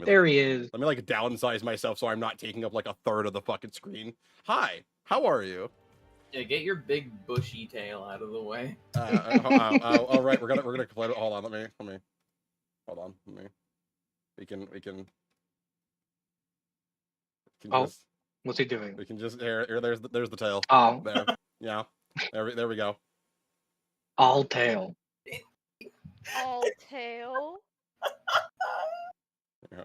There he is. Let me like downsize myself so I'm not taking up like a third of the fucking screen. Hi, how are you? Yeah, get your big bushy tail out of the way. All right, we're gonna play it. Hold on, let me. Hold on, let me. We can. Oh, what's he doing? We can just here. There's the tail. Oh, There. Yeah. There we go. all tail. All tail.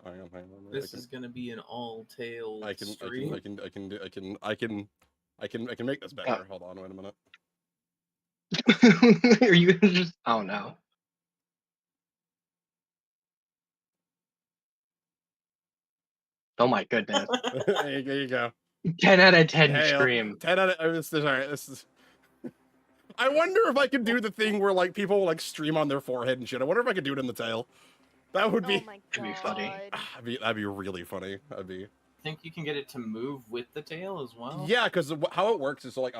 Hang on. This is gonna be an all-tail stream. I can make this better. Hold on, wait a minute. Are you gonna just? Oh no. Oh my goodness. There you go. 10 out of 10 Tail. stream. 10 out of. This is all right. This is. I wonder if I could do the thing where like people like stream on their forehead and shit. I wonder if I could do it in the tail. That would be. Oh my That'd be funny. That'd be really funny. That'd be. I think you can get it to move with the tail as well. Yeah, because how it works is so like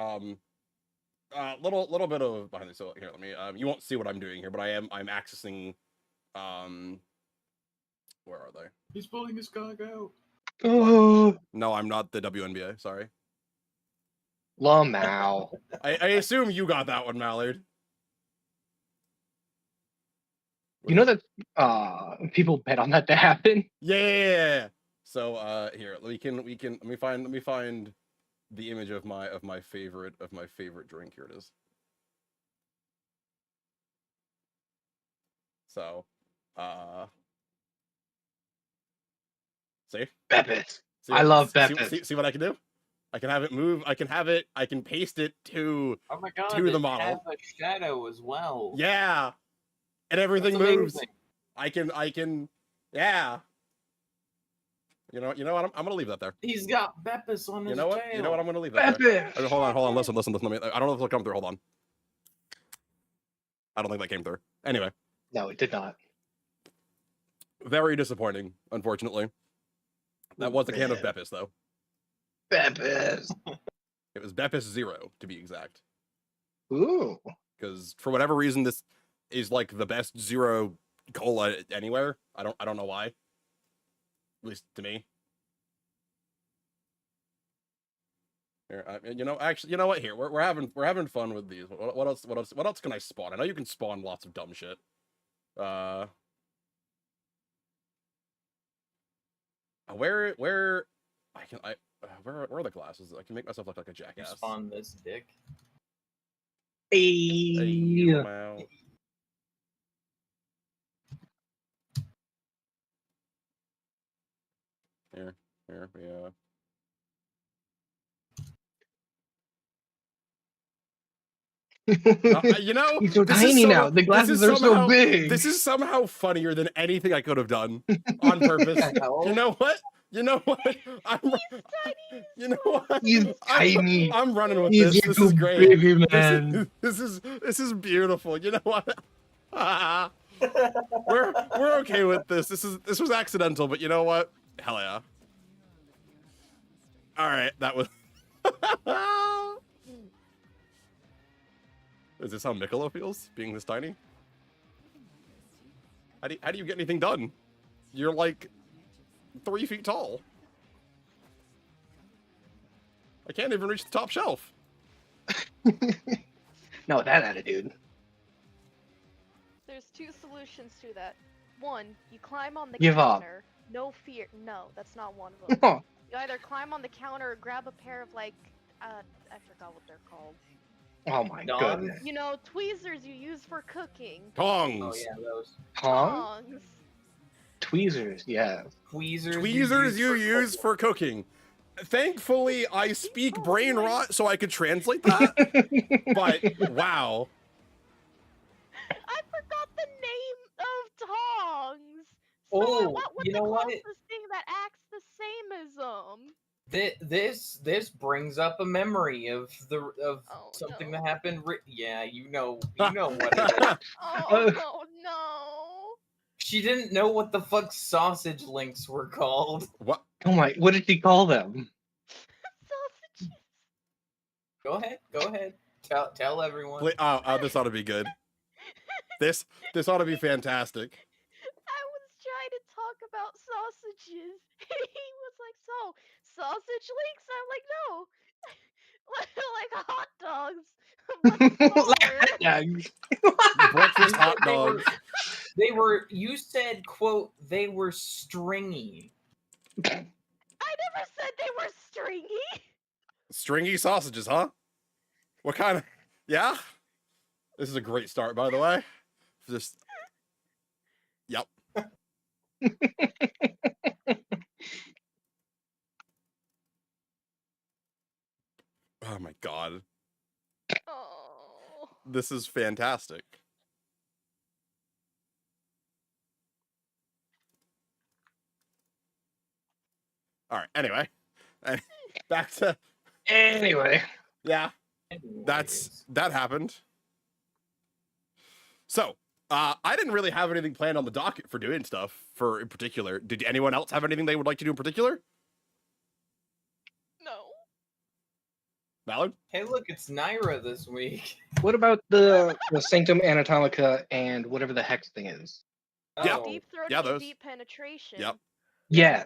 little bit of behind the so here. Let me. You won't see what I'm doing here, but I'm accessing. Where are they? He's pulling his cock out. Oh, No, I'm not the WNBA. Sorry. Lamau. I assume you got that one, Mallard. You know that people bet on that to happen. Yeah. So here we can let me find the image of my favorite drink. Here it is. So see? Beppis. I love Beppis. See what I can do? I can have it move. I can paste it to Oh my god! the model. It has a shadow as well. Yeah, and everything That's moves. amazing. I can. Yeah. You know what? I'm gonna leave that there. He's got Beppis on his tail. You know what? I'm gonna leave that there. Beppis. Hold on. Listen. Let me. I don't know if it'll come through. Hold on. I don't think that came through. Anyway. No, it did not. Very disappointing, unfortunately. That was a can of Beppis, though. Beppis. It was Beppis 0, to be exact. Ooh. Because for whatever reason, this is like the best zero cola anywhere. I don't know why. At least to me. Here, actually, you know what? Here, we're having fun with these. What else can I spawn? I know you can spawn lots of dumb shit. Where are the glasses? I can make myself look like a You jackass. spawn this dick. Hey. Wow. Here, yeah. You know, he's so tiny now. The glasses are so big. This is somehow funnier than anything I could have done on purpose. You know what? You know what? You know what? He's tiny. I'm running with He's this. This is great. Baby man. This is beautiful. You know what? we're okay with this. This was accidental, but you know what? Hell yeah. All right, that was. Is this how Mikkolo feels, being this tiny? How do you get anything done? You're like 3 feet tall. I can't even reach the top shelf. No, that attitude. There's 2 solutions to that. One, you climb on the Give up. counter. No fear. No, that's not one of them. Oh, You either climb on the counter or grab a pair of like, I forgot what they're called. oh my Dog. goodness. You know, tweezers you use for cooking. Tongs. Oh yeah, those Huh? Tongs. Tweezers, yeah. tweezers. Tweezers you use for cooking. Thankfully, I speak brain rot, so I could translate that. But wow. I forgot the name of tongs. So Oh, what would you the know what? closest thing that acts the same as them? This brings up a memory of Oh, something no. that happened. Yeah, you know what it is. Oh no. She didn't know what the fuck sausage links were called. What? Oh my, what did he call them? Sausages. Go ahead. Tell everyone. This ought to be good. This ought to be fantastic. I was trying to talk about sausages. He was like, so, sausage links? I'm like, no. Like hot dogs, but smaller. Yeah. Breakfast hot They were- dogs. They were. You said, "quote." They were stringy. I never said they were stringy. Stringy sausages, huh? What kind of... Yeah? This is a great start, by the way. Just... Yep. Oh my god. Oh. This is fantastic. Alright, anyway. Back to... Anyway. Yeah, Anyways. that happened. So, I didn't really have anything planned on the docket for doing stuff in particular. Did anyone else have anything they would like to do in particular? No. Ballard? Hey, look, it's Naira this week. What about the Sanctum Anatomica and whatever the hex thing is? Yeah. Oh, Deep throating yeah, and those. deep penetration. Yep. Yeah.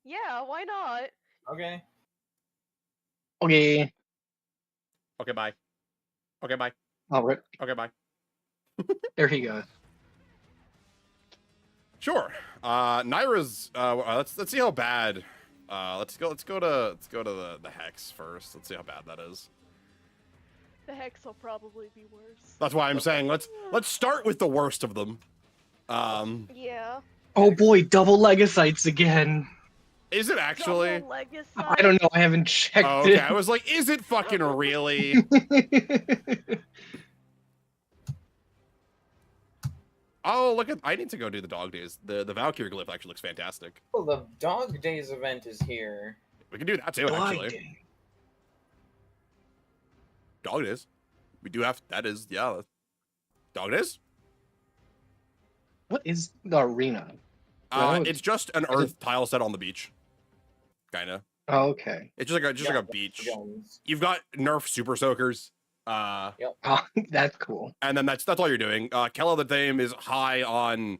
Yeah, why not? Okay. Okay. Okay, bye. Okay, bye. All right. Okay, bye. There he goes. Sure. Naira's. Let's see how bad. Let's go to the hex first. Let's see how bad that is. The hex will probably be worse. That's why I'm saying let's start with the worst of them. Yeah. Oh boy, double Legocytes again. Is it actually? Double Legacy. I don't know. I haven't checked Oh, okay, I was like, is it fucking really? it. Oh, look at... I need to go do the dog days. The Valkyrie glyph actually looks fantastic. Well, the Dog Days event is here. We can do that too, actually. Dog days. We do have... That is... Yeah. Dog days? What is the arena? Well, It's just an earth tile set on the beach. Kinda. Oh, okay. It's just like Yeah, a beach. guns. You've got Nerf Super Soakers. Oh, that's cool. And then that's all you're doing. Kella the Dame is high on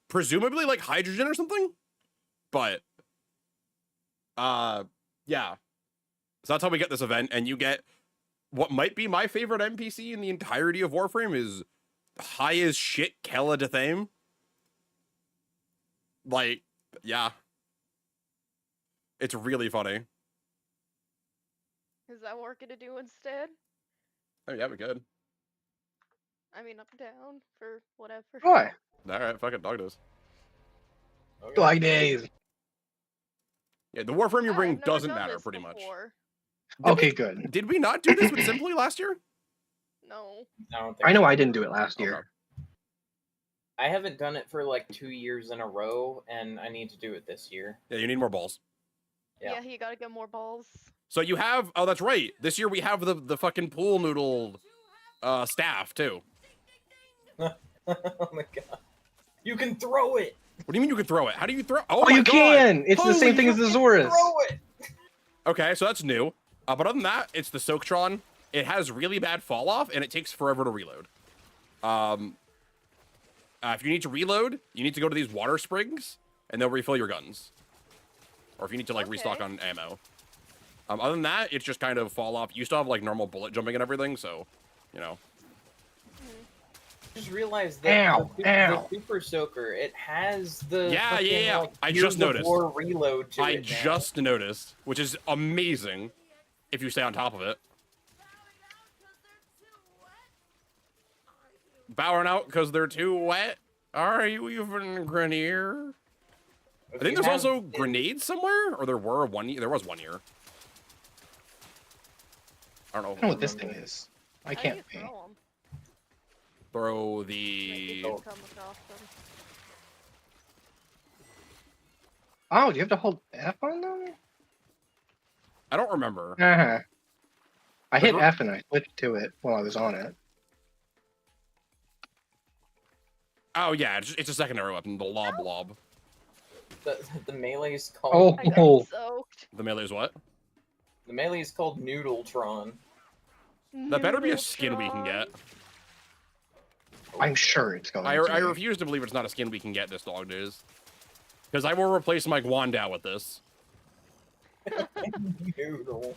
presumably like hydrogen or something. But yeah. So that's how we get this event, and you get what might be my favorite NPC in the entirety of Warframe is high as shit Kella the Dame. Like, yeah. It's really funny. Is that what we're gonna do instead? Oh yeah, we could. I mean, I'm down for whatever. Why? Alright, fucking dog days. Okay. Dog days. Yeah, the Warframe you I've bring never doesn't done matter this pretty much. before. Okay, good. Did we not do this with Simply last year? No. I don't think I know so. I didn't do it last year. Okay. I haven't done it for like 2 years in a row, and I need to do it this year. Yeah, you need more balls. Yeah. Yeah, you gotta get more balls. So you have, oh, that's right. This year we have the fucking pool noodle staff too. Oh my god. You can throw it! What do you mean you can throw it? How do you throw? Oh, Oh, my you God. can! It's the Holy same thing as the shit. Zorus. Throw it! Okay, so that's new. But other than that, it's the Soaktron. It has really bad fall off, and it takes forever to reload. If you need to reload, you need to go to these water springs, and they'll refill your guns. Or if you need to like restock Okay. on ammo. Other than that, it's just kind of fall off. You still have like normal bullet jumping and everything, so you know. I just realized that Ow, the ow. Super Soaker, it has the Yeah, fucking, yeah. like, I Gears just of noticed. War reload to I it now. just noticed, which is amazing if you stay on top of it. Bowing out because they're too wet? Are you even Grenier? If I think you there's have also it- grenades somewhere, or there was 1 year. I don't know. I don't know what this thing is. I How do can't you pay. throw 'em? Throw Like, the. you can come across them. Oh, do you have to hold F on them? I don't remember. Uh-huh. I hit But- F and I switched to it while I was on it. Oh yeah, it's a secondary weapon, the lob. The melee is called. Oh, I got oh. soaked. The melee is what? The melee is called Noodletron. That better be a skin we can get. I'm sure it's going I to be. refuse to believe it's not a skin we can get this dog days. Because I will replace my Guandao with this. Noodle.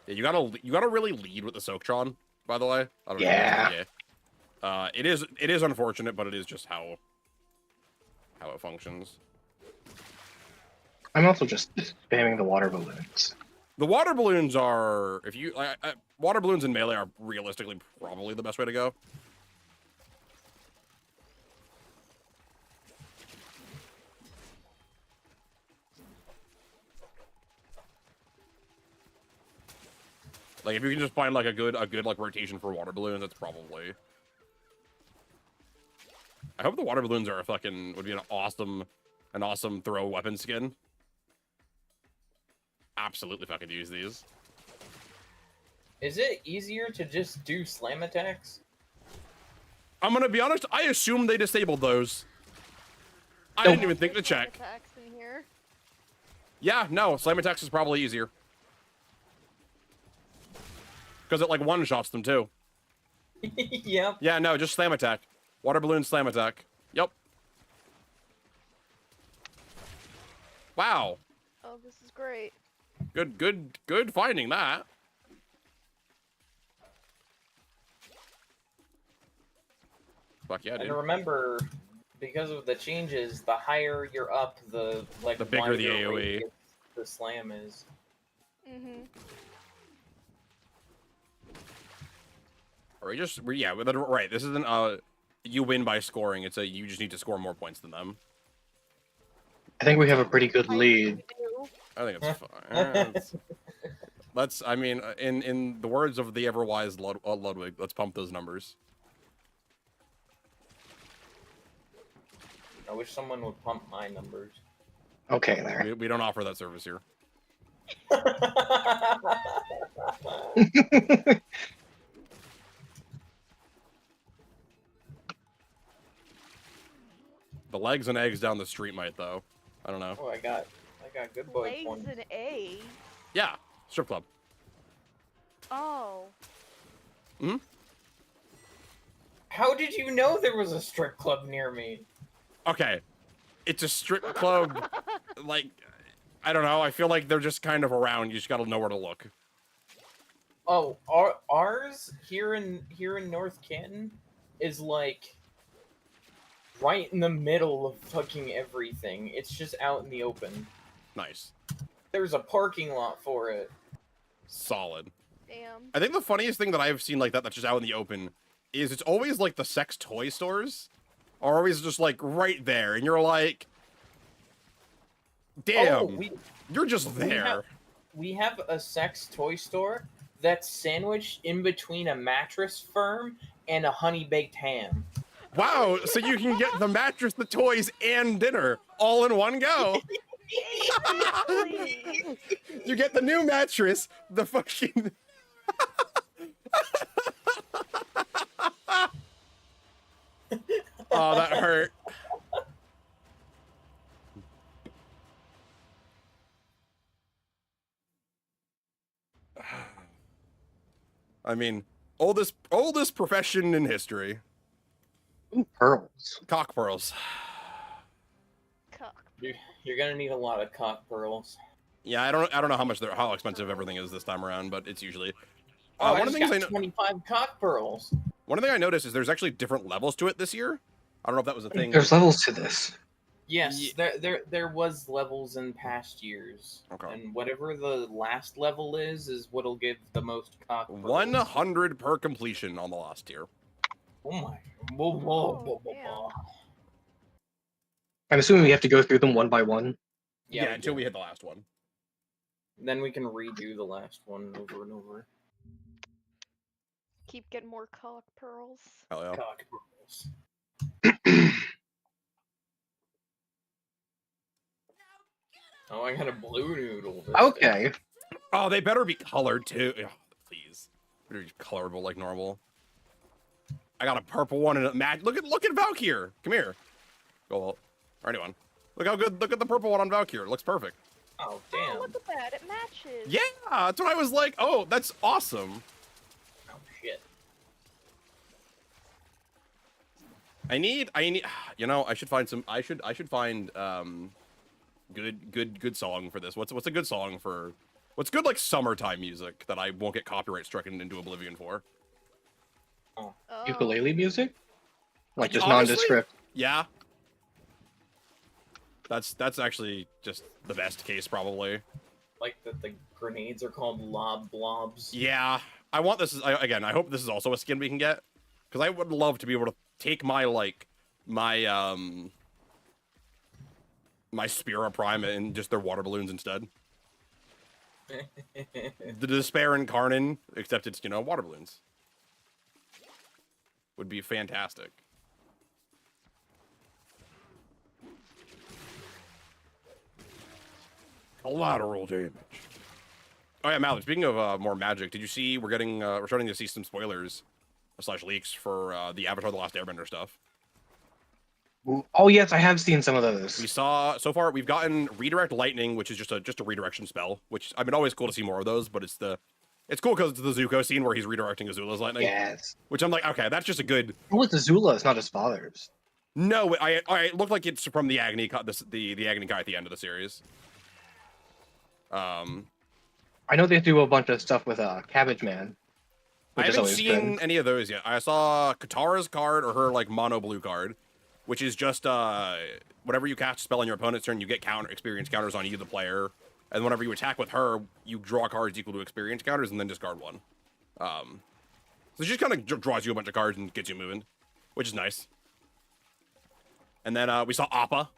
Yeah, you gotta really lead with the Soaktron, by the way. I don't know. Yeah. It is unfortunate, but it is just how it functions. I'm also just spamming the water balloons. The water balloons are, if you water balloons in Melee are realistically probably the best way to go. Like if you can just find like a good like rotation for water balloons, that's probably. I hope the water balloons are would be an awesome throw weapon skin. Absolutely fucking use these. Is it easier to just do slam attacks? I'm gonna be honest, I assume they disabled those. I Nope. didn't even think to check. Attacks in here. Yeah, no, slam attacks is probably easier. Because it like one-shots them too. Yep. Yeah, no, just slam attack. Water balloon slam attack. Yep. Wow. Oh, this is great. Good finding that. Fuck yeah, dude. And remember, because of the changes, the higher you're up, the bigger the wider AoE. radius the slam is. Mm-hmm. Or yeah, right. This isn't you win by scoring. It's you just need to score more points than them. I think we have a pretty good lead. I think it's fine. Let's. I mean, in the words of the ever-wise Ludwig, let's pump those numbers. I wish someone would pump my numbers. Okay, there. We don't offer that service here. The legs and eggs down the street might though. I don't know. Oh, I got good boy Legs points. and A. Yeah, strip club. Oh. How did you know there was a strip club near me? Okay, it's a strip club. Like, I don't know. I feel like they're just kind of around. You just gotta know where to look. Oh, ours here in North Canton is like right in the middle of fucking everything. It's just out in the open. Nice, There's a parking lot for it. solid. Damn. I think the funniest thing that I've seen like that's just out in the open is it's always like the sex toy stores are always just like right there, and you're like, damn, Oh, you're just there. we have a sex toy store that's sandwiched in between a mattress firm and a honey baked ham. Wow, so you can get the mattress, the toys, and dinner all in one go. Exactly. You get the new mattress, the fucking. Oh, that hurt. I mean, oldest profession in history. Ooh, pearls. Cock pearls. Cock. You're gonna need a lot of cock pearls. Yeah, I don't know how expensive everything is this time around, but it's usually. Oh, One of the things I know. 25 cock pearls. One thing I noticed is there's actually different levels to it this year. I don't know if that was a thing. There's levels to this. Yes, there was levels in past years. Okay. And whatever the last level is what'll give the most cock pearls. 100 per completion on the last tier. Oh my. Whoa, whoa, whoa, whoa, damn. whoa. I'm assuming we have to go through them one by one. Yeah, we until do. we hit the last one. Then we can redo the last one over and over. Keep getting more cock pearls. Hell yeah. Cock pearls. Oh, I got a blue noodle. this Okay. Oh, they better be colored too. Ugh, please. Better be colorable like normal. I got a purple one and a match. Look at Valkyr. Come here. Go or anyone. Look how good. Look at the purple one on Valkyr. It looks perfect. Oh Oh, damn! look at that! It matches. Yeah, that's what I was like. Oh, that's awesome. Oh shit! I need, you know, I should find some. I should find good song for this. What's a good song for? What's good like summertime music that I won't get copyright stricken into oblivion for? Oh. Ukulele music? Like just Honestly, nondescript. yeah. That's actually just the best case probably. Like the grenades are called lob blobs. Yeah, I want this. Again, I hope this is also a skin we can get, because I would love to be able to take my my Spira Prime and just their water balloons instead. The Despair Incarnate, except it's, you know, water balloons. Would be fantastic. Collateral damage. Oh yeah, Malik, speaking of more magic, did you see we're starting to see some spoilers / leaks for the Avatar The Last Airbender stuff? Oh yes, I have seen some of those. We saw, so far, we've gotten Redirect Lightning, which is just a redirection spell, which, I mean, always cool to see more of those, but it's cool because it's the Zuko scene where he's redirecting Azula's lightning. Yes. Which I'm like, okay, that's just a good... Oh, it's Azula, it's not his father's. No, it looked like it's from the Agni, the Agni Kai at the end of the series. I know they do a bunch of stuff with Cabbage Man. I Which is haven't always seen good. any of those yet. I saw Katara's card, or her, like, mono blue card, which is just, whenever you cast a spell on your opponent's turn, you get experience counters on you, the player. And whenever you attack with her, you draw cards equal to experience counters and then discard one. So it just kind of draws you a bunch of cards and gets you moving, which is nice. And then we saw Appa.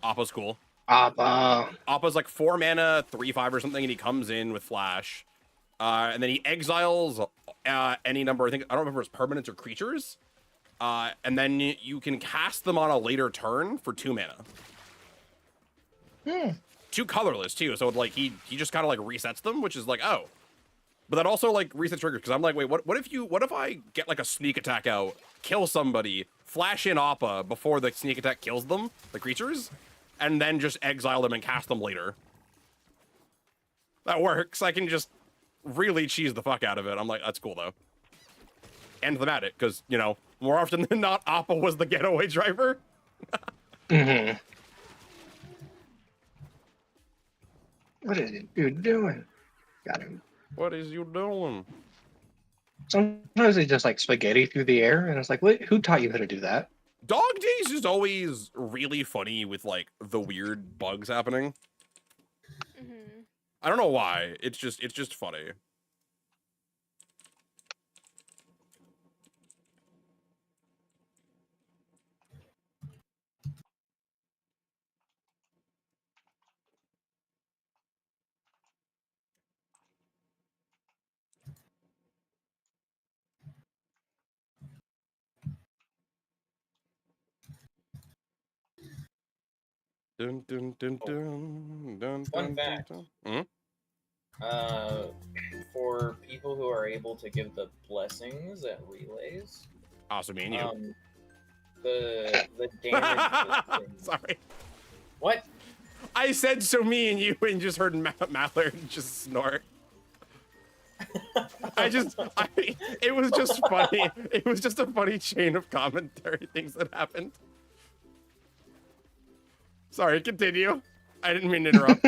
Appa's cool. Appa's like 4 mana, 3/5 or something, and he comes in with Flash. And then he exiles any number, I don't remember if it's permanents or creatures. And then you can cast them on a later turn for 2 mana. 2 colorless too, so like he just kind of like resets them, which is like, oh. But that also like resets triggers, because I'm like, wait, what if I get like a sneak attack out, kill somebody, flash in Appa before the sneak attack kills them, the creatures, and then just exile them and cast them later? That works. I can just really cheese the fuck out of it. I'm like, that's cool though. And thematic, because, you know, more often than not, Appa was the getaway driver. What is it dude doing? Got him. What is you doing? Sometimes they just like spaghetti through the air, and it's like, wait, who taught you how to do that? Dog Days is always really funny with like the weird bugs happening. I don't know why. It's just funny. Dun dun dun dun dun Fun dun fact. dun. Hmm? For people who are able to give the blessings at relays, So me and you. the damage. Sorry. What? I said so me and you, and just heard Mallard just snort. It was just funny. It was just a funny chain of commentary things that happened. Sorry, continue. I didn't mean to interrupt.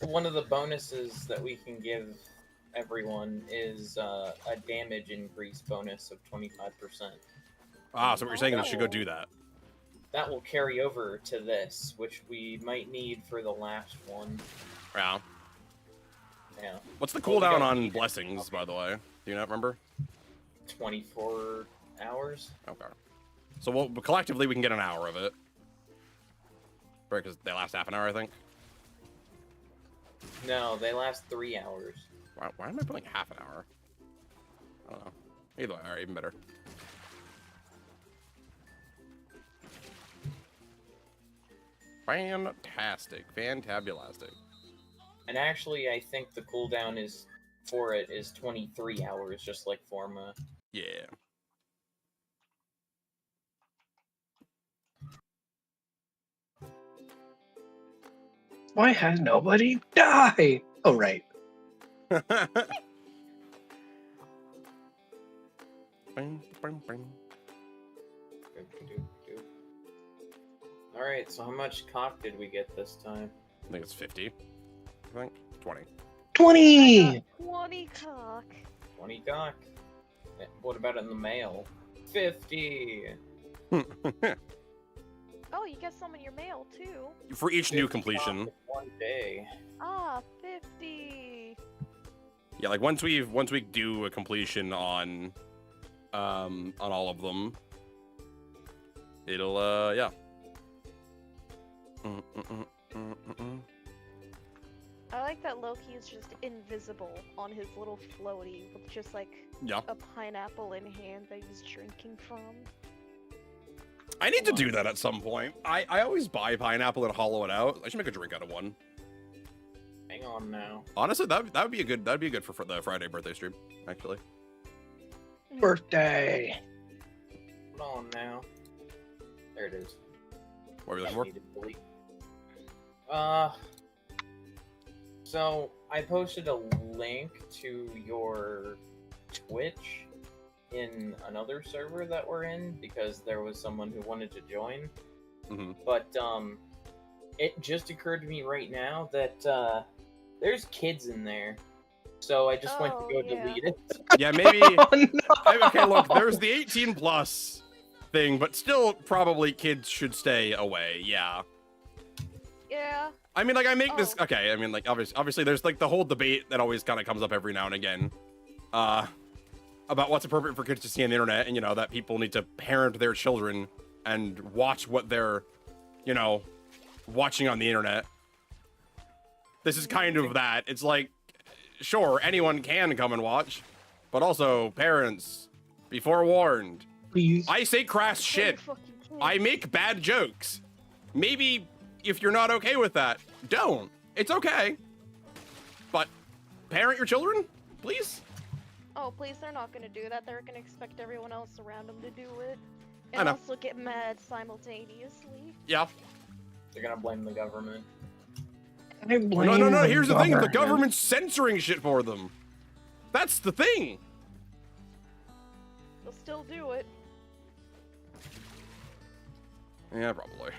One of the bonuses that we can give everyone is a damage increase bonus of 25%. So what you're saying is I should go do that. That will carry over to this, which we might need for the last one. Yeah. Yeah. What's the Well, we cooldown gotta on keep it blessings, by the way? Do you not remember? 24 hours. Okay. So collectively we can get an hour of it. Right, because they last half an hour, I think. No, they last 3 hours. Why am I putting half an hour? I don't know. Either way, alright, even better. Fantastic. Fantabulastic. And actually, I think the cooldown for it is 23 hours, just like Forma. Yeah. Why has nobody died? Oh, right. Bing, bing, bing. Alright, so how much cock did we get this time? I think it's 50. I think 20. 20! 20 cock. 20 cock. What about in the mail? 50! Oh, you get some in your mail too. For each new 50 completion. cock in 1 day. Ah, 50. Yeah, like once we do a completion on all of them, it'll yeah. I like that Loki is just invisible on his little floaty with just like Yeah. a pineapple in hand that he's drinking from. I need to do that at some point. I always buy pineapple and hollow it out. I should make a drink out of one. Hang on now. Honestly, that would be good for the Friday birthday stream, actually. Birthday! Hold on now. There it is. What are we looking for? Need to delete. So I posted a link to your Twitch in another server that we're in because there was someone who wanted to join. Mm-hmm. But it just occurred to me right now that there's kids in there. So I just went to Oh, go yeah. delete it. Yeah, maybe. Oh, no. Okay, look, there's the 18 plus thing, but still probably kids should stay away. Yeah. Yeah. I mean, like, I make this. Oh. Okay, I mean, like, obviously, there's like the whole debate that always kind of comes up every now and again, about what's appropriate for kids to see on the internet, and that people need to parent their children and watch what they're, watching on the internet. This is kind of that. It's like, sure, anyone can come and watch, but also parents, be forewarned. Please. I say crass shit. Fucking kids. I make bad jokes. Maybe if you're not okay with that, don't. It's okay. But parent your children, please. Oh, please, they're not gonna do that. They're gonna expect everyone else around them to do it. I And know. also get mad simultaneously. Yeah. They're gonna blame the government. I blame No. Here's the thing: the government. government's censoring shit for them. That's the thing. They'll still do it. Yeah, probably.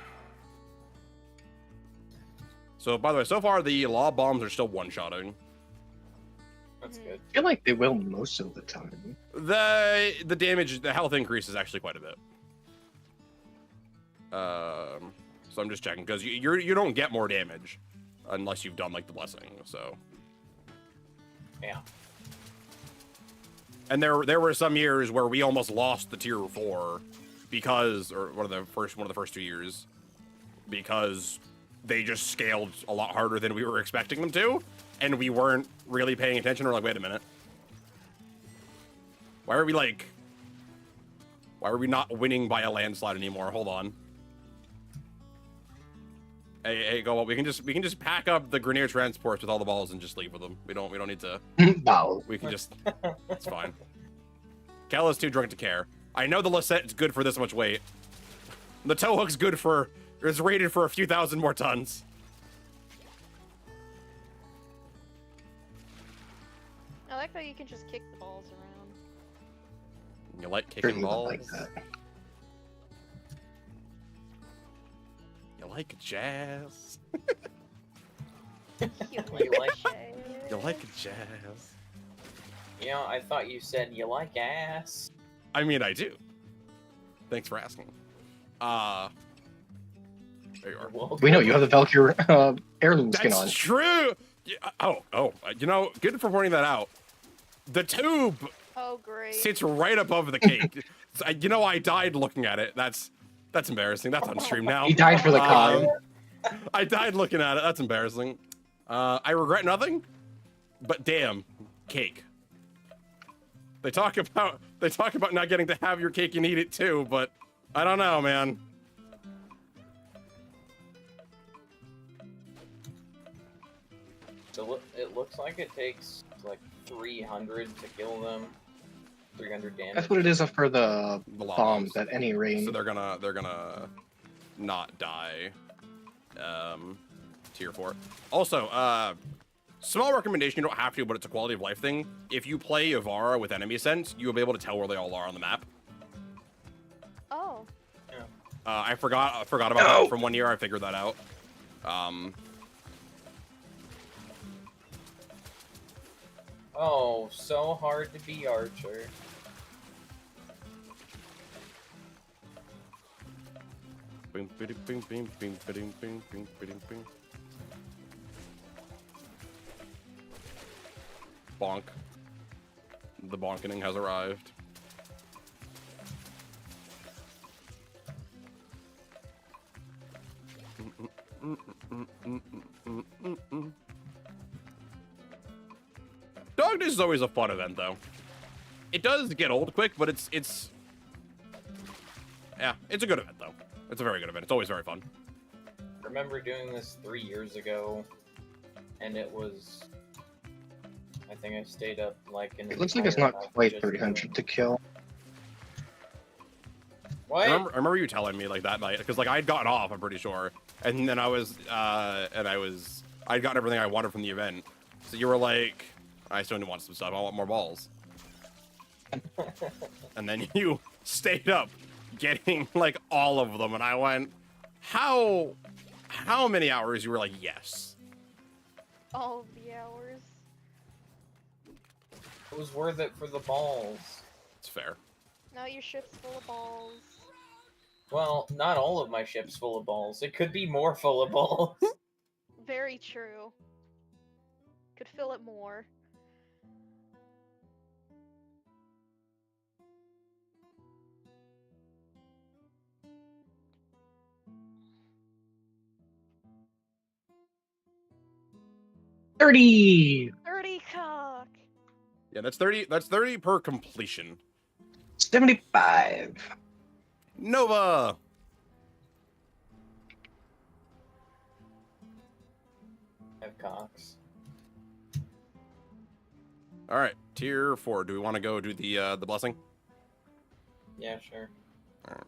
So, by the way, so far the law bombs are still one-shotting. That's Mhm. good. I feel like they will most of the time. The damage, the health increase is actually quite a bit. So I'm just checking because you don't get more damage unless you've done like the blessing. So Yeah. and there were some years where we almost lost the tier 4 because, or one of the first 2 years, because they just scaled a lot harder than we were expecting them to, and we weren't really paying attention. We're like, wait a minute, why are we not winning by a landslide anymore? Hold on. Hey, go on. We can just pack up the grenadier transports with all the balls and just leave with them. We don't need to. No. We can just. It's fine. Kel is too drunk to care. I know the Lisette is good for this much weight. The tow hook's good for. Is rated for a few thousand more tons. I like how you can just kick the balls around. You like Sure kicking you would balls? like that. You like jazz? You You like- shit. You like jazz? You know, I thought you said you like ass. I mean, I do. Thanks for asking. There you are. Well, We know you have the Valkyrie heirloom skin on. That's true. Yeah, good for pointing that out. The tube Oh, great. sits right above the cake. I died looking at it. That's embarrassing. That's on stream now. He died for the con. I died looking at it. That's embarrassing. I regret nothing, but damn, cake. They talk about not getting to have your cake and eat it too, but I don't know, man. So it looks like it takes like 300 to kill them. 300 damage. That's what it is for the The law bombs at any range. So they're gonna not die. tier 4. Also, small recommendation, you don't have to, but it's a quality of life thing. If you play Ivara with enemy sense, you'll be able to tell where they all are on the map. Oh. I forgot about that from 1 year. I figured that out. Oh, so hard to be Archer. Bing, bing, bing, bing, bing, bing, bing, bing, bing, bing. Bonk. The bonkening has arrived. Dog Days is always a fun event, though. It does get old quick, but it's yeah, it's a good event, though. It's a very good event. It's always very fun. I remember doing this 3 years ago, and it was. I think I stayed up like an. It looks like it's entire not night quite just 300 to kill. What? I remember you telling me like that night, because like I'd gotten off, I'm pretty sure, and then I'd gotten everything I wanted from the event. So you were like, I still want some stuff. I want more balls. And then you stayed up, getting like all of them, and I went, how many hours? You were like, yes. All of the hours. It was worth it for the balls. It's fair. Now your ship's full of balls. Well, not all of my ship's full of balls. It could be more full of balls. Very true. Could fill it more. $30! 30 cock! Yeah, that's 30. That's 30 per completion. 75. Nova. Have cocks. All right, tier 4. Do we want to go do the blessing? Yeah, sure. All right.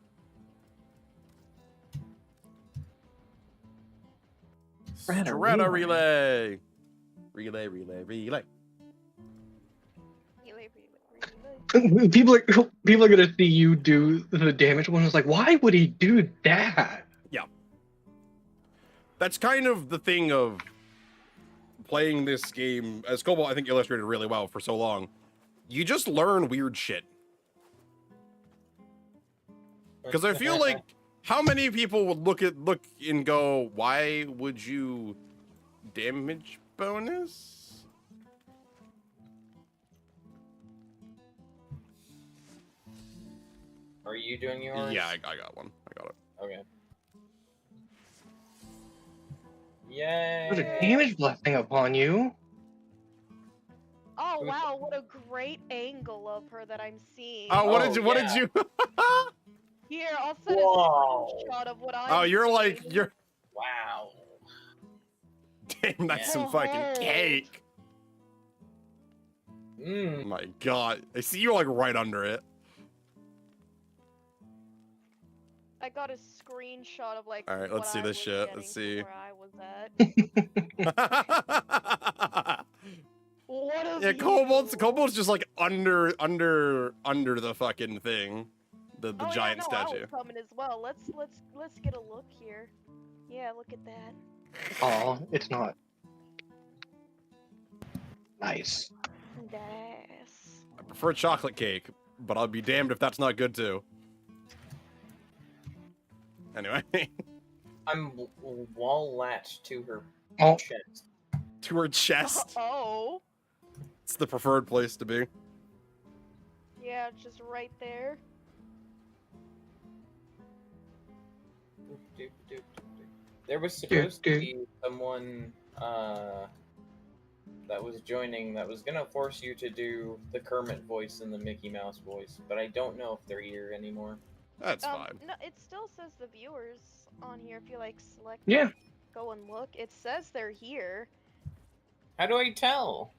Strata relay. Relay. Relay, relay, relay. People are gonna see you do the damage one. It's like, why would he do that? Yeah. That's kind of the thing of playing this game, as Cobalt I think illustrated really well for so long. You just learn weird shit. Because I feel like how many people would look and go, why would you damage bonus? Are you doing yours? Yeah, I got one. I got it. Okay. Yay! Put a damage blessing upon you. Oh wow, what a great angle of her that I'm seeing. Oh, what Oh, did you? What yeah. did you? Here, I'll send Whoa. a screenshot of what I'm Oh, you're like seeing. you're. Wow. Damn, that's some Yeah. fucking cake. Mmm. Oh my god, I see you like right under it. I got a screenshot of like. All right, let's what see I this was shit. getting Let's see. from Where I was at. What a Yeah, view. Cobalt's just like under the fucking thing, the Oh, giant yeah, no, I statue. was coming as well. Let's get a look here. Yeah, look at that. Aw, it's not. Nice. That ass. I prefer chocolate cake, but I'll be damned if that's not good too. Anyway, I'm wall latched to her Oh, chest. to her chest. Oh. It's the preferred place to be. Yeah, just right there. There was supposed to be someone that was joining that was gonna force you to do the Kermit voice and the Mickey Mouse voice, but I don't know if they're here anymore. That's fine. No, it still says the viewers on here. If you like select, yeah. go and look. It says they're here. How do I tell?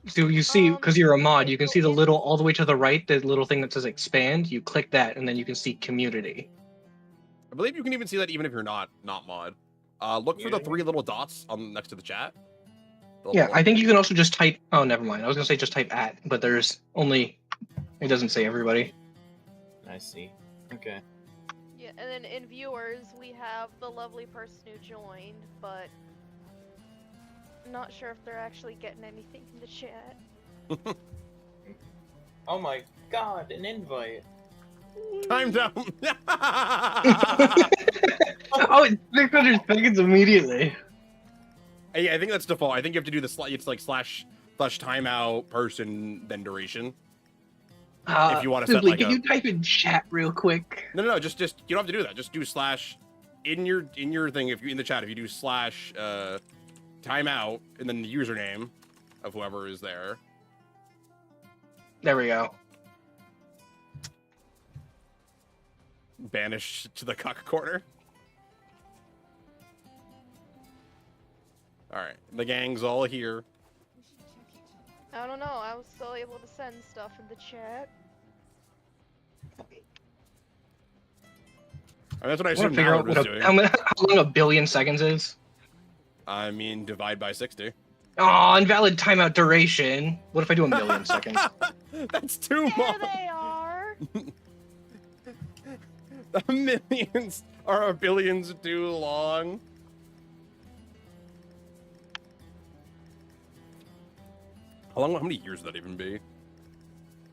So you see, because you're a mod, okay, you can so see the in- little, all the way to the right, the little thing that says expand. You click that, and then you can see community. I believe you can even see that even if you're not mod. Look for the 3 little dots on next to the chat. Yeah, I think you can also just type. Oh, never mind. I was gonna say just type at, but there's only. It doesn't say everybody. I see. Okay. Yeah, and then in viewers, we have the lovely person who joined, but not sure if they're actually getting anything in the chat. Oh my god, an invite. Time down. Oh, it's 600 seconds immediately. Yeah, I think that's default. I think you have to do the it's like slash timeout person then duration. If you want to set Sizzly, like can a... you type in chat real quick? No, just you don't have to do that. Just do slash in your thing. If you in the chat, if you do slash timeout and then the username of whoever is there. There we go. Banish to the cuck corner. All right, the gang's all here. I don't know, I was still able to send stuff in the chat. And that's what I I want assumed to figure Howard out was what doing. how long a billion seconds is. I mean, divide by 60. Oh, invalid timeout duration. What if I do a million seconds? That's too There much. they are! The millions are billions too long. How many years would that even be?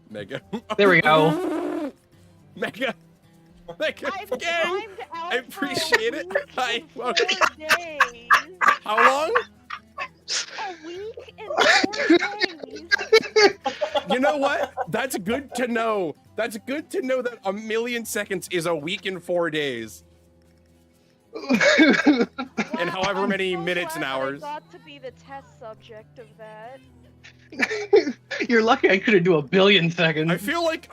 Mega. There we go. Mega. Mega. I've Gang. timed out I appreciate it. I I- 4 days. How long? A week and 4 days. You know what? That's good to know. That's good to know that a million seconds is a week and 4 days. And Wow, however I'm many so minutes and glad that hours. I got to be the test subject of that. You're lucky I couldn't do a billion seconds. I feel like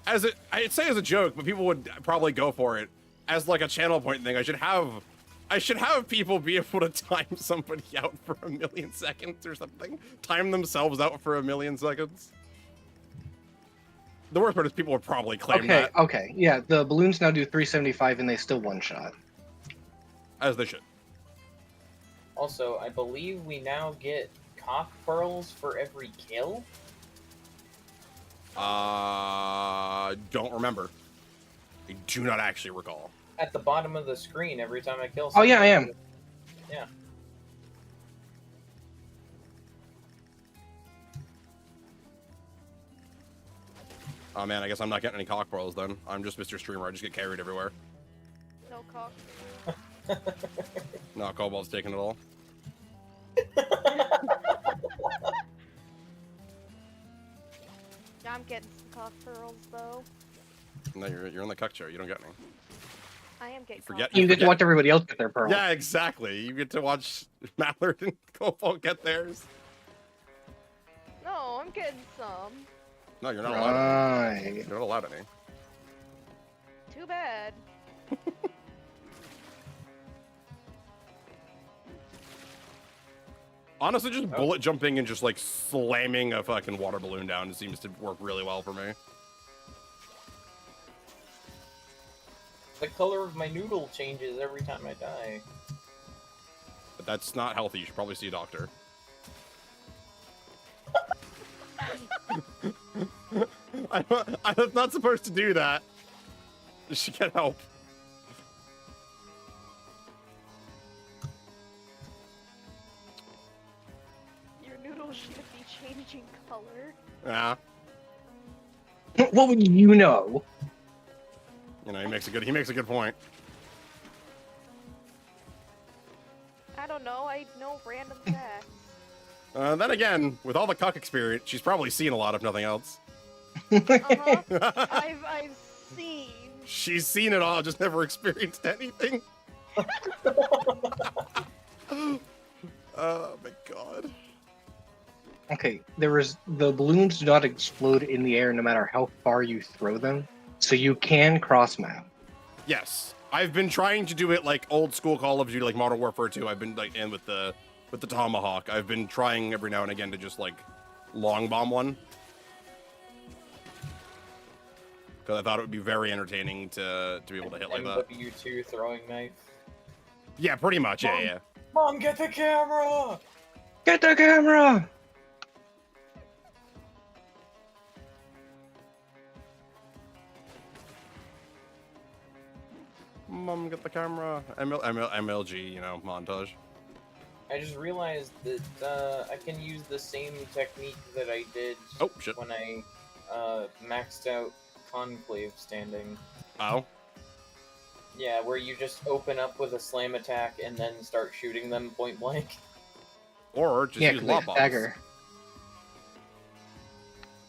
I'd say as a joke, but people would probably go for it as like a channel point thing. I should have people be able to time somebody out for a million seconds or something. Time themselves out for a million seconds. The worst part is people would probably claim that, Okay. Yeah, the balloons now do 375 and they still one shot. as they should. Also, I believe we now get cock pearls for every kill. Don't remember. I do not actually recall. At the bottom of the screen every time I kill Oh someone. yeah, I am. Yeah. Oh man, I guess I'm not getting any cock pearls then. I'm just Mr. Streamer. I just get carried everywhere. No cock. No, Cobalt's taking it all. I'm getting some cock pearls though. No, you're in the cuck chair. You don't get any. I am getting Forget- cock You get to forget- watch everybody else get their pearl. Yeah, exactly. You get to watch Mallard and Cobalt get theirs. No, I'm getting some. No, you're not allowed any. Right. You're not allowed any. Too bad. Honestly, just bullet jumping and just like slamming a fucking water balloon down seems to work really well for me. The color of my noodle changes every time I die. But that's not healthy. You should probably see a doctor. I'm not supposed to do that. You should get help. Your noodles should be changing color. Yeah. What would you know? You know, he makes a good point. I don't know, I know random facts. Then again, with all the cuck experience, she's probably seen a lot, if nothing else. Uh-huh. I've seen. She's seen it all, just never experienced anything. Oh my god. Okay, the balloons do not explode in the air no matter how far you throw them, so you can cross map. Yes, I've been trying to do it like old school Call of Duty, like Modern Warfare 2. I've been like, and with the Tomahawk, I've been trying every now and again to just like long bomb one, because I thought it would be very entertaining to be able to hit like that. MW2 throwing knife. Yeah, pretty much. Mom. Yeah. Mom, get the camera! Get the camera! Mom, get the camera. MLG, you know, montage. I just realized that I can use the same technique that I did Oh shit. when I maxed out Conclave standing. Oh. Yeah, where you just open up with a slam attack and then start shooting them point blank. Or just Yeah, use 'cause they lob bombs. stagger.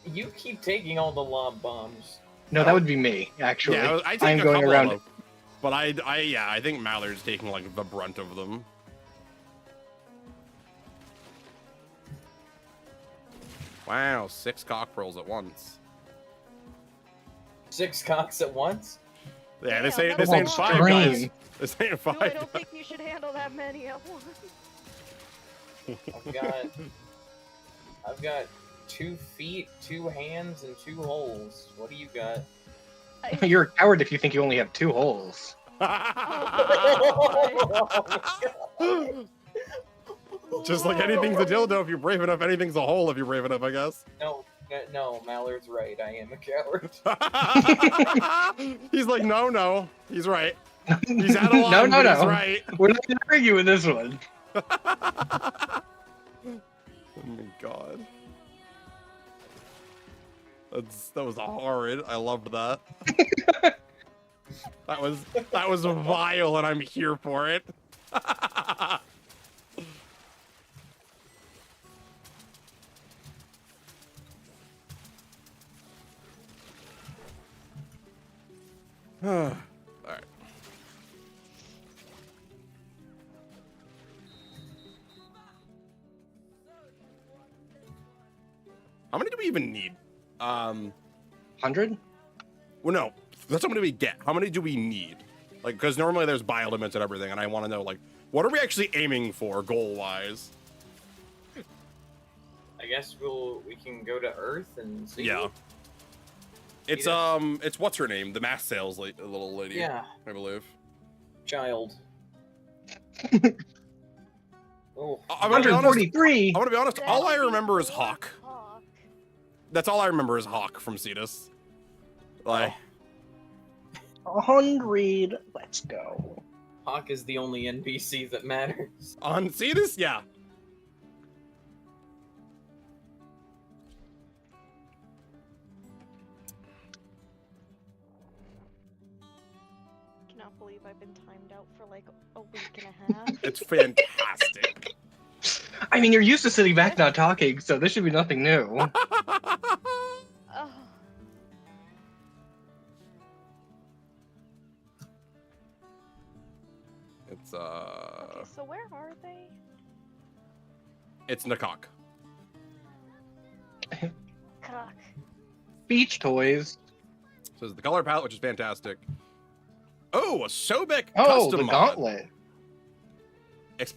You keep taking all the lob bombs. No, that would be me, actually. Yeah, I I'm take a going couple around of them. But I think Mallard's taking like the brunt of them. Wow, 6 cock pearls at once. 6 cocks at once? Yeah, Damn, this ain't that's this ain't a 5 lot. guys. This ain't No, 5. I don't think you should handle that many at once. I've got 2 feet, 2 hands, and 2 holes. What do you got? You're a coward if you think you only have 2 holes. Just like anything's a dildo if you're brave enough, anything's a hole if you're brave enough, I guess. No, Mallard's right. I am a coward. He's like, no, he's right. He's out of line, No, but he's no. right. We're not going to argue with this one. Oh my god. That was horrid. I loved that. that was vile, and I'm here for it. 'Alright. How many do we even need? 100? Well, no. That's how many we get. How many do we need? Like, because normally there's bio limits and everything, and I want to know, like, what are we actually aiming for goal-wise? I guess we can go to Earth and see. Yeah. It's what's her name? The mass sales little lady. Yeah. I believe. Child. Oh. I'm gonna be honest. 143? I'm gonna be honest. All I That'd be remember is so Hawk. Hawk. That's all I remember is Hawk from Cetus. Like, 100. Let's go. Hawk is the only NPC that matters. on Cetus, yeah. Cannot believe I've been timed out for like a week and a half. It's fantastic. I mean, you're used to sitting back not talking, so this should be nothing new. Oh, It's okay, so where are they? it's Nakok. Cock. Beach toys. So the color palette, which is fantastic. Oh, a Sobek Oh, custom the mod. gauntlet.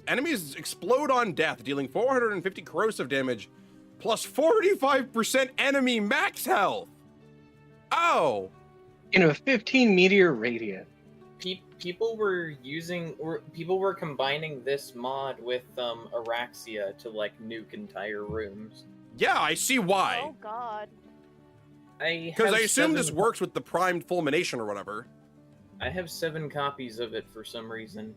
Enemies explode on death, dealing 450 corrosive damage, plus 45% enemy max health. Oh, In a 15 meteor radius. People were combining this mod with Araxia to like nuke entire rooms. yeah, I see why. Oh god. Because I assume this works with the primed fulmination or whatever. I have 7 copies of it for some reason.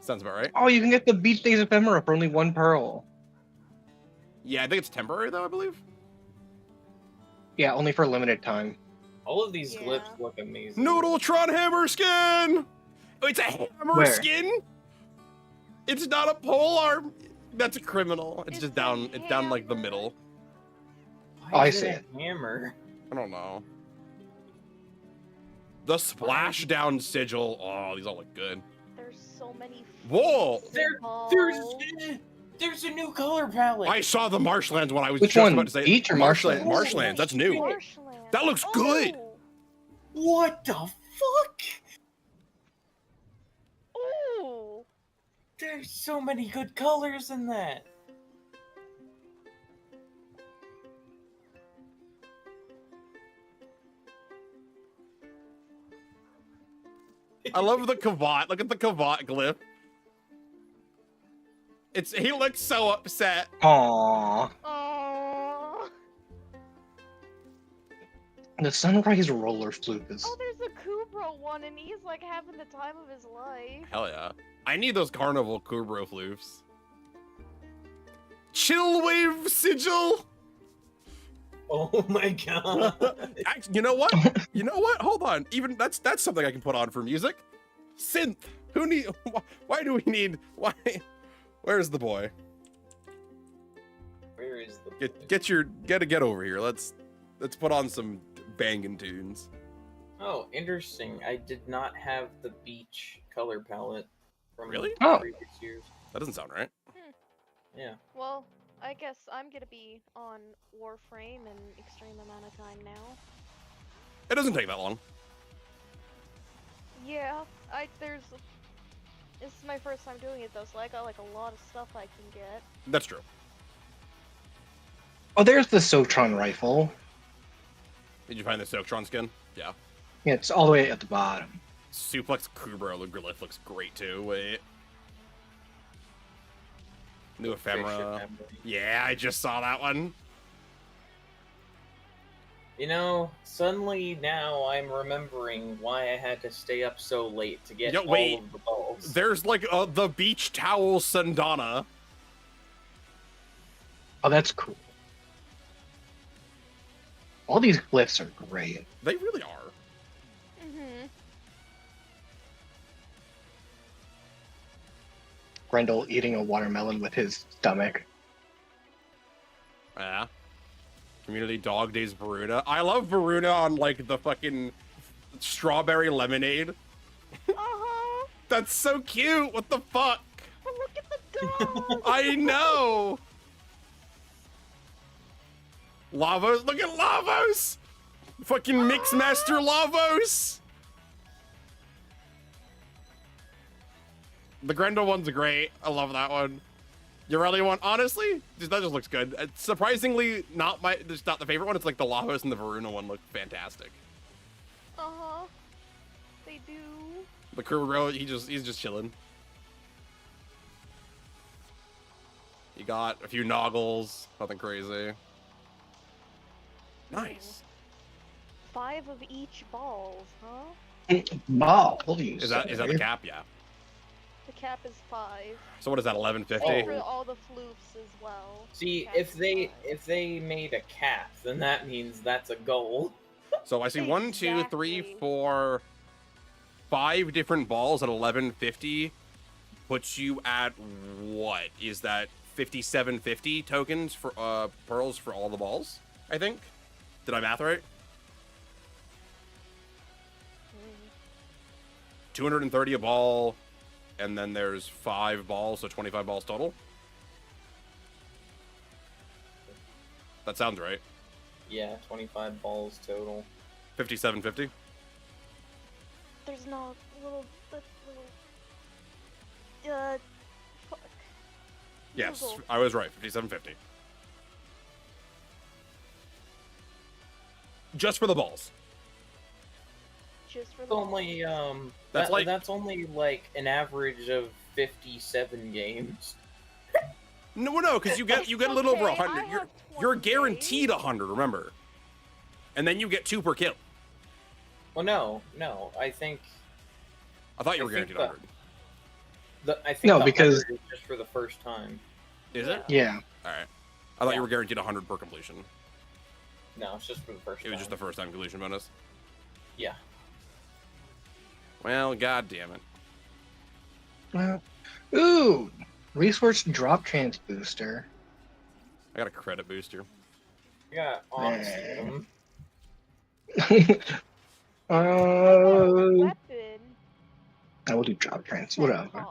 Sounds about right. Oh, you can get the Beach Days ephemera for only 1 pearl. Yeah, I think it's temporary though, I believe. Yeah, only for a limited time. All of these Yeah. glyphs look amazing. Noodletron hammer skin! Oh, it's a hammer Where? skin? It's not a pole arm. That's a criminal. It's It's just a down, it's down like the hammer. middle. Why Oh, I is see it a hammer? I don't know. The splashdown sigil. Oh, these all look good. There's so many. Whoa! There's a new color palette. I saw the marshlands when I was Which just one? about to say Beach or marshland. marshlands? Marshlands. That's new. Marshland. That looks good. What the fuck? Ooh. There's so many good colors in that. I love the Kavat. Look at the Kavat glyph. He looks so upset. Aww. Oh. The Sunrise Roller Flute is. Oh, there's a Kubro one, and he's like having the time of his life. Hell yeah. I need those Carnival Kubro floofs. Chill Wave Sigil. Oh my god. You know what? You know what? Hold on. Even that's something I can put on for music. Synth. Who need? Why do we need? Why? Where's the boy? Where is the Get over here. Let's put on some banging tunes. Oh, interesting. I did not have the beach color palette from Really? Oh. previous years. That doesn't sound right. Yeah. Well, I guess I'm gonna be on Warframe an extreme amount of time now. It doesn't take that long. Yeah, this is my first time doing it though, so I got like a lot of stuff I can get. That's true. Oh, there's the Sotron rifle. Did you find the Soktron skin? Yeah. Yeah, it's all the way at the bottom. Suplex Kubro glyph looks great too. Wait. New ephemera. Yeah, I just saw that one. You know, suddenly now I'm remembering why I had to stay up so late to get all of the balls. There's like the beach towel Sundana. Oh, that's cool. All these glyphs are great. They really are. Mm-hmm. Grendel eating a watermelon with his stomach. Yeah. Community Dog Days Varuna. I love Varuna on like the fucking strawberry lemonade. Uh-huh. That's so cute. What the fuck? Oh, look at the dog! I know. Lavos. Look at Lavos. Fucking Mixmaster Lavos. The Grendel one's great. I love that one. Your other one, honestly, that just looks good. It's surprisingly not the favorite one. It's like the Lavos and the Varuna one look fantastic. Uh-huh. They do. The Kururo, he's just chilling. You got a few Noggles, nothing crazy. Nice. 5 of each balls, huh? Ball. What do you Is that the cap? Yeah. The cap is 5. So what is that? 1150. For all the floofs as well. See, Cap if is they 5. if they made a cap, then that means that's a goal. So I see 1, 2, 3, Exactly. 4, 5 different balls at 1150. Puts you at what? Is that 5750 tokens for pearls for all the balls? I think. Did I math right? Mm. 230 a ball, and then there's 5 balls, so 25 balls total. That sounds right. Yeah, 25 balls total. 5750. There's no little. Fuck. Yes, Google. I was right. 5750. Just for the balls. Just for It's the only balls. that's only like an average of 57 games. No, because you get a little over Okay, I 100. have You're 20 guaranteed days. 100. Remember, and then you get 2 per kill. Well, no. I think I thought you I were think guaranteed the- 100. I think No, the because- 100 is just for the first time. Is it? Yeah. All right. I thought Yeah. you were guaranteed 100 per completion. No, it's just for the first It time. was just the first time completion bonus. Yeah. Well, god damn it. Ooh, resource drop chance booster. I got a credit booster. I got honesty. Weapon. I will do drop chance. Whatever. Centaur.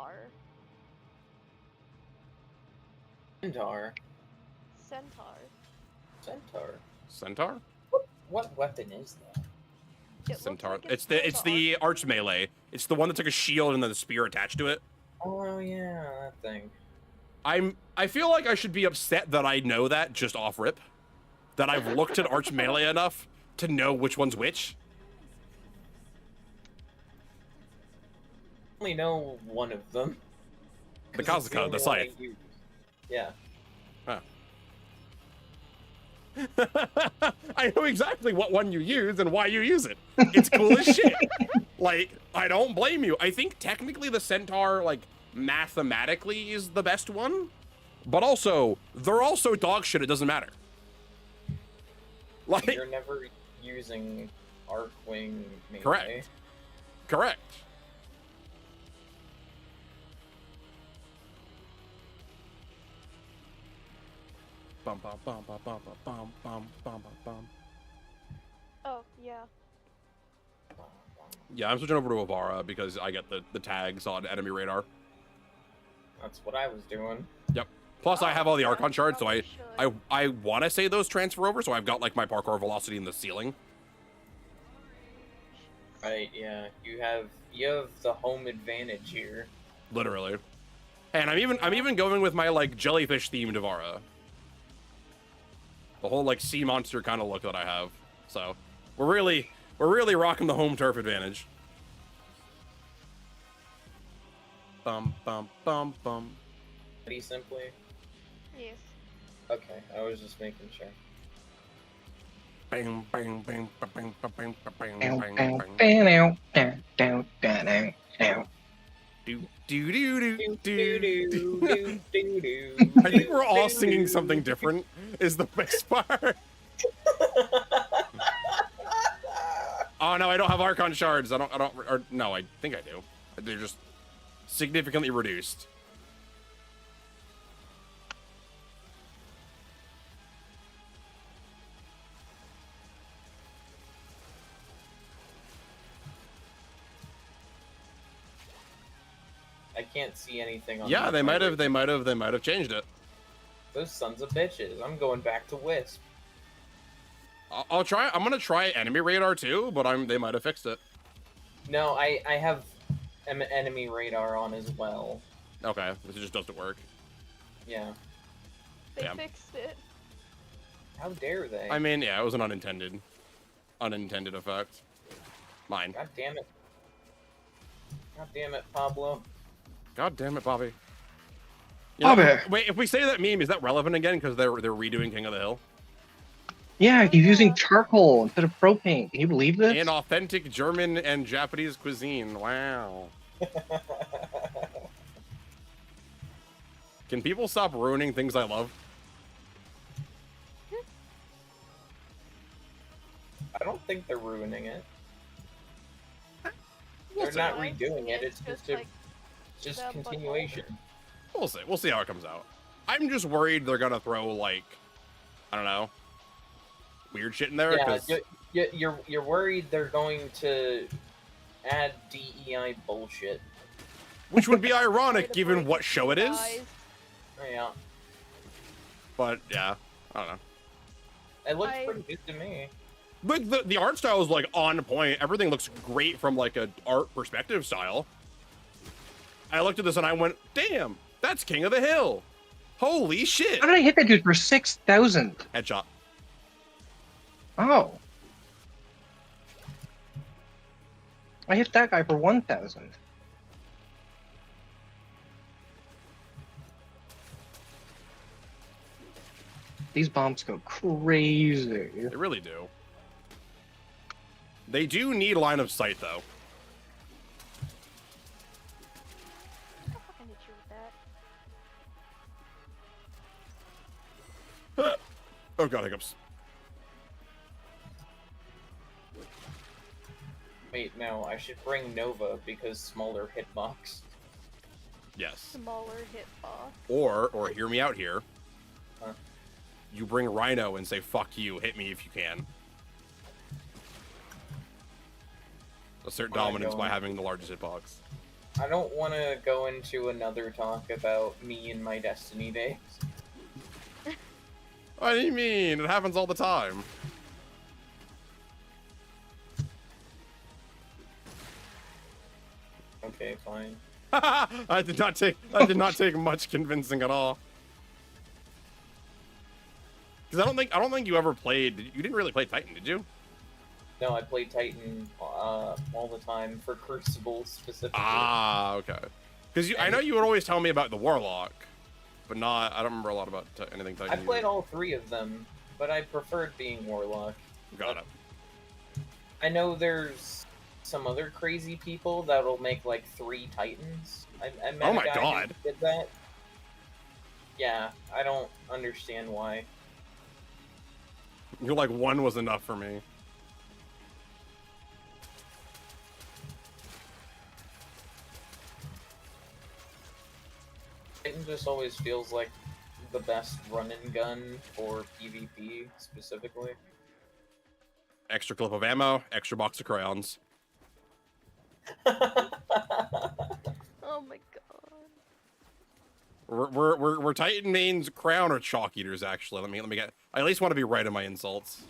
Centaur. Centaur. Centaur. Centaur? What weapon is that? It looks Centaur. like It's the arch melee. It's the one that's like a shield and then the spear attached to it. Oh yeah, that thing. I feel like I should be upset that I know that just off rip. That I've looked at arch melee enough to know which one's which. only know one of them. The 'Cause it's Kazuka, only the one I scythe. use. Yeah. I know exactly what one you use and why you use it. It's cool as shit. Like, I don't blame you. I think technically the Centaur, like, mathematically is the best one. But also, they're also dog shit. It doesn't matter. Like, You're never using Arcwing melee. Correct. Correct. Bum bum bum bum bum bum bum bum bum bum. Oh, yeah. Yeah, I'm switching over to Avara because I get the tags on enemy radar. That's what I was doing. Yep. Plus, I have all the yeah, Archon shards, so probably should. I want to say those transfer over, so I've got like my parkour velocity in the ceiling. Right, yeah. You have the home advantage here. Literally. And I'm even going with my like jellyfish themed Avara. The whole like sea monster kind of look that I have. So we're really rocking the home turf advantage. Bum bum bum bum. Pretty simply. Yes. Okay, I was just making sure. Bang bang bang bang bang bang bang Down, bang down, bang. down, down, down, down, down, down. Do do do do do do. do. I think we're all singing something different. Is the best part? Oh no, I don't have Archon shards. I don't. Or, no, I think I do. They're just significantly reduced. I can't see anything on Yeah, the they might have. pirate. They might have changed it. Those sons of bitches. I'm going back to Wisp. I'll try. I'm gonna try enemy radar too, but they might have fixed it. No, I have enemy radar on as well. Okay, this just doesn't work. Yeah. They Damn. fixed it. How dare they? I mean, yeah, it was an unintended effect. Mine. God damn it. God damn it, Pablo. God damn it, Bobby. Bobby. Wait, if we say that meme, is that relevant again? Because they're redoing King of the Hill. Yeah, he's using charcoal instead of propane. Can you believe this? In authentic German and Japanese cuisine. Wow. Can people stop ruining things I love? I don't think they're ruining it. We'll They're see. not I redoing see it. It's just like just the butthole. continuation. We'll see. We'll see how it comes out. I'm just worried they're gonna throw like, I don't know, weird shit in there. Yeah, 'Cause you're worried they're going to add DEI bullshit. which would be ironic Afraid of given breaking what show it is. ties. Yeah, But yeah, I don't know. it looks I- pretty good to me. Like the art style is like on point. Everything looks great from like a art perspective style. I looked at this and I went, damn, that's King of the Hill. Holy shit. How did I hit that dude for 6,000? Headshot. Oh. I hit that guy for 1,000. These bombs go crazy. They really do. They do need line of sight though. I'll fucking hit you with that. Oh god, hiccups. Wait, no, I should bring Nova because smaller hitbox. Yes. Smaller hitbox. Or hear me out here. Huh? You bring Rhino and say, fuck you, hit me if you can. Assert I'm not dominance by going. having the largest hitbox. I don't want to go into another talk about me and my Destiny days. What do you mean? It happens all the time. Okay, fine. I did not take much convincing at all. Because I don't think you ever played. You didn't really play Titan, did you? No, I play Titan all the time for Crucible specifically. Ah, okay. Because I know you would always tell me about the Warlock, but not. I don't remember a lot about anything Titan. I played all 3 of them, but I preferred being Warlock. Got it. I know there's some other crazy people that'll make like 3 Titans. I met Oh a my guy who God. did that. Yeah, I don't understand why. You're like, 1 was enough for me. Titan just always feels like the best run and gun for PvP specifically. Extra clip of ammo, extra box of crayons. Oh my god. We're Titan mains, crayon or chalk eaters. Actually, let me get. I at least want to be right in my insults.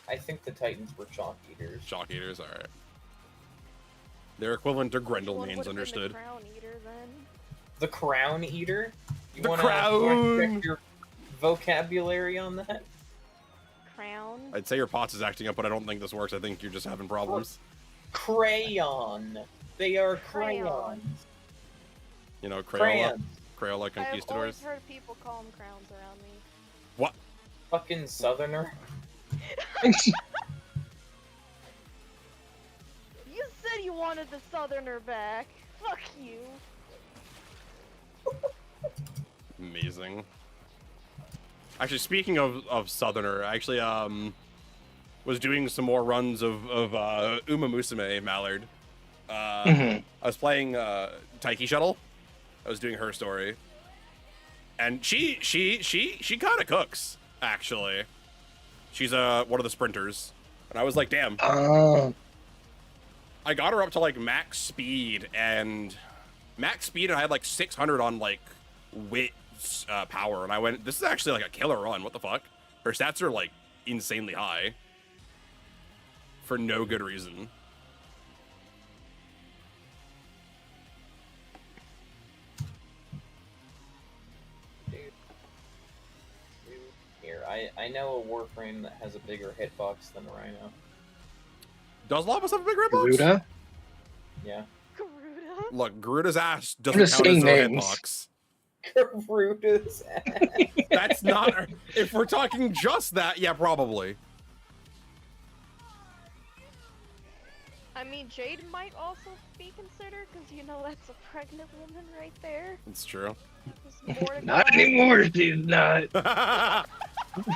I think the Titans were chalk eaters. Chalk eaters, all right. They're equivalent to Grendel One mains, would've been understood. The crown eater then. The Crown Eater? You The wanna Crown! check your vocabulary on that? Crown. I'd say your POTS is acting up, but I don't think this works. I think you're just having problems. Crayon. They are Crayon. crayons. You know, Crayola, Crayons. Crayola I've conquistadors. always heard people call them crowns around me. What? Fucking Southerner. You said you wanted the Southerner back. Fuck you. Amazing. Actually, speaking of Southerner, I actually was doing some more runs of Uma Musume Mallard. I was playing Taiki Shuttle. I was doing her story, and she kind of cooks, actually. She's one of the sprinters, and I was like, damn. I got her up to like max speed, and I had like 600 on like wit power, and I went, this is actually like a killer run. What the fuck? Her stats are like insanely high for no good reason. Dude. Here, I know a Warframe that has a bigger hitbox than a Rhino. Does Lavas have a big red box? Garuda? Yeah. Garuda? Look, Garuda's ass I'm doesn't just count as saying a names. hitbox. Garuda's ass. That's not. If we're talking just that, yeah, probably. I mean, Jade might also be considered, because you know that's a pregnant woman right there. It's true. There's more to Not go. anymore, she's not.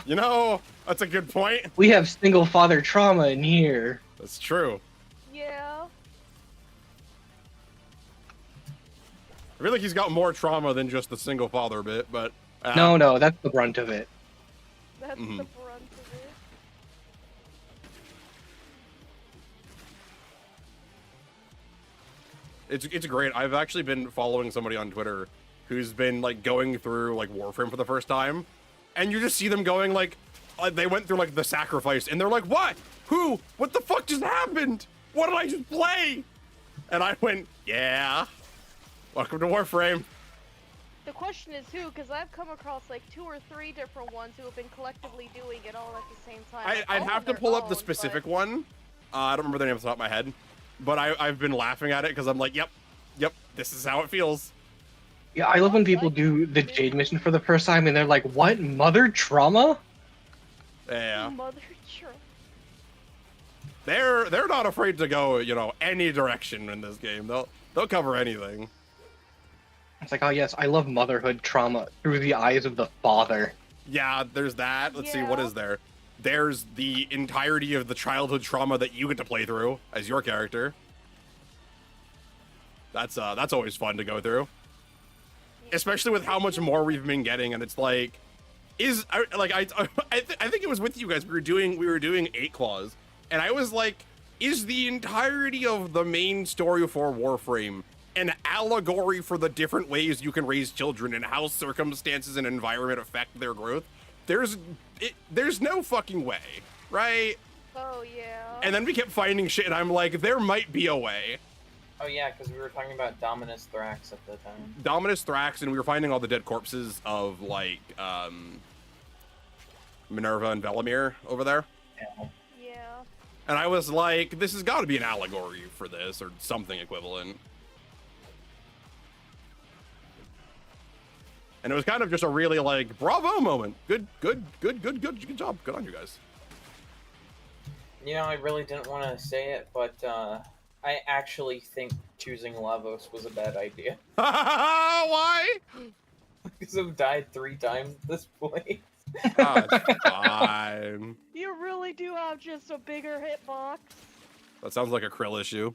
You know, that's a good point. We have single father trauma in here. That's true. Yeah. I feel like he's got more trauma than just the single father bit, but No, that's the brunt of it. That's Mhm. the brunt of it. it's great. I've actually been following somebody on Twitter who's been like going through like Warframe for the first time, and you just see them going like they went through like the sacrifice, and they're like, what? Who? What the fuck just happened? What did I just play? And I went, yeah. Welcome to Warframe. The question is who, because I've come across like 2 or 3 different ones who have been collectively doing it all at the same time. like, I'd all have on to their pull up the own, specific but- one. I don't remember the name off the top of my head, but I've been laughing at it because I'm like, yep, this is how it feels. Yeah, I love when people do the Jade mission for the first time and they're like, what? Mother trauma? Yeah, Mother truck. they're not afraid to go, you know, any direction in this game. They'll cover anything. It's like, oh yes, I love motherhood trauma through the eyes of the father. Yeah, there's that. Let's see, what Yeah. is there? There's the entirety of the childhood trauma that you get to play through as your character. That's always fun to go through, especially with how much more we've been getting. And it's like, I think it was with you guys. We were doing 8 Claws, and I was like, is the entirety of the main story for Warframe an allegory for the different ways you can raise children and how circumstances and environment affect their growth? There's no fucking way, right? Oh yeah. And then we kept finding shit, and I'm like, there might be a way. Oh yeah, because we were talking about Dominus Thrax at the time. Dominus Thrax, and we were finding all the dead corpses of like Minerva and Velimir over there. Yeah. And I was like, this has got to be an allegory for this or something equivalent. And it was kind of just a really like bravo moment. Good job. Good on you guys. You know, I really didn't want to say it, but I actually think choosing Lavos was a bad idea. Why? Because I've died 3 times at this point. Oh, it's fine. You really do have just a bigger hitbox. That sounds like a Krill issue.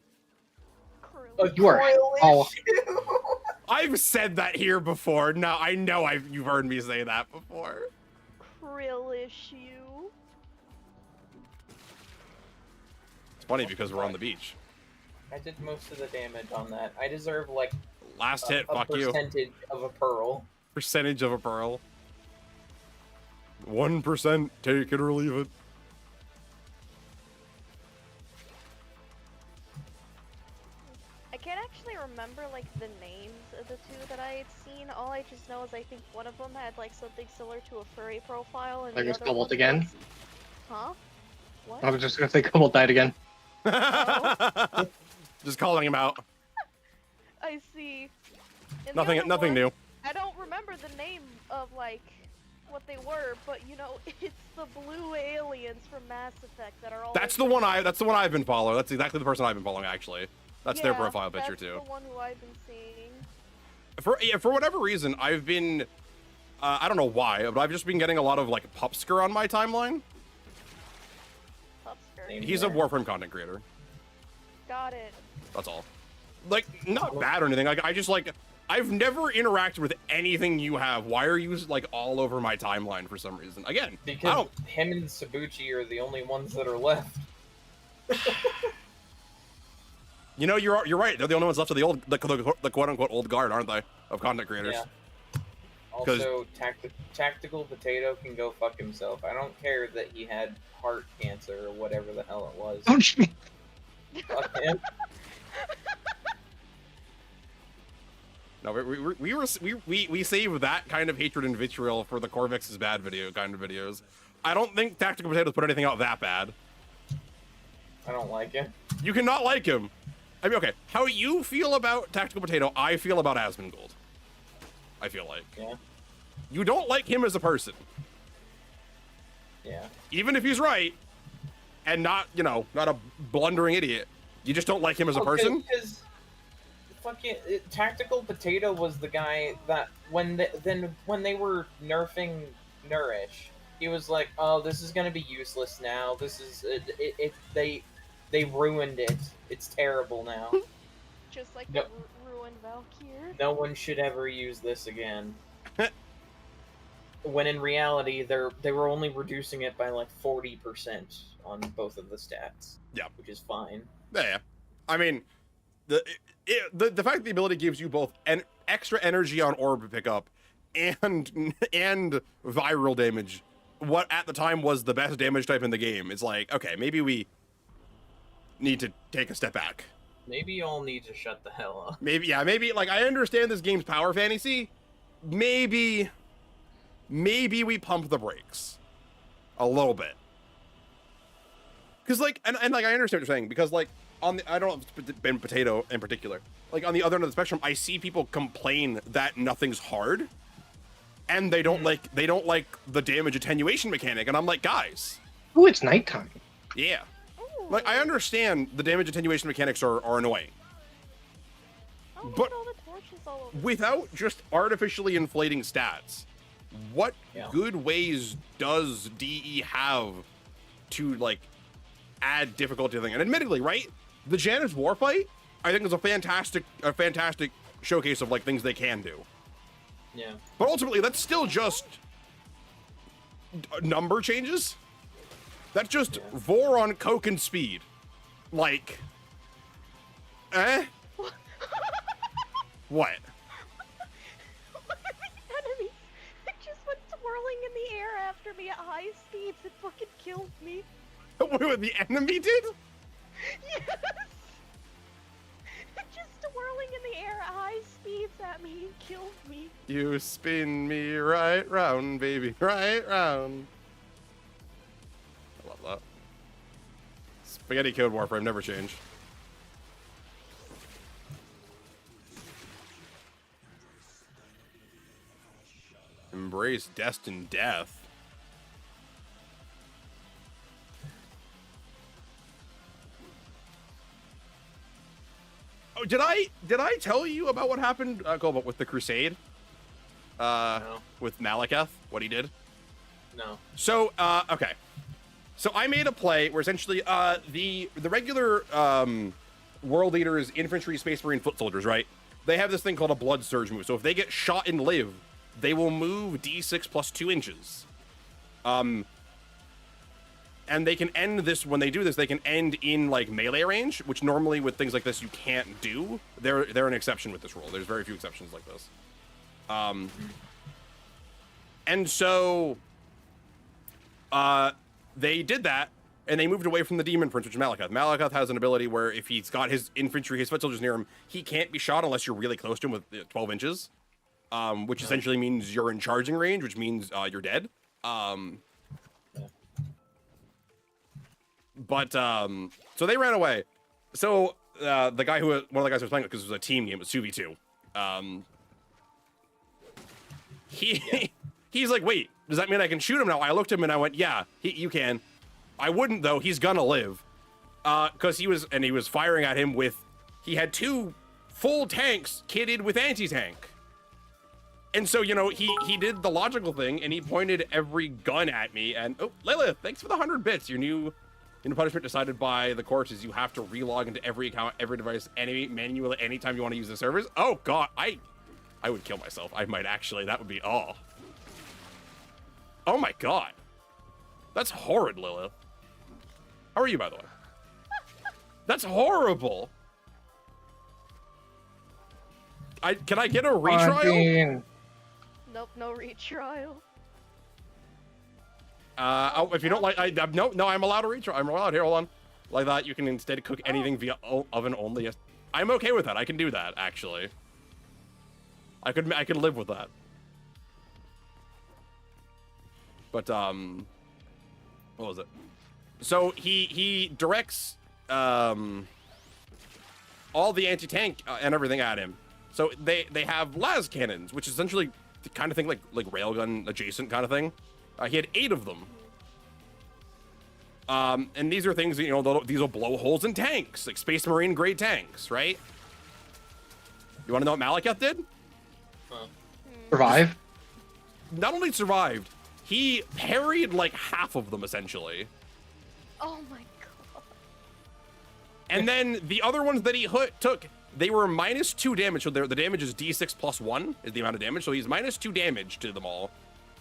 A You are- Krill oh. issue. I've said that here before. No, I know you've heard me say that before. Krill issue. It's funny because we're on the beach. I did most of the damage on that. I deserve like Last hit, a fuck you. percentage of a pearl. Percentage of a pearl. 1%, take it or leave it. I can't actually remember like the names of the two that I had seen. All I just know is I think one of them had like something similar to a furry profile, and Like the it's other Cobalt one again? was... Huh? What? I was just gonna say Cobalt died again. Just calling him out. I see. And the Nothing other one, new. I don't remember the name of like what they were, but you know, it's the blue aliens from Mass Effect that are all. That's the one I've been following. That's exactly the person I've been following actually. That's their profile picture too. That's the one who I've been seeing. For whatever reason, I've been I don't know why, but I've just been getting a lot of like Pupsker on my timeline. Pupsker. He's a Warframe content creator. Got it. That's all. Like, not bad or anything. Like, I just like, I've never interacted with anything you have. Why are you like all over my timeline for some reason? Again, because him and Sabuchi are the only ones that are left. You know, you're right. They're the only ones left of the old, the quote unquote old guard, aren't they? Of content creators. Yeah. Also, Tactical Potato can go fuck himself. I don't care that he had heart cancer or whatever the hell it was. Oh, shit. Fuck him. No, we save that kind of hatred and vitriol for the Corvix is bad kind of videos. I don't think Tactical Potatoes put anything out that bad. I don't like it. You cannot like him. I mean, okay, how you feel about Tactical Potato, I feel about Asmongold. I feel like. Yeah. You don't like him as a person. Yeah. Even if he's right, and not, you know, not a blundering idiot. You just don't like him as a person? Because fucking Tactical Potato was the guy that when they were nerfing Nourish, he was like, "Oh, this is gonna be useless now. This is they ruined it. It's terrible now. Just like Yep. the ruined Valkyr. No one should ever use this again." When in reality, they were only reducing it by like 40% on both of the stats. Yeah, which is fine. Yeah. I mean, the fact that the ability gives you both an extra energy on orb pickup and viral damage, what at the time was the best damage type in the game, it's like, okay, maybe we need to take a step back. Maybe you all need to shut the hell up. Maybe like I understand this game's power fantasy. Maybe we pump the brakes a little bit. Cause like, and like I understand what you're saying, because like on the, I don't know if it's been Potato in particular, like on the other end of the spectrum, I see people complain that nothing's hard, and they don't like the damage attenuation mechanic, and I'm like, guys. Oh, it's nighttime. Yeah. Ooh. Like I understand the damage attenuation mechanics are annoying. Oh, look but at all the torches all over. without just artificially inflating stats, what good ways does DE have to like add difficulty to the thing? And admittedly, right, the Janus war fight, I think is a fantastic showcase of like things they can do. Yeah. But ultimately, that's still just number changes. That's just Voron, Coke, and Speed. Like, What? Enemies just went twirling in the air after me at high speeds. It fucking killed me. What the enemy did? Yes! Just twirling in the air at high speeds at me and killed me. You spin me right round, baby, right round. Spaghetti code Warframe never change. Embrace destined death. Oh, did I tell you about what happened, Cobalt, with the Crusade? No. With Malekith, what he did? No. So, okay. So I made a play where essentially, the regular, world leaders, infantry, space marine, foot soldiers, right? They have this thing called a blood surge move. So if they get shot and live, they will move d6 plus 2 inches. And they can end this, when they do this, they can end in, like, melee range, which normally with things like this you can't do. They're an exception with this rule. There's very few exceptions like this. And so, they did that, and they moved away from the Demon Prince, which is Malekith. Malekith has an ability where if he's got his infantry, his foot soldiers near him, he can't be shot unless you're really close to him with 12 inches. Which essentially means you're in charging range, which means you're dead. So they ran away. So the guy one of the guys I was playing with, because it was a team game, it was 2v2. He's like, wait, does that mean I can shoot him now? I looked at him and I went, yeah, you can. I wouldn't though. He's gonna live, because he was firing at him with. He had 2 full tanks kitted with anti-tank. And so, you know, he did the logical thing, and he pointed every gun at me, and, oh, Lilith, thanks for the 100 bits. Your new punishment decided by the courts is you have to relog into every account, every device, manually, anytime you want to use the servers. Oh, God, I would kill myself. I might actually. That would be, oh. Oh, my God. That's horrid, Lilith. How are you, by the way? That's horrible. Can I get a retrial? Nope, no retrial. If you don't like, no, I'm allowed to retrial. I'm allowed. Here, hold on. Like that, you can instead cook anything via oven only. I'm okay with that. I can do that, actually. I could live with that. But, what was it? So, he directs, all the anti-tank and everything at him. So, they have las cannons, which is essentially the kind of thing like railgun adjacent kind of thing. He had 8 of them. And these are things that, you know, these will blow holes in tanks, like Space Marine grade tanks, right? You want to know what Malekith did? Survive? Not only survived, he parried like half of them, essentially. Oh my god. And then the other ones that he took, they were -2 damage, so the damage is d6 plus 1 is the amount of damage, so he's -2 damage to them all.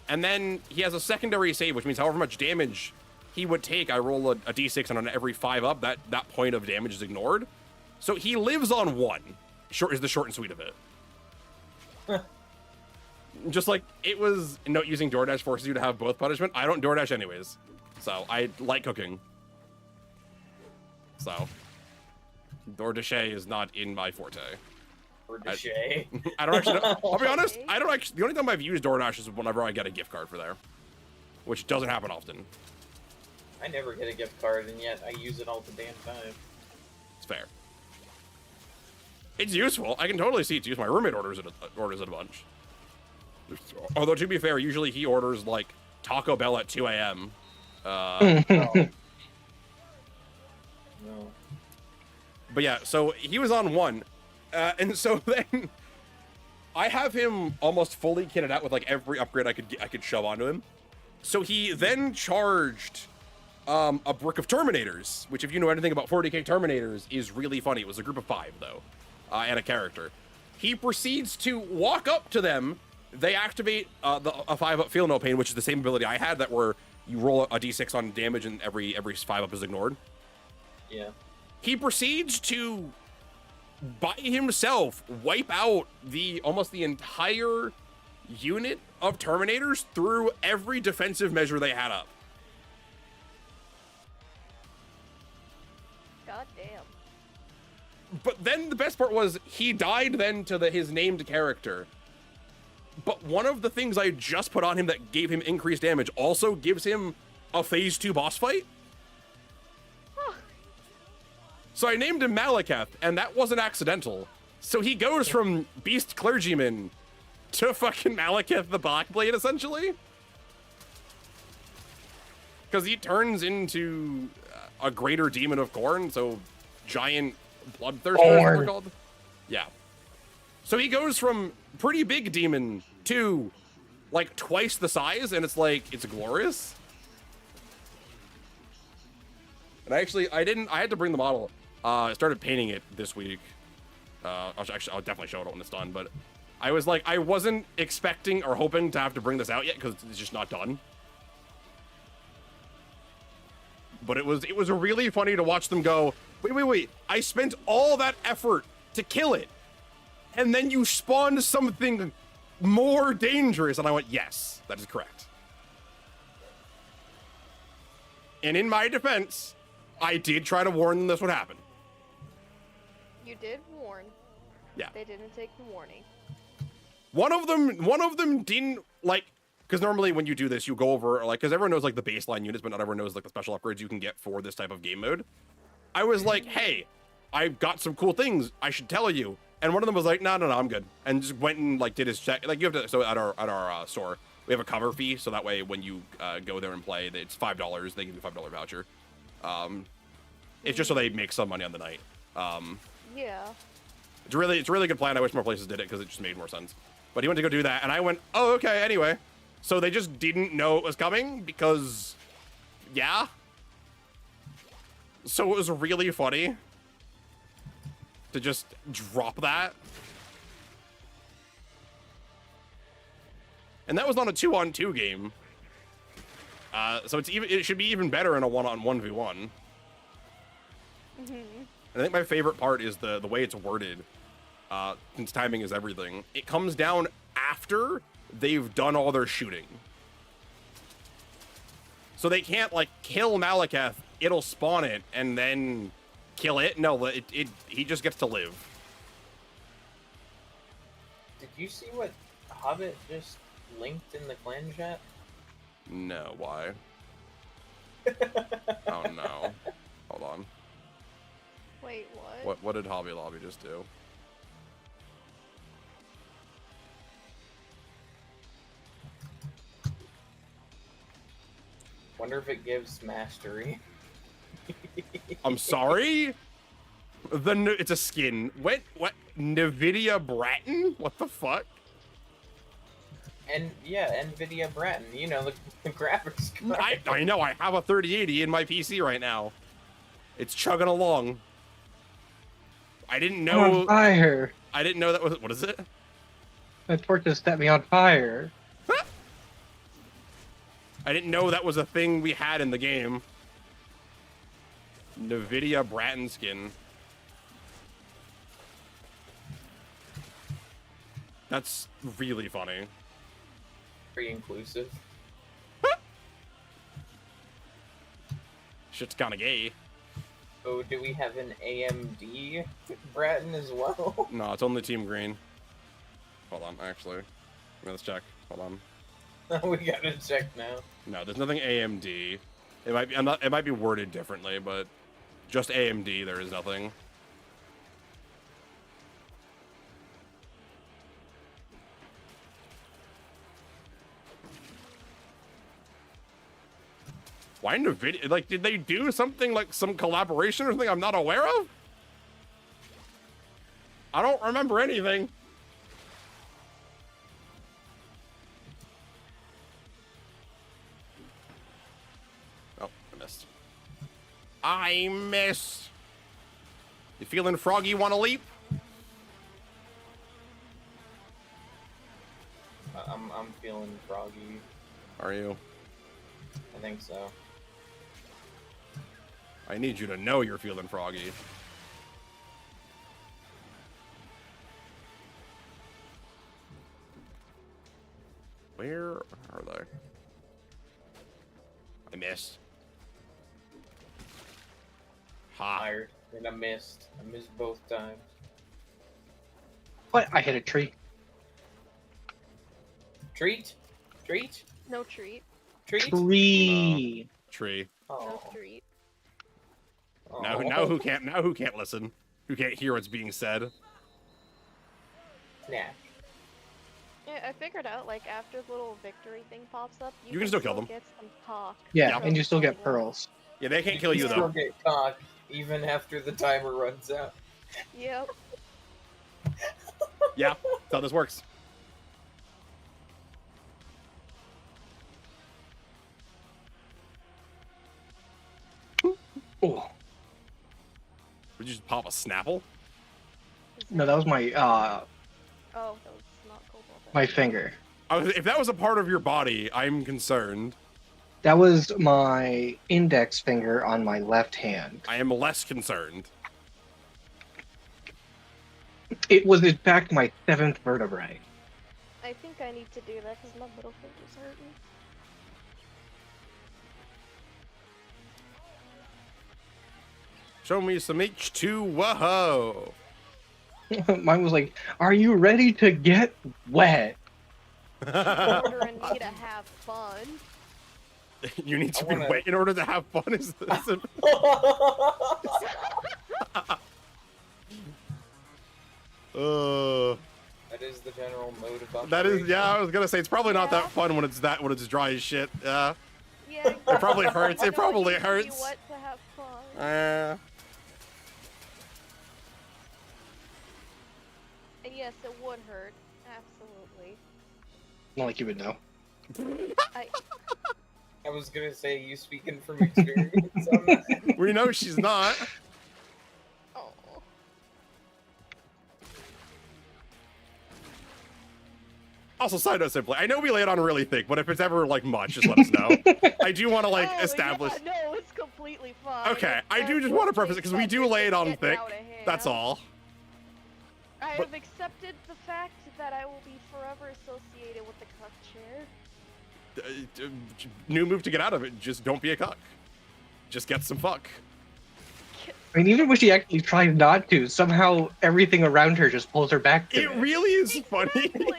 And then he has a secondary save, which means however much damage he would take, I roll a d6, and on every 5 up, that point of damage is ignored. So he lives on 1, is the short and sweet of it. Just like, it was, note using DoorDash forces you to have both punishment. I don't DoorDash anyways, so I like cooking. So, DoorDash is not in my forte. DoorDash? I don't actually know. I'll be honest, I don't actually, the only time I've used DoorDash is whenever I get a gift card for there, which doesn't happen often. I never get a gift card, and yet I use it all the damn time. It's fair. It's useful. I can totally see it's useful. My roommate orders it a bunch. Although, to be fair, usually he orders, like, Taco Bell at 2 a.m. No. But yeah, so he was on 1. And so then I have him almost fully kitted out with, like, every upgrade I could shove onto him. So he then charged a brick of Terminators, which, if you know anything about 40k Terminators, is really funny. It was a group of 5, though, and a character. He proceeds to walk up to them. They activate a 5-up Feel No Pain, which is the same ability I had, that where you roll a d6 on damage and every 5-up is ignored. Yeah. He proceeds to, by himself, wipe out almost the entire unit of Terminators through every defensive measure they had up. God damn. But then the best part was he died then to his named character. But one of the things I just put on him that gave him increased damage also gives him a phase 2 boss fight. Huh. So I named him Malekith, and that wasn't accidental. So he goes from Beast Clergyman to fucking Malekith the Blackblade, essentially. Because he turns into a greater demon of Khorne, so giant bloodthirster is what they're called. Yeah. So he goes from pretty big demon to like twice the size, and it's like, it's glorious. And I had to bring the model. I started painting it this week. I'll definitely show it when it's done, but I was like, I wasn't expecting or hoping to have to bring this out yet because it's just not done. But it was really funny to watch them go, wait, I spent all that effort to kill it, and then you spawned something more dangerous. And I went, yes, that is correct. And in my defense, I did try to warn them this would happen. You did warn. Yeah. They didn't take the warning. One of them didn't, like, because normally when you do this, you go over, like, because everyone knows, like, the baseline units, but not everyone knows, like, the special upgrades you can get for this type of game mode. I was like, hey, I've got some cool things I should tell you. And one of them was like, no, I'm good. And just went and, like, did his check. Like, you have to, so at our store, we have a cover fee, so that way when you go there and play, it's $5. They give you a $5 voucher. It's just so they make some money on the night. Yeah. It's a really good plan. I wish more places did it because it just made more sense. But he went to go do that, and I went, oh, okay, anyway. So they just didn't know it was coming because, yeah. So it was really funny to just drop that. And that was on a 2-on-2 game. So it should be even better in a 1-on-1v1. Mm-hmm. I think my favorite part is the way it's worded. Since timing is everything. It comes down after they've done all their shooting. So they can't, like, kill Malekith, it'll spawn it, and then kill it. No, he just gets to live. Did you see what Hobbit just linked in the clan chat? No, why? Oh no. Hold on. Wait, what? What did Hobby Lobby just do? Wonder if it gives mastery. I'm sorry? It's a skin. What? NVIDIA Bratton? What the fuck? And yeah, NVIDIA Bratton. You know, the graphics card. I know, I have a 3080 in my PC right now. It's chugging along. I didn't I'm know. on fire. I didn't know that was. What is it? The torch just set me on fire. I didn't know that was a thing we had in the game. NVIDIA Bratton skin. That's really funny. Very inclusive. Shit's kinda gay. Oh, do we have an AMD Bratton as well? No, it's only Team Green. Hold on, actually. Let's check. Hold on. We gotta check now. No, there's nothing AMD. It might be it might be worded differently, but just AMD, there is nothing. Why NVIDIA? Like, did they do something, like some collaboration or something I'm not aware of? I don't remember anything. Oh, I missed. I missed. You feeling froggy? Want to leap? I'm feeling froggy. Are you? I think so. I need you to know you're feeling froggy. Where are they? I missed. Ha. Tired. And I missed. I missed both times. What? I hit a tree. Treat? Treat? No treat. Treat? Tree. Tree. Oh. No treat. Now who can't listen? Who can't hear what's being said? Nah. Yeah, I figured out, like, after the little victory thing pops up, You can still kill them. get some talk. Yeah, from and you still get killing them. pearls. Yeah, they can't kill you Still though. get cock even after the timer runs out. Yep. Yeah, that's how this works. Oh Would you just pop a Snapple? no, that was my Oh, that was not cool. my finger. If that was a part of your body, I'm concerned. That was my index finger on my left hand. I am less concerned. It was in fact my 7th vertebrae. I think I need to do that because my middle finger's hurting. Show me some H2, whoa! Mine was like, "Are you ready to get wet?" Ordering me to have fun. You need to I be wanna- wet in order to have fun. Is this a... That is the general mode of That is, operation. yeah. I was gonna say it's probably not that Yeah. fun when it's dry as shit. Yeah. Yeah, It probably hurts. It No, probably you need to be hurts. wet to have fun. And yes, it would hurt. Absolutely. Not like you would know. I was gonna say, you speaking from experience on that? We know she's not. Oh. Also, side note simply, I know we lay it on really thick, but if it's ever like much, just let us know. I do want to like Oh, establish. Yeah, no, it's completely fine. Okay, It's I do just want to preface it because we do lay it on getting thick. out of hand. That's all. I But- have accepted the fact that I will be forever associated with the cuck chair. New move to get out of it. Just don't be a cuck. Just get some fuck. I mean, even when she actually tries not to, somehow everything around her just pulls her back to It really is funny. Exactly.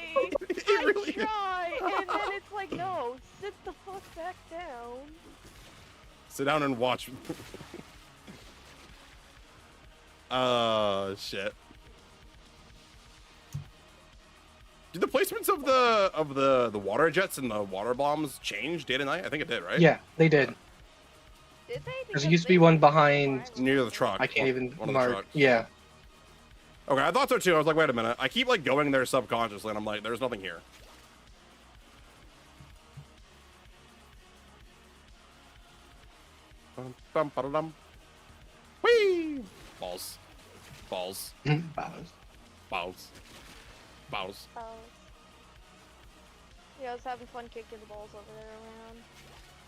It I really is. try, and then it's like, no, sit the fuck back down. Sit down and watch. Shit. Did the placements of the water jets and the water bombs change day to night? I think it did, right? Yeah, they did. Did they? There used to be one behind Near the truck. I can't even One of the mark. trucks. Yeah. Okay, I thought so too. I was like, wait a minute. I keep like going there subconsciously, and I'm like, there's nothing here. Bum, ba-da-dum. Whee! Balls. Balls. Bows. Balls. Balls. Oh. Yeah, I was having fun kicking the balls over there around.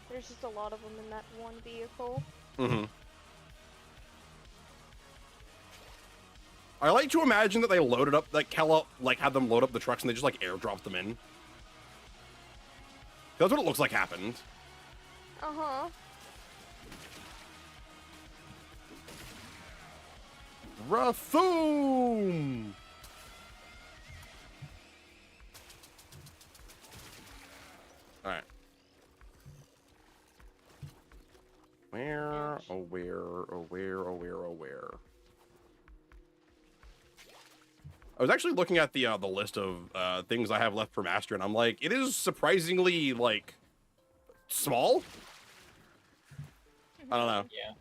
There's just a lot of them in that one vehicle. Mm-hmm. I like to imagine that they loaded up, like Kella, like had them load up the trucks and they just like airdropped them in. That's what it looks like happened. Uh-huh. Rathoom! Alright. Where, oh where, oh where, oh where, oh where. I was actually looking at the list of things I have left for master, and I'm like, it is surprisingly like small. I don't know. Yeah.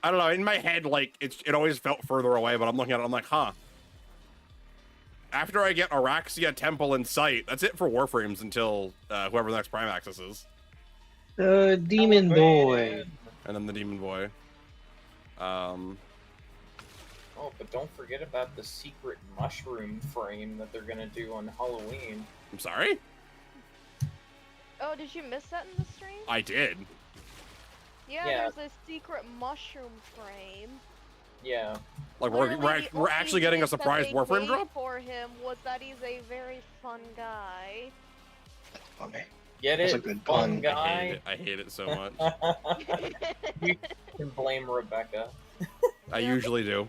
I don't know. In my head, like it always felt further away, but I'm looking at it, I'm like, huh. After I get Araxia Temple in sight, that's it for Warframes until whoever the next Prime Access is, The demon boy. and then the Demon Boy. Oh, but don't forget about the secret mushroom frame that they're gonna do on Halloween. I'm sorry. Oh, did you miss that in the stream? I did. Yeah, Yeah. there's a secret mushroom frame. Yeah. Like Literally, we're the we're actually getting a only thing that surprise they Warframe made drop. for him was that he's a very fun guy. Okay. Get That's it, a good fun pun. I hate guy? it. I hate it so much. You can blame Rebecca. I usually do.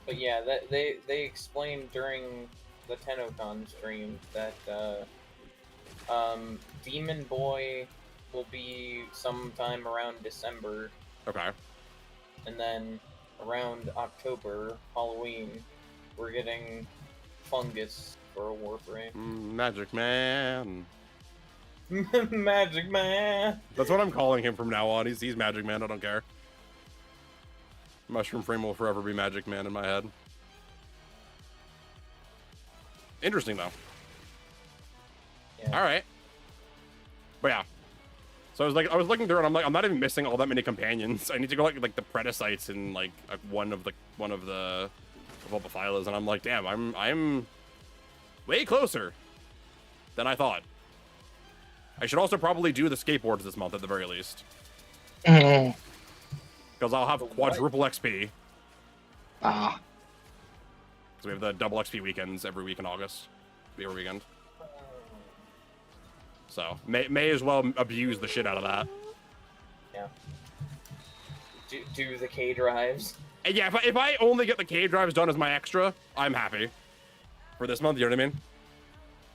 But yeah, that they explained during the TennoCon stream that Demon Boy will be sometime around December, Okay. and then around October, Halloween, we're getting Fungus for a Warframe. Magic Man. Magic Man! That's what I'm calling him from now on. He's Magic Man. I don't care. Mushroom Frame will forever be Magic Man in my head. Interesting though. Yeah. All right. But yeah. So I was looking through and I'm like, I'm not even missing all that many companions. I need to go like the Predicites and like one of the Vulpaphilas, and I'm like, damn, I'm way closer than I thought. I should also probably do the skateboards this month at the very least. Because I'll have quadruple XP. Ah. So we have the double XP weekends every week in August. Every weekend. So may as well abuse the shit out of that. Yeah. Do the K drives. And yeah, if I only get the K drives done as my extra, I'm happy. For this month, you know what I mean?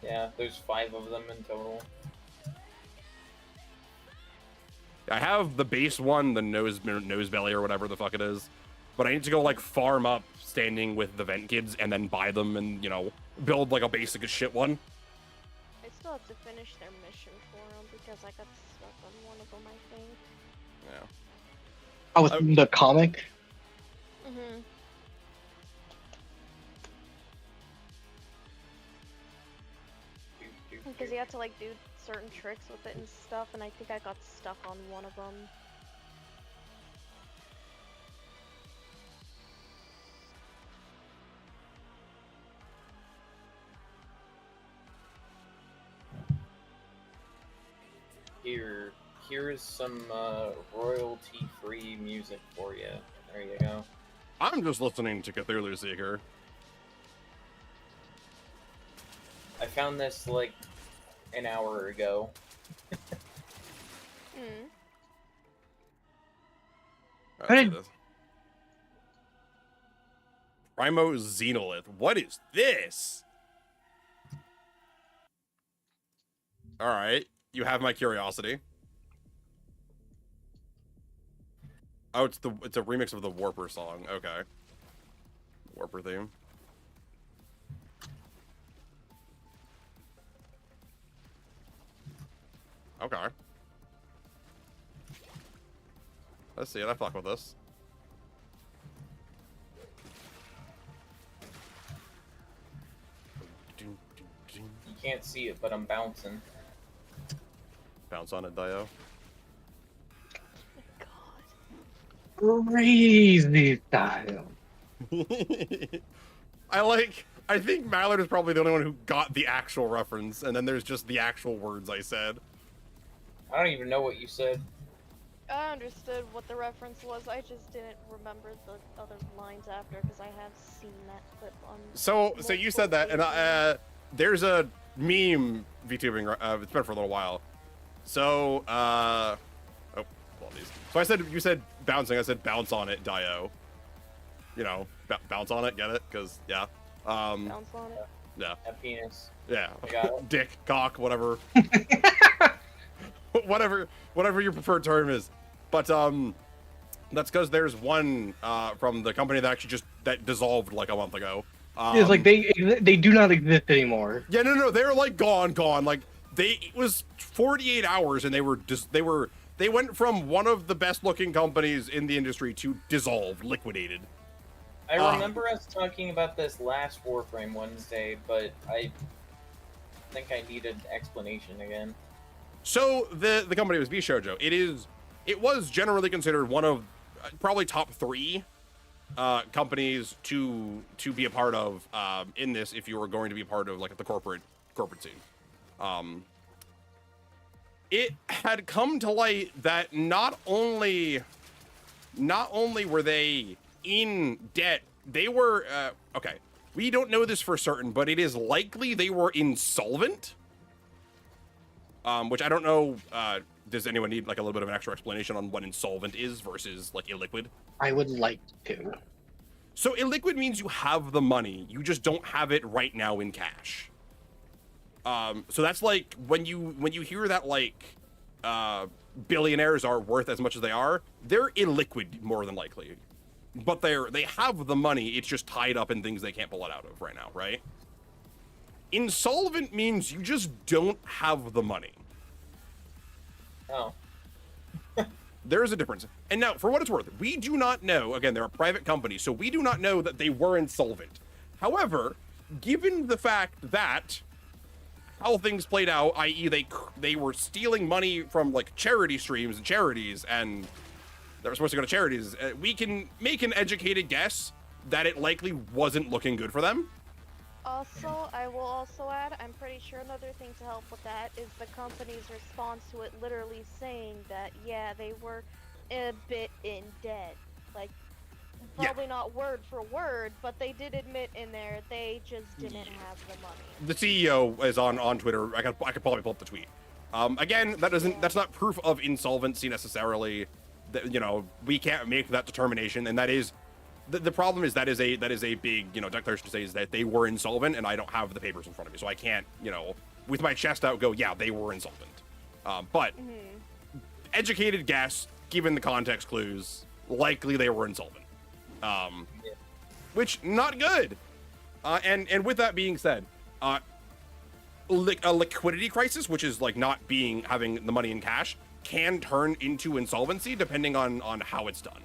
Yeah, there's 5 of them in total. I have the base one, the nose belly or whatever the fuck it is. But I need to go like farm up standing with the vent kids and then buy them and, you know, build like a basic as shit one. I still have to finish their mission for them because I got stuck on one of them, I think. Yeah. Oh, with the comic? Mm-hmm. Because you have to like do certain tricks with it and stuff, and I think I got stuck on one of them. Here's some royalty-free music for you. There you go. I'm just listening to Cthulhu Seeker. I found this like an hour ago. Let's see this. Primo Xenolith. What is this? Alright. You have my curiosity. Oh, it's a remix of the Warper song. Okay. Warper theme. Okay. Let's see it. I fuck with this. You can't see it, but I'm bouncing. Bounce on it, Dio. Crazy style. I think Mallard is probably the only one who got the actual reference, and then there's just the actual words I said. I don't even know what you said. I understood what the reference was, I just didn't remember the other lines after, because I have seen that clip on... So you said that, and there's a meme VTubing, it's been for a little while. So, oh, apologies. So you said bouncing, I said bounce on it, Dio. You know, bounce on it, get it? Because, yeah. Bounce on it? Yeah. A penis. Yeah. I got it. Dick, cock, whatever. whatever your preferred term is. But, that's because there's one, from the company that actually that dissolved like a month ago. It's like they do not exist anymore. Yeah, no, they're like gone. Like it was 48 hours, and they went from one of the best looking companies in the industry to dissolved, liquidated. I remember us talking about this last Warframe Wednesday, but I think I needed explanation again. So the company was Bishoujo. It was generally considered one of probably top 3 companies to be a part of in this, if you were going to be a part of like the corporate scene. It had come to light that not only were they in debt, they were okay, we don't know this for certain, but it is likely they were insolvent, which I don't know. Does anyone need like a little bit of an extra explanation on what insolvent is versus like illiquid? I would like to. So illiquid means you have the money, you just don't have it right now in cash. So that's like when you hear that, like billionaires are worth as much as they are, they're illiquid more than likely. But they have the money, it's just tied up in things they can't pull it out of right now, right? Insolvent means you just don't have the money. Oh. There's a difference. And now, for what it's worth, we do not know, again, they're a private company, so we do not know that they were insolvent. However, given the fact that how things played out, i.e. they were stealing money from like charity streams and charities, and they were supposed to go to charities, we can make an educated guess that it likely wasn't looking good for them. Also, I will also add, I'm pretty sure another thing to help with that is the company's response to it literally saying that, yeah, they were a bit in debt. Like, probably not word for word, but they did admit in there they just didn't have the money. The CEO is on Twitter. I could probably pull up the tweet. Again, that's not proof of insolvency necessarily. That, you know, we can't make that determination, and that is the problem is that is a big, you know, declaration to say is that they were insolvent, and I don't have the papers in front of me, so I can't, you know, with my chest out go, yeah, they were insolvent. But educated guess, given the context clues, likely they were insolvent. Which not good. And with that being said, a liquidity crisis, which is like not having the money in cash, can turn into insolvency depending on how it's done.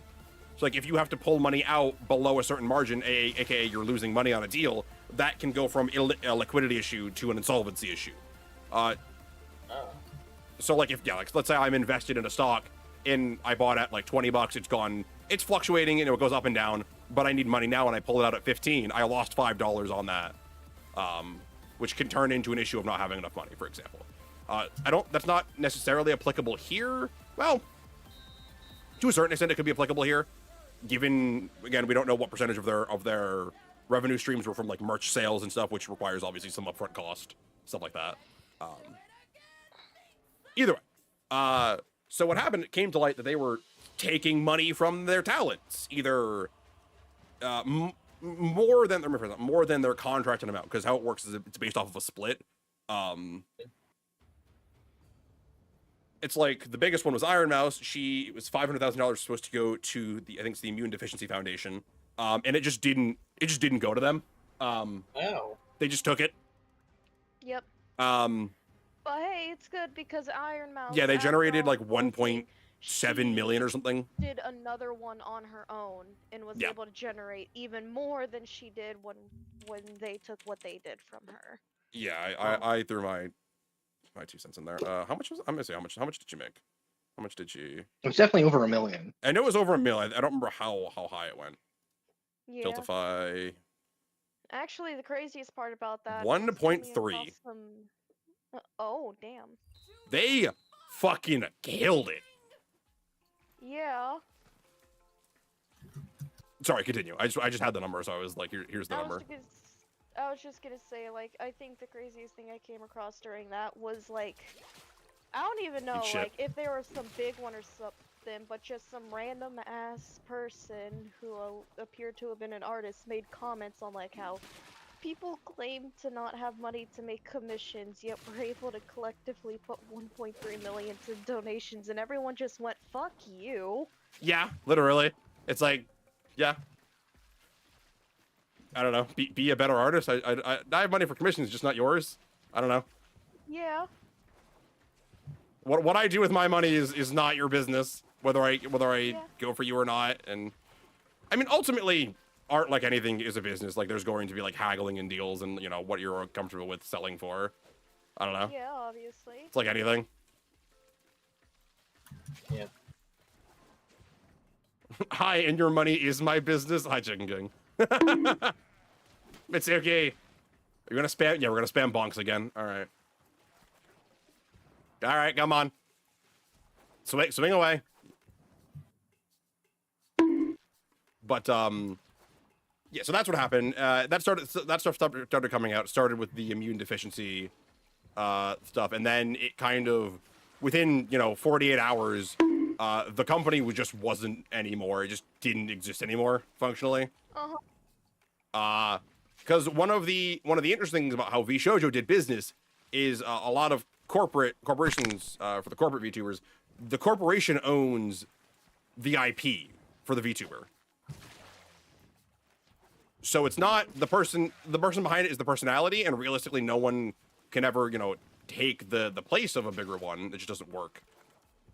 So like if you have to pull money out below a certain margin, aka you're losing money on a deal, that can go from a liquidity issue to an insolvency issue. So like like let's say I'm invested in a stock and I bought at like $20, it's fluctuating and it goes up and down, but I need money now and I pull it out at 15, I lost $5 on that. Which can turn into an issue of not having enough money, for example. That's not necessarily applicable here. Well, to a certain extent it could be applicable here. Given, again, we don't know what percentage of their revenue streams were from like merch sales and stuff, which requires obviously some upfront cost, stuff like that. Either way, so what happened? It came to light that they were taking money from their talents, either more than their contracted amount, because how it works is it's based off of a split. It's like the biggest one was Iron Mouse. It was $500,000 supposed to go to I think it's the Immune Deficiency Foundation, and it just didn't go to them. They just took it. Yep. But hey, it's good because Iron Mouse. Yeah, they generated like 1.7 million or something. Did another one on her own and was able to generate even more than she did when they took what they did from her. Yeah, I threw my 2 cents in there. How much was? I'm gonna say how much did you make? How much did she? It was definitely over $1 million. I know it was over $1 million. I don't remember how high it went. Yeah. Tiltify. Actually, the craziest part about that. 1.3. Oh damn. They fucking killed it. Yeah. Sorry, continue. I just had the number, so I was like, here's the number. I was just gonna say, like, I think the craziest thing I came across during that was, like, I don't even know, like, if there was some big one or something, but just some random ass person who appeared to have been an artist made comments on, like, how people claim to not have money to make commissions, yet we're able to collectively put 1.3 million to donations, and everyone just went, fuck you. Yeah, literally. It's like, yeah. I don't know. Be a better artist. I have money for commissions, just not yours. I don't know. Yeah. What I do with my money is not your business. Whether I go for you or not. And I mean, ultimately, art, like anything, is a business. Like there's going to be like haggling and deals, and you know what you're comfortable with selling for. I don't know. Yeah, obviously. It's like anything. Yeah. Hi, and your money is my business. Hi, Chicken King. It's okay. You're gonna spam? Yeah, we're gonna spam bonks again. All right. All right, come on. Swing away. But yeah. So that's what happened. That stuff started coming out. It started with the immune deficiency stuff, and then it kind of within 48 hours, the company just wasn't anymore. It just didn't exist anymore functionally. Because one of the interesting things about how VShojo did business is a lot of corporations for the corporate VTubers, the corporation owns the IP for the VTuber. So it's not the person behind it is the personality, and realistically no one can ever, you know, take the place of a bigger one. It just doesn't work.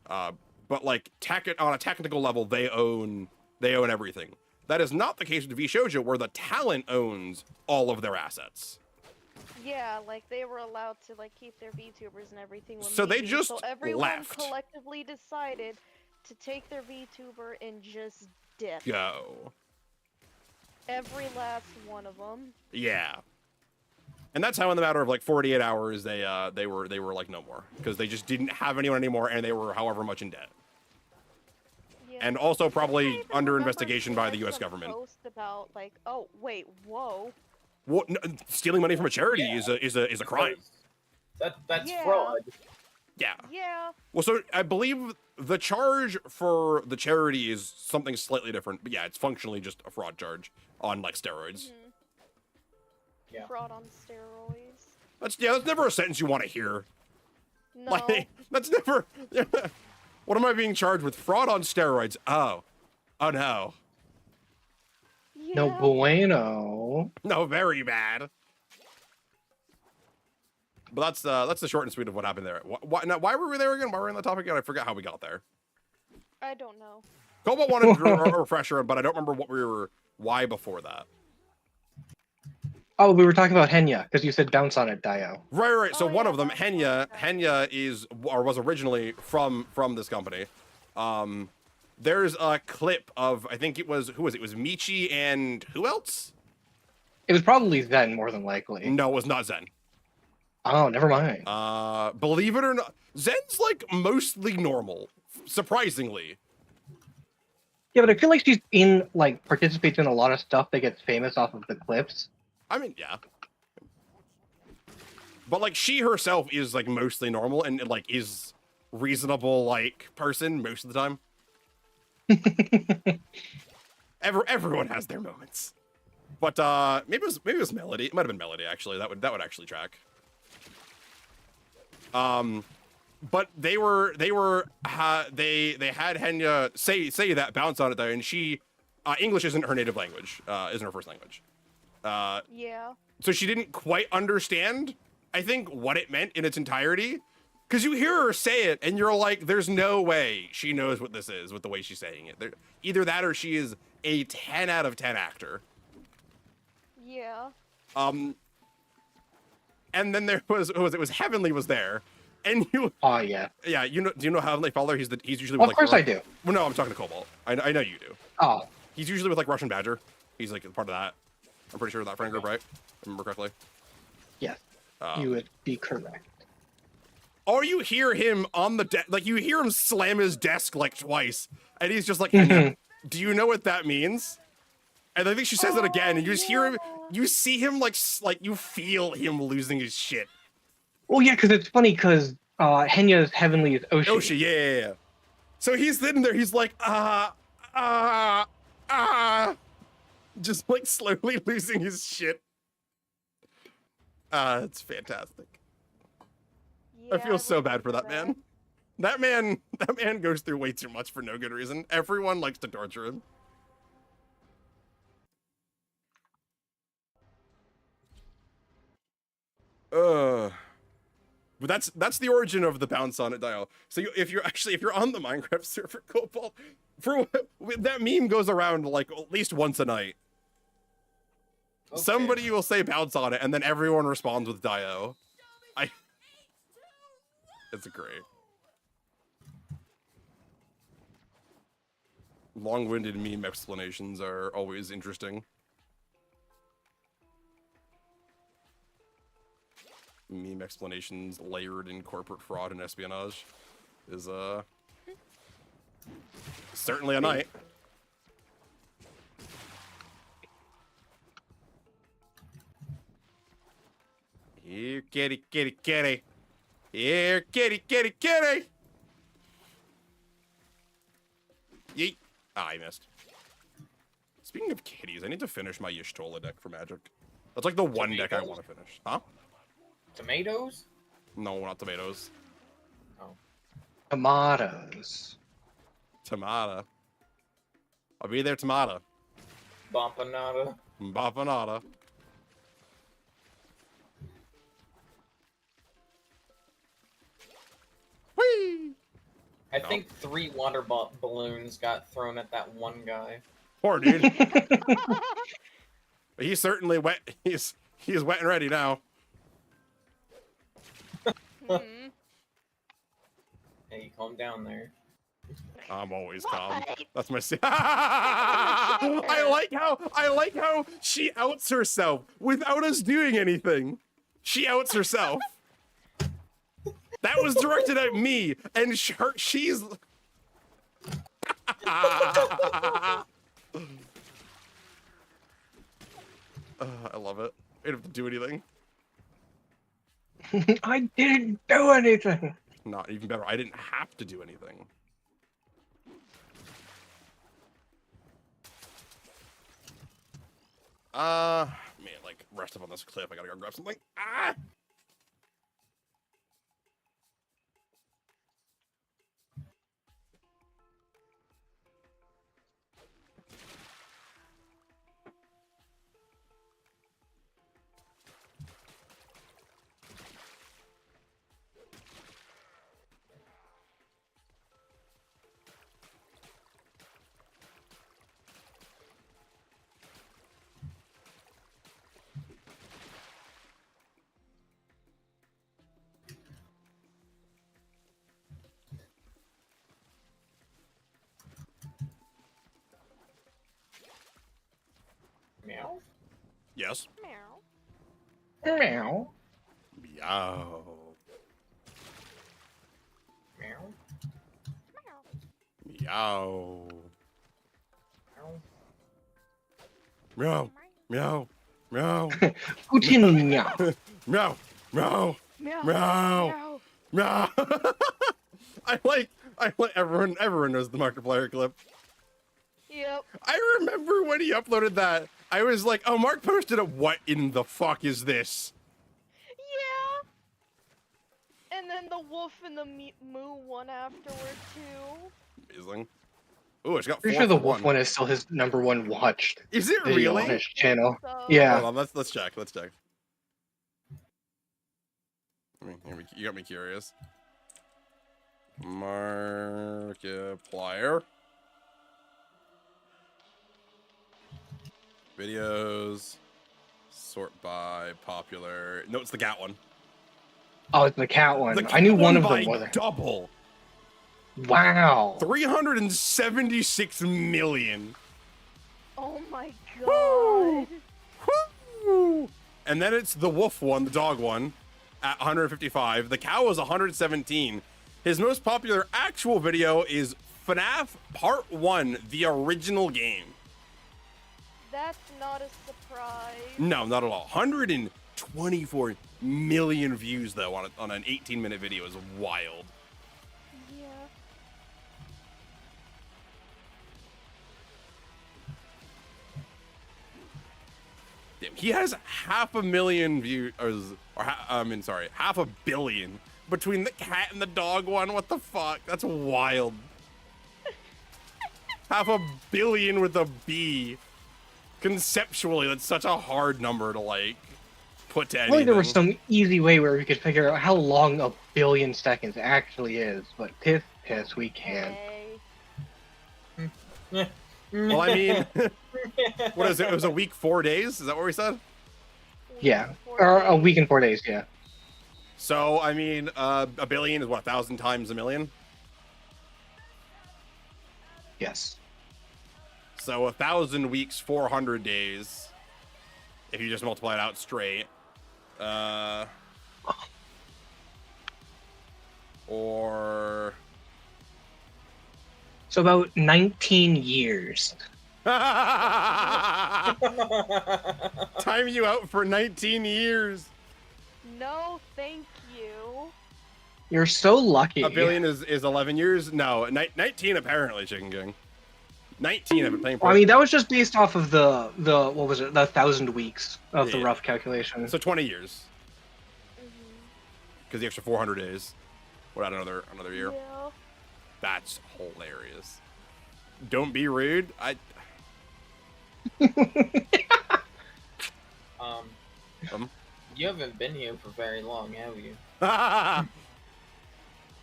But like on a technical level, they own everything. That is not the case with VShojo, where the talent owns all of their assets. Yeah, like they were allowed to like keep their VTubers and everything. So they just so everyone left. collectively decided to take their VTuber and just dip. Go. Every last one of them. Yeah. And that's how in the matter of like 48 hours they were like no more, because they just didn't have anyone anymore, and they were however much in debt. Yeah. And also probably I even under remember investigation by the seeing U.S. some government. post about like, oh wait, whoa. What, no, stealing money from a charity is a crime. That's Yeah. fraud. Yeah. Yeah. Well, so I believe the charge for the charity is something slightly different, but yeah, it's functionally just a fraud charge on like steroids. Mhm. Yeah. Fraud on steroids. That's never a sentence you want to hear. No. Like, that's never. What am I being charged with? Fraud on steroids. Oh no. Yeah. No bueno. No, very bad. But that's the short and sweet of what happened there. Why were we there again? Why were we on the topic again? I forgot how we got there. I don't know. Cobalt wanted to do a refresher, but I don't remember why before that. Oh, we were talking about Henya, because you said bounce on it, Dio. Right. So Oh, one yeah, of them, that's Henya was originally from this company. There's a clip of, I think it was, who was it? It was Michi and who else? It was probably Zen, more than likely. No, it was not Zen. Oh, never mind. Believe it or not, Zen's like mostly normal, surprisingly. Yeah, but I feel like she's participates in a lot of stuff that gets famous off of the clips. I mean, yeah. But like she herself is like mostly normal and like is reasonable like person most of the time. Everyone has their moments. But maybe it was Melody. It might have been Melody actually. That would actually track. But they had Henya say that bounce on it though, and she English isn't her native language, isn't her first language. Yeah. So she didn't quite understand, I think, what it meant in its entirety. Because you hear her say it, and you're like, there's no way she knows what this is with the way she's saying it. Either that or she is a 10 out of 10 actor. Yeah. And then there was, it was Heavenly was there. And you... Oh, yeah. Yeah, do you know Heavenly Fowler? He's usually with, Well, like... of course I do. Well, no, I'm talking to Cobalt. I know you do. Oh. He's usually with, like, Russian Badger. He's, like, part of that. I'm pretty sure of that friend group, right? If I remember correctly. Yes. You would be correct. Or you hear him on the desk, like, you hear him slam his desk, like, twice. And he's just like, do you know what that means? And I think she says it again, and you just hear him, you see him, like, you feel him losing his shit. Well, yeah, because it's funny, because Henya's Heavenly is Oshi. Oshi, yeah. So he's sitting there, he's like, just, like, slowly losing his shit. It's fantastic. Yeah, I feel so bad for remember that man. That man goes through way too much for no good reason. Everyone likes to torture him. But that's the origin of the bounce on it dial. So if you're on the Minecraft server, Cobalt, that meme goes around like at least once a night. Okay. Somebody will say bounce on it, and then everyone responds with Dio. It's great. Long-winded meme explanations are always interesting. Meme explanations layered in corporate fraud and espionage is certainly a night. Here, kitty, kitty, kitty. Here, kitty, kitty, kitty. Yeet. Ah, I missed. Speaking of kitties, I need to finish my Y'shtola deck for Magic. That's like the one deck I want to finish. Huh? Tomatoes? No, not tomatoes. Tomatoes. Tomato. I'll be there, tomato. Bampanada. Bapanada. Whee! I think 3 water balloons got thrown at that one guy. Poor dude. He's certainly wet. He's wet and ready now. Hey, calm down there. I'm always calm. That's my. I like how she outs herself without us doing anything. She outs herself. That was directed at me, and she's. I love it. I didn't have to do anything. I didn't do anything. Not even better. I didn't have to do anything. Man, like, rest up on this cliff. I gotta go grab something. Ah! Meow? Yes. Meow. Meow. Meow. Meow? Meow. Meow? Meow. Meow. Meow. Putin meow. Meow. Meow. Meow. Meow. Meow. I like everyone knows the Markiplier clip. Yep. I remember when he uploaded that, I was like, oh, Mark posted it. What in the fuck is this? Yeah. And then the wolf and the moo one afterward too. Amazing. Ooh, it's got Pretty 4 sure the for wolf 1. one is still his #1 watched Is it video really? on his channel. So, Yeah. Hold on, let's check. Let's check. I mean, you got me curious. Markiplier. Videos. Sort by popular. No, it's the cat one. Oh, it's the cat one. The cat I knew one of by them was. double. Wow. 376 million. oh my Woo! god. Woo! And then it's the wolf one, the dog one, at 155. The cow is 117. His most popular actual video is FNAF Part 1, the original game. That's not a surprise. No, not at all. 124 million views, though, on an 18-minute video is wild. Yeah. Damn, he has 500,000 views, half a billion between the cat and the dog one. What the fuck? That's wild. 500 million with a B. Conceptually, that's such a hard number to like put to I anything. think there was some easy way where we could figure out how long a billion seconds actually is, but piss, we can't. Hey. Well, I mean, what is it? It was a week, 4 days. Is that what we said? Yeah, Four or a days. week and 4 days. Yeah. So I mean, a billion is what, 1,000 times a million. Yes. So 1,000 weeks, 400 days. If you just multiply it out straight. Or So about 19 years. time you out for 19 years. No, thank you. You're so lucky. A billion is 11 years. No, 19 apparently, Chicken King. 19 I've been playing for. I mean, that was just based off of the what was it, the 1,000 weeks of the Yeah. rough calculation. So 20 years. because the extra 400 days. What about another year? Yeah. That's hilarious. Don't be rude. You haven't been here for very long, have you?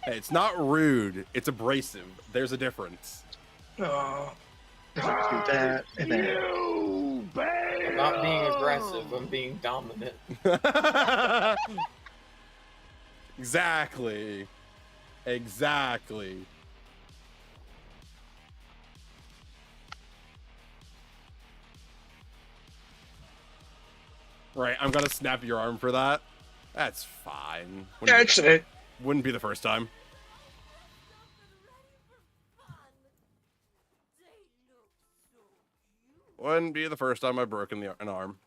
Hey, it's not rude. It's abrasive. There's a difference. Oh, do that and then. I'm not being aggressive. I'm being dominant. Exactly. Exactly. Right, I'm gonna snap your arm for that. That's fine. That's it. Wouldn't be the first time. Wouldn't be the first time I've broken an arm.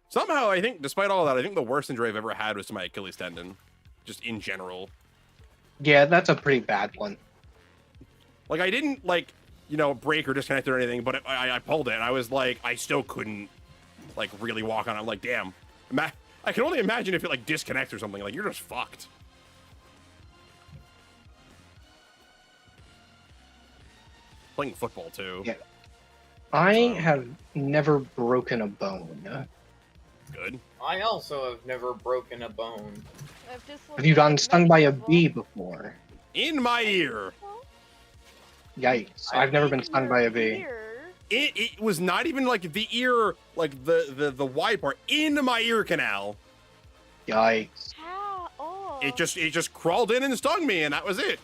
Somehow, I think, despite all that, I think the worst injury I've ever had was to my Achilles tendon. Just in general. Yeah, that's a pretty bad one. Like, I didn't, like, you know, break or disconnect or anything, but I pulled it, and I was like, I still couldn't, like, really walk on it. I'm like, damn. I can only imagine if it, like, disconnects or something. Like, you're just fucked. Playing football, too. Yeah. I have never broken a bone. Good. I also have never broken a bone. Have you gotten stung by a bee before? In my ear. Yikes. I've never been stung by a bee. It was not even like the ear, like the wide part, into my ear canal. Yikes. How? Oh. It just crawled in and stung me, and that was it.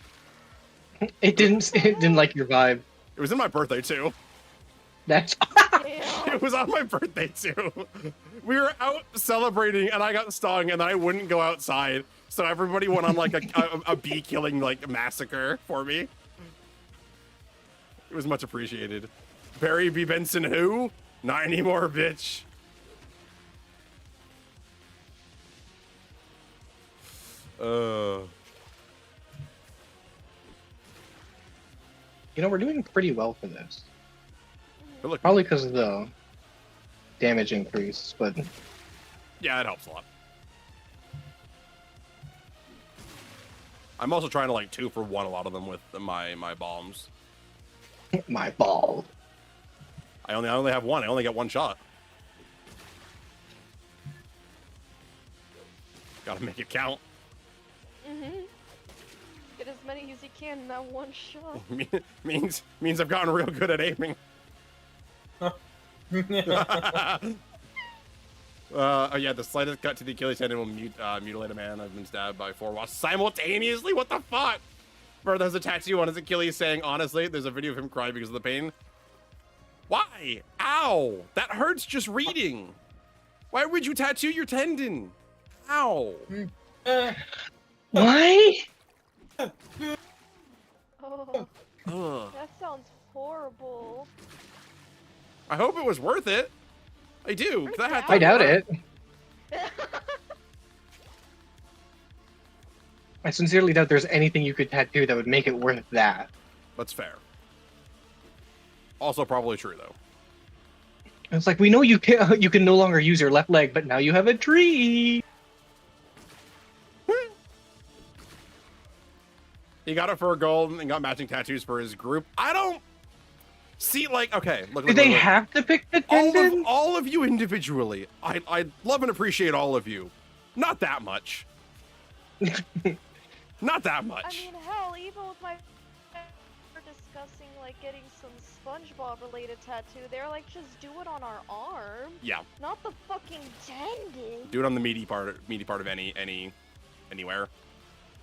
It didn't like your vibe. It was in my birthday too. That's It was on my birthday too. We were out celebrating, and I got stung, and then I wouldn't go outside, so everybody went on like a bee killing like massacre for me. It was much appreciated. Barry B. Benson, who? Not anymore, bitch. You know, we're doing pretty well for this. Look, Probably because of the damage increase, but yeah, it helps a lot. I'm also trying to like 2-for-1 a lot of them with my bombs. my ball. I only have one. I only get one shot. Gotta make it count. Get as many as you can in that one shot. means I've gotten real good at aiming. Oh yeah, the slightest cut to the Achilles tendon will mutilate a man. I've been stabbed by 4 wasps simultaneously. What the fuck? Bro, there's a tattoo on his Achilles saying, honestly, there's a video of him crying because of the pain. Why? Ow! That hurts just reading. Why would you tattoo your tendon? Ow! Why? Oh, Ugh. that sounds horrible. I hope it was worth it. I do. 'Cause that had to I doubt hurt. it. I sincerely doubt there's anything you could tattoo that would make it worth that. That's fair. Also probably true though. It's like, we know you can no longer use your left leg, but now you have a tree. He got it for a gold and got matching tattoos for his group. I don't see, like, okay. Look, Do they have to pick the tendon? all of you individually. I love and appreciate all of you. Not that much. Not that I much. mean, hell, even with my we're discussing like getting some SpongeBob related tattoo, they're like, just do it on our arm. Yeah. Not the fucking tendon. Do it on the meaty part of anywhere.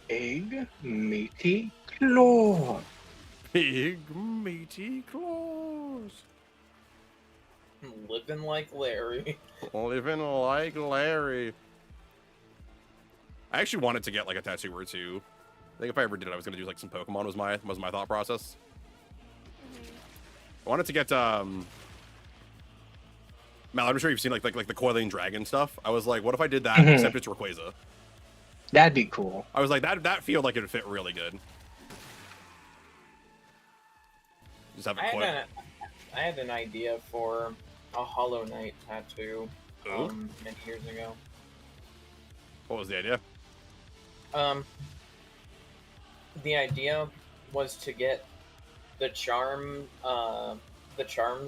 Big, meaty claw. Big meaty claws. Living like Larry. Living like Larry. I actually wanted to get like a tattoo or two. I think if I ever did it, I was gonna do like some Pokemon was my thought process. I wanted to get Mal, I'm sure you've seen like the coiling dragon stuff. I was like, what if I did that except it's Rayquaza? That'd be cool. I was like, that feel like it would fit really good. Just have it I had an idea for a Hollow Knight tattoo. many years ago. What was the idea? The idea was to get the charms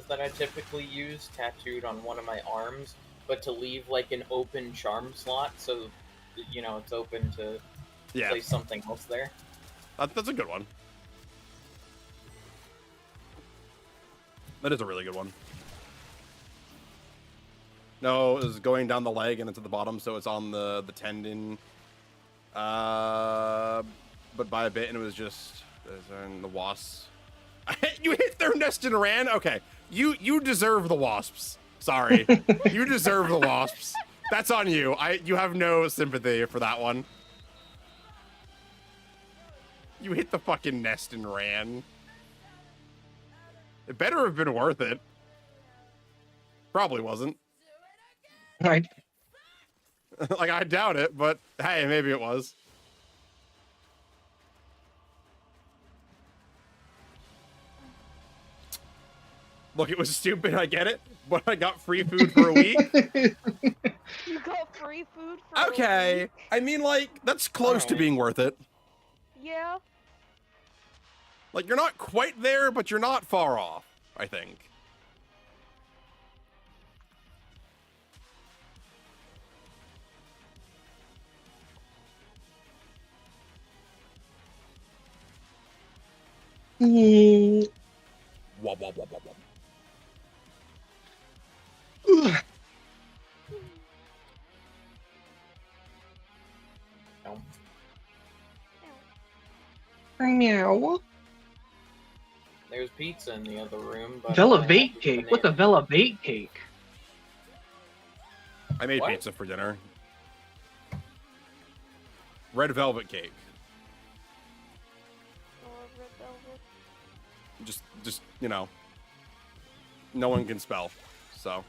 that I typically use tattooed on one of my arms, but to leave like an open charm slot so you know it's open to place something else there. That's a good one. That is a really good one. No, it was going down the leg and it's at the bottom, so it's on the tendon. But by a bit, and it was just the wasps. You hit their nest and ran. Okay, you deserve the wasps. Sorry, you deserve the wasps. That's on you. You have no sympathy for that one. You hit the fucking nest and ran. It better have been worth it. Probably wasn't. Right. Like, I doubt it, but hey, maybe it was. Look, it was stupid, I get it, but I got free food for a week. You got free food for a week? I mean, like, that's close to being worth it. Yeah. Like, you're not quite there, but you're not far off, I think. Mm. Wop, wop, wop, wop, wop. Meow. There's pizza in the other room, but Velvet cake. What's a velvet cake? I made pizza for dinner. Red velvet cake. Red velvet. Just you know, no one can spell, so.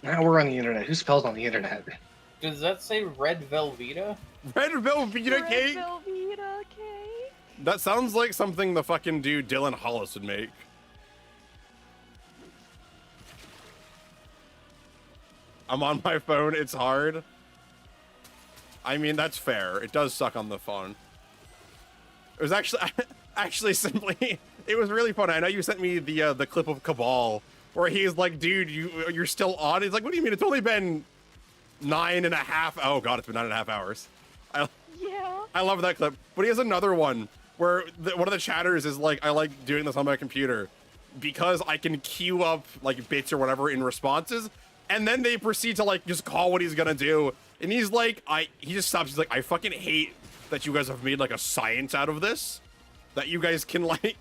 Now we're on the internet. Who spells on the internet? Does that say red Velveeta? Red Velveeta cake? Red Velveeta cake? That sounds like something the fucking dude Dylan Hollis would make. I'm on my phone, it's hard. I mean, that's fair. It does suck on the phone. It was actually simply, it was really fun. I know you sent me the clip of Cabal where he's like, dude, you're still on? He's like, what do you mean? It's only been 9.5. Oh god, it's been 9.5 hours. Yeah. I love that clip. But he has another one where one of the chatters is like, I like doing this on my computer because I can queue up like bits or whatever in responses, and then they proceed to like just call what he's gonna do. And he's like, he just stops. He's like, I fucking hate that you guys have made like a science out of this. That you guys can like,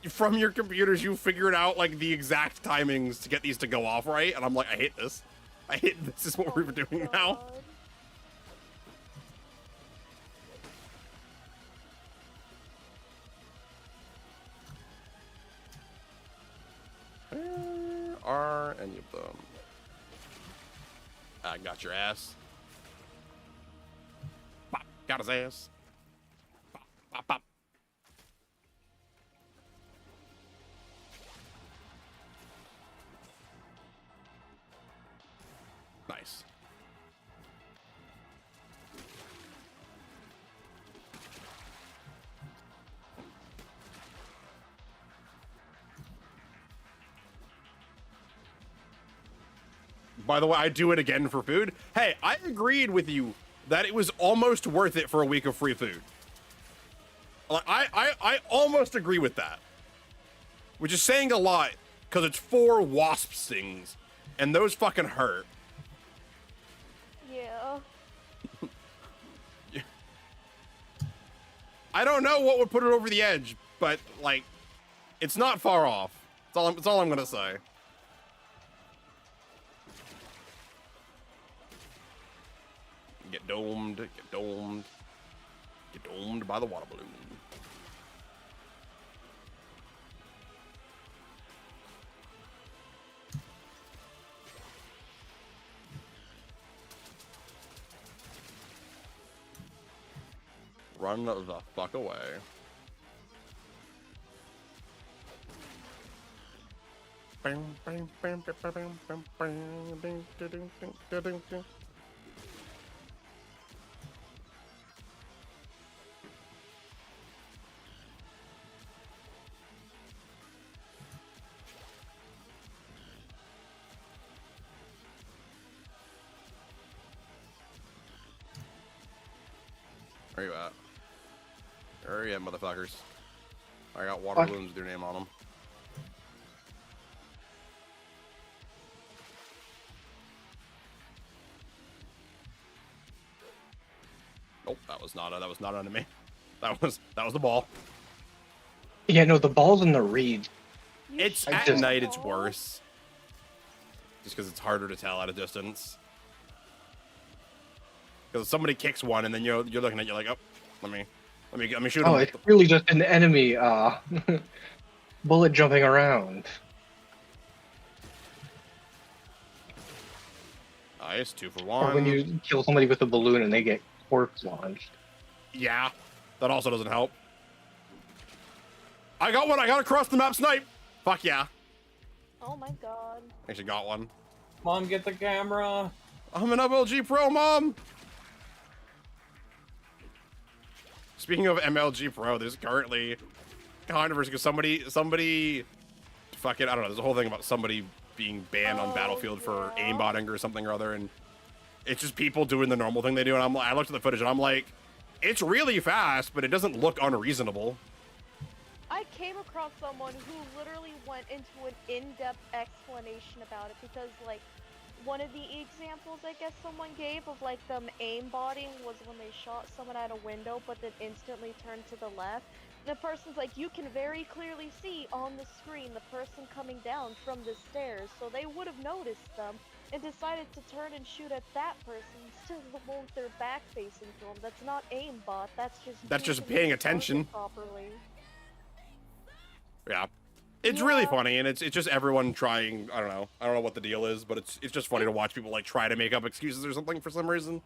from your computers, you figured out like the exact timings to get these to go off right. And I'm like, I hate this. I hate this is what we're doing now. Where are any of them? I got your ass. Pop, got his ass. Pop, pop, pop. Nice. By the way, I do it again for food. Hey, I agreed with you that it was almost worth it for a week of free food. Like, I almost agree with that. Which is saying a lot, because it's 4 wasp stings, and those fucking hurt. Yeah. I don't know what would put it over the edge, but, like, it's not far off. That's all I'm gonna say. Get domed, get domed. Get domed by the water balloon. Run the fuck away. Where you at? Where are you at, motherfuckers? I got water balloons with your name on them. Nope, that was not an enemy. That was the ball. Yeah, no, the ball's in the reed. It's I at just- night. It's worse. Just because it's harder to tell at a distance. Because somebody kicks one, and then you're looking at, you're like, oh, let me shoot him. Oh, it's really just an enemy bullet jumping around. Nice, 2 for Or 1. when you kill somebody with a balloon and they get corpse launched. Yeah, that also doesn't help. I got one. I got across the map snipe. Fuck yeah. Oh my god. Actually got one. Mom, get the camera. I'm an MLG Pro, Mom. Speaking of MLG Pro, there's currently controversy because somebody, fucking, I don't know. There's a whole thing about somebody being banned on Battlefield for aimbotting or something or other, and it's just people doing the normal thing they do. And I looked at the footage and I'm like, it's really fast, but it doesn't look unreasonable. I came across someone who literally went into an in-depth explanation about it because, like, one of the examples I guess someone gave of, like, them aimbotting was when they shot someone out a window but then instantly turned to the left. And the person's like, you can very clearly see on the screen the person coming down from the stairs, so they would have noticed them and decided to turn and shoot at that person instead of the one with their back facing to them. That's not aimbot, that's just paying attention. properly. Yeah. It's really funny, and it's just everyone trying. I don't know what the deal is, but it's just funny to watch people like try to make up excuses or something for some reason.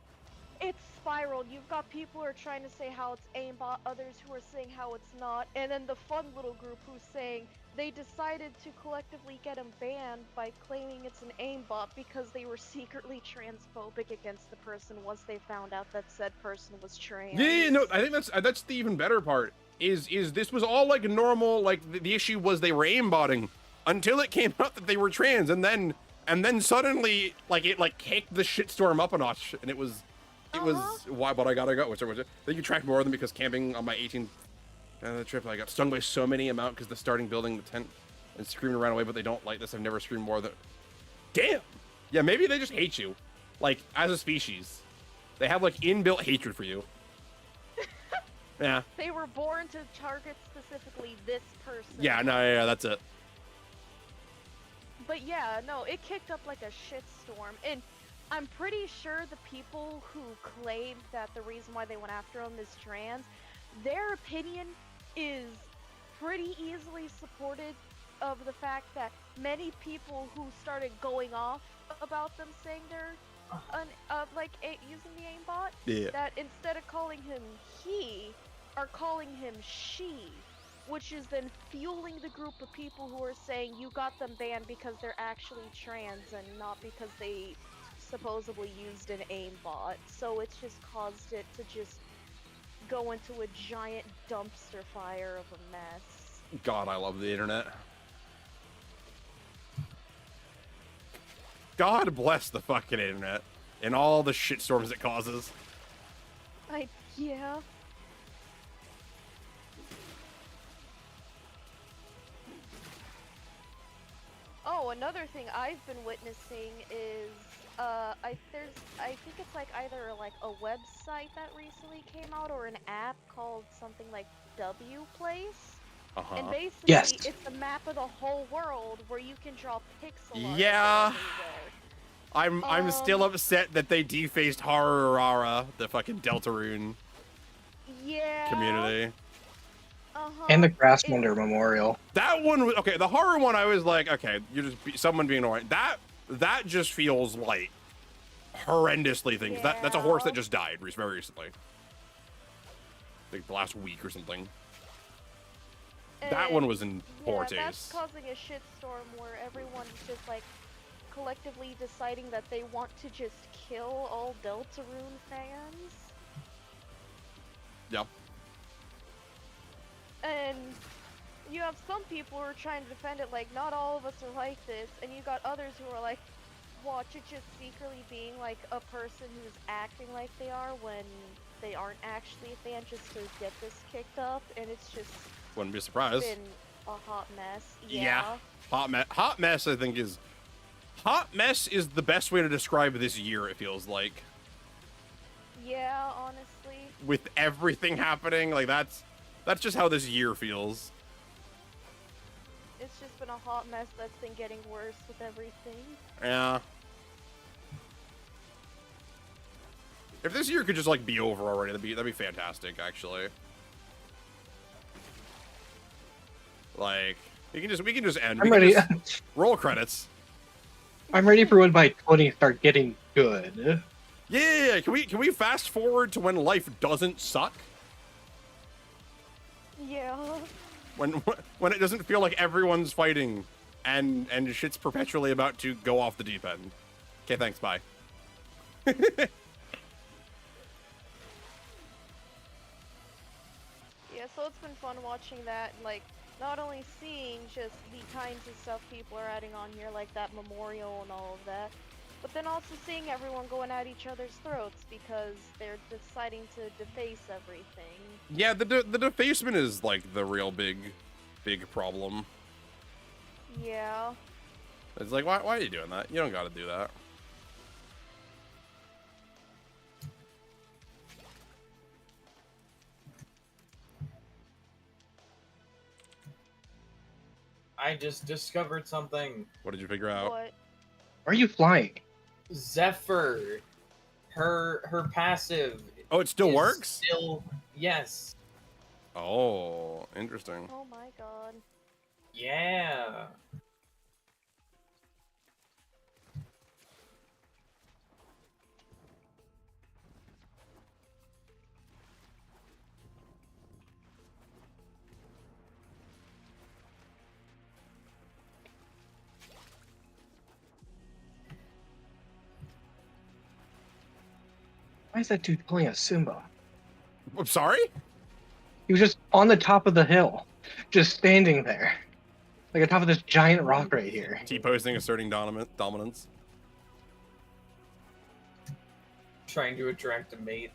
It's spiraled. You've got people who are trying to say how it's aimbot, others who are saying how it's not, and then the fun little group who's saying they decided to collectively get him banned by claiming it's an aimbot because they were secretly transphobic against the person once they found out that said person was trans. Yeah, no, I think that's the even better part. Is this was all like normal, like the issue was they were aimbotting until it came out that they were trans, and then suddenly like it like kicked the shitstorm up a notch, and it was why, but I gotta go. Which then you track more of them because camping on my 18th trip, I got stung by so many amount because the starting building the tent and screaming around away, but they don't like this. I've never screamed more than. Damn. Yeah, maybe they just hate you, like as a species. They have like inbuilt hatred for you. Yeah. They were born to target specifically this person. Yeah, no, yeah, that's it. But yeah, no, it kicked up like a shitstorm, and I'm pretty sure the people who claimed that the reason why they went after him is trans, their opinion is pretty easily supported of the fact that many people who started going off about them saying they're using the aimbot, Yeah. that instead of calling him he, are calling him she, which is then fueling the group of people who are saying you got them banned because they're actually trans and not because they supposedly used an aimbot. So it's just caused it to just go into a giant dumpster fire of a mess. God, I love the internet. God bless the fucking internet and all the shitstorms it causes. Yeah. Oh, another thing I've been witnessing is, I think it's like either like a website that recently came out or an app called something like W Place. And basically, it's a map of the whole world where you can draw pixel art. Yeah. everywhere. I'm still upset that they defaced Harurara, the fucking Deltarune community. And the Grassmender Memorial. That one was okay. The horror one, I was like, okay, you're just someone being annoying. That just feels like horrendously things. That's a horse that just died very recently, like the last week or something. That one was in poor yeah, that's taste. causing a shitstorm where everyone's just like collectively deciding that they want to just kill all Deltarune fans. Yep. And you have some people who are trying to defend it like, not all of us are like this, and you got others who are like, watch it just secretly being like a person who's acting like they are when they aren't actually a fan just to get this kicked up, and it's just Wouldn't be surprised. been a hot mess. Yeah. Hot mess, I think, is... Hot mess is the best way to describe this year, it feels like. Yeah, honestly. With everything happening, like, that's just how this year feels. It's just been a hot mess that's been getting worse with everything. Yeah. If this year could just, like, be over already, that'd be fantastic, actually. Like, we can just end. I'm ready. Roll credits. I'm ready for when my 20 start getting good. Yeah. Can we fast forward to when life doesn't suck? Yeah. When it doesn't feel like everyone's fighting and shit's perpetually about to go off the deep end. Okay, thanks, bye. Yeah, so it's been fun watching that, like, not only seeing just the kinds of stuff people are adding on here, like that memorial and all of that, but then also seeing everyone going at each other's throats because they're deciding to deface everything. Yeah, the defacement is like the real big problem. Yeah. It's like, why are you doing that? You don't gotta do that. I just discovered something. What did you figure out? What? Why are you flying? Zephyr, her passive. Oh, it still is works? Still, yes. Oh, interesting. Oh my god. Yeah. Why is that dude playing a Simba? I'm sorry? He was just on the top of the hill, just standing there. Like on top of this giant rock right here. T-posing, asserting dominance. Trying to attract a mate.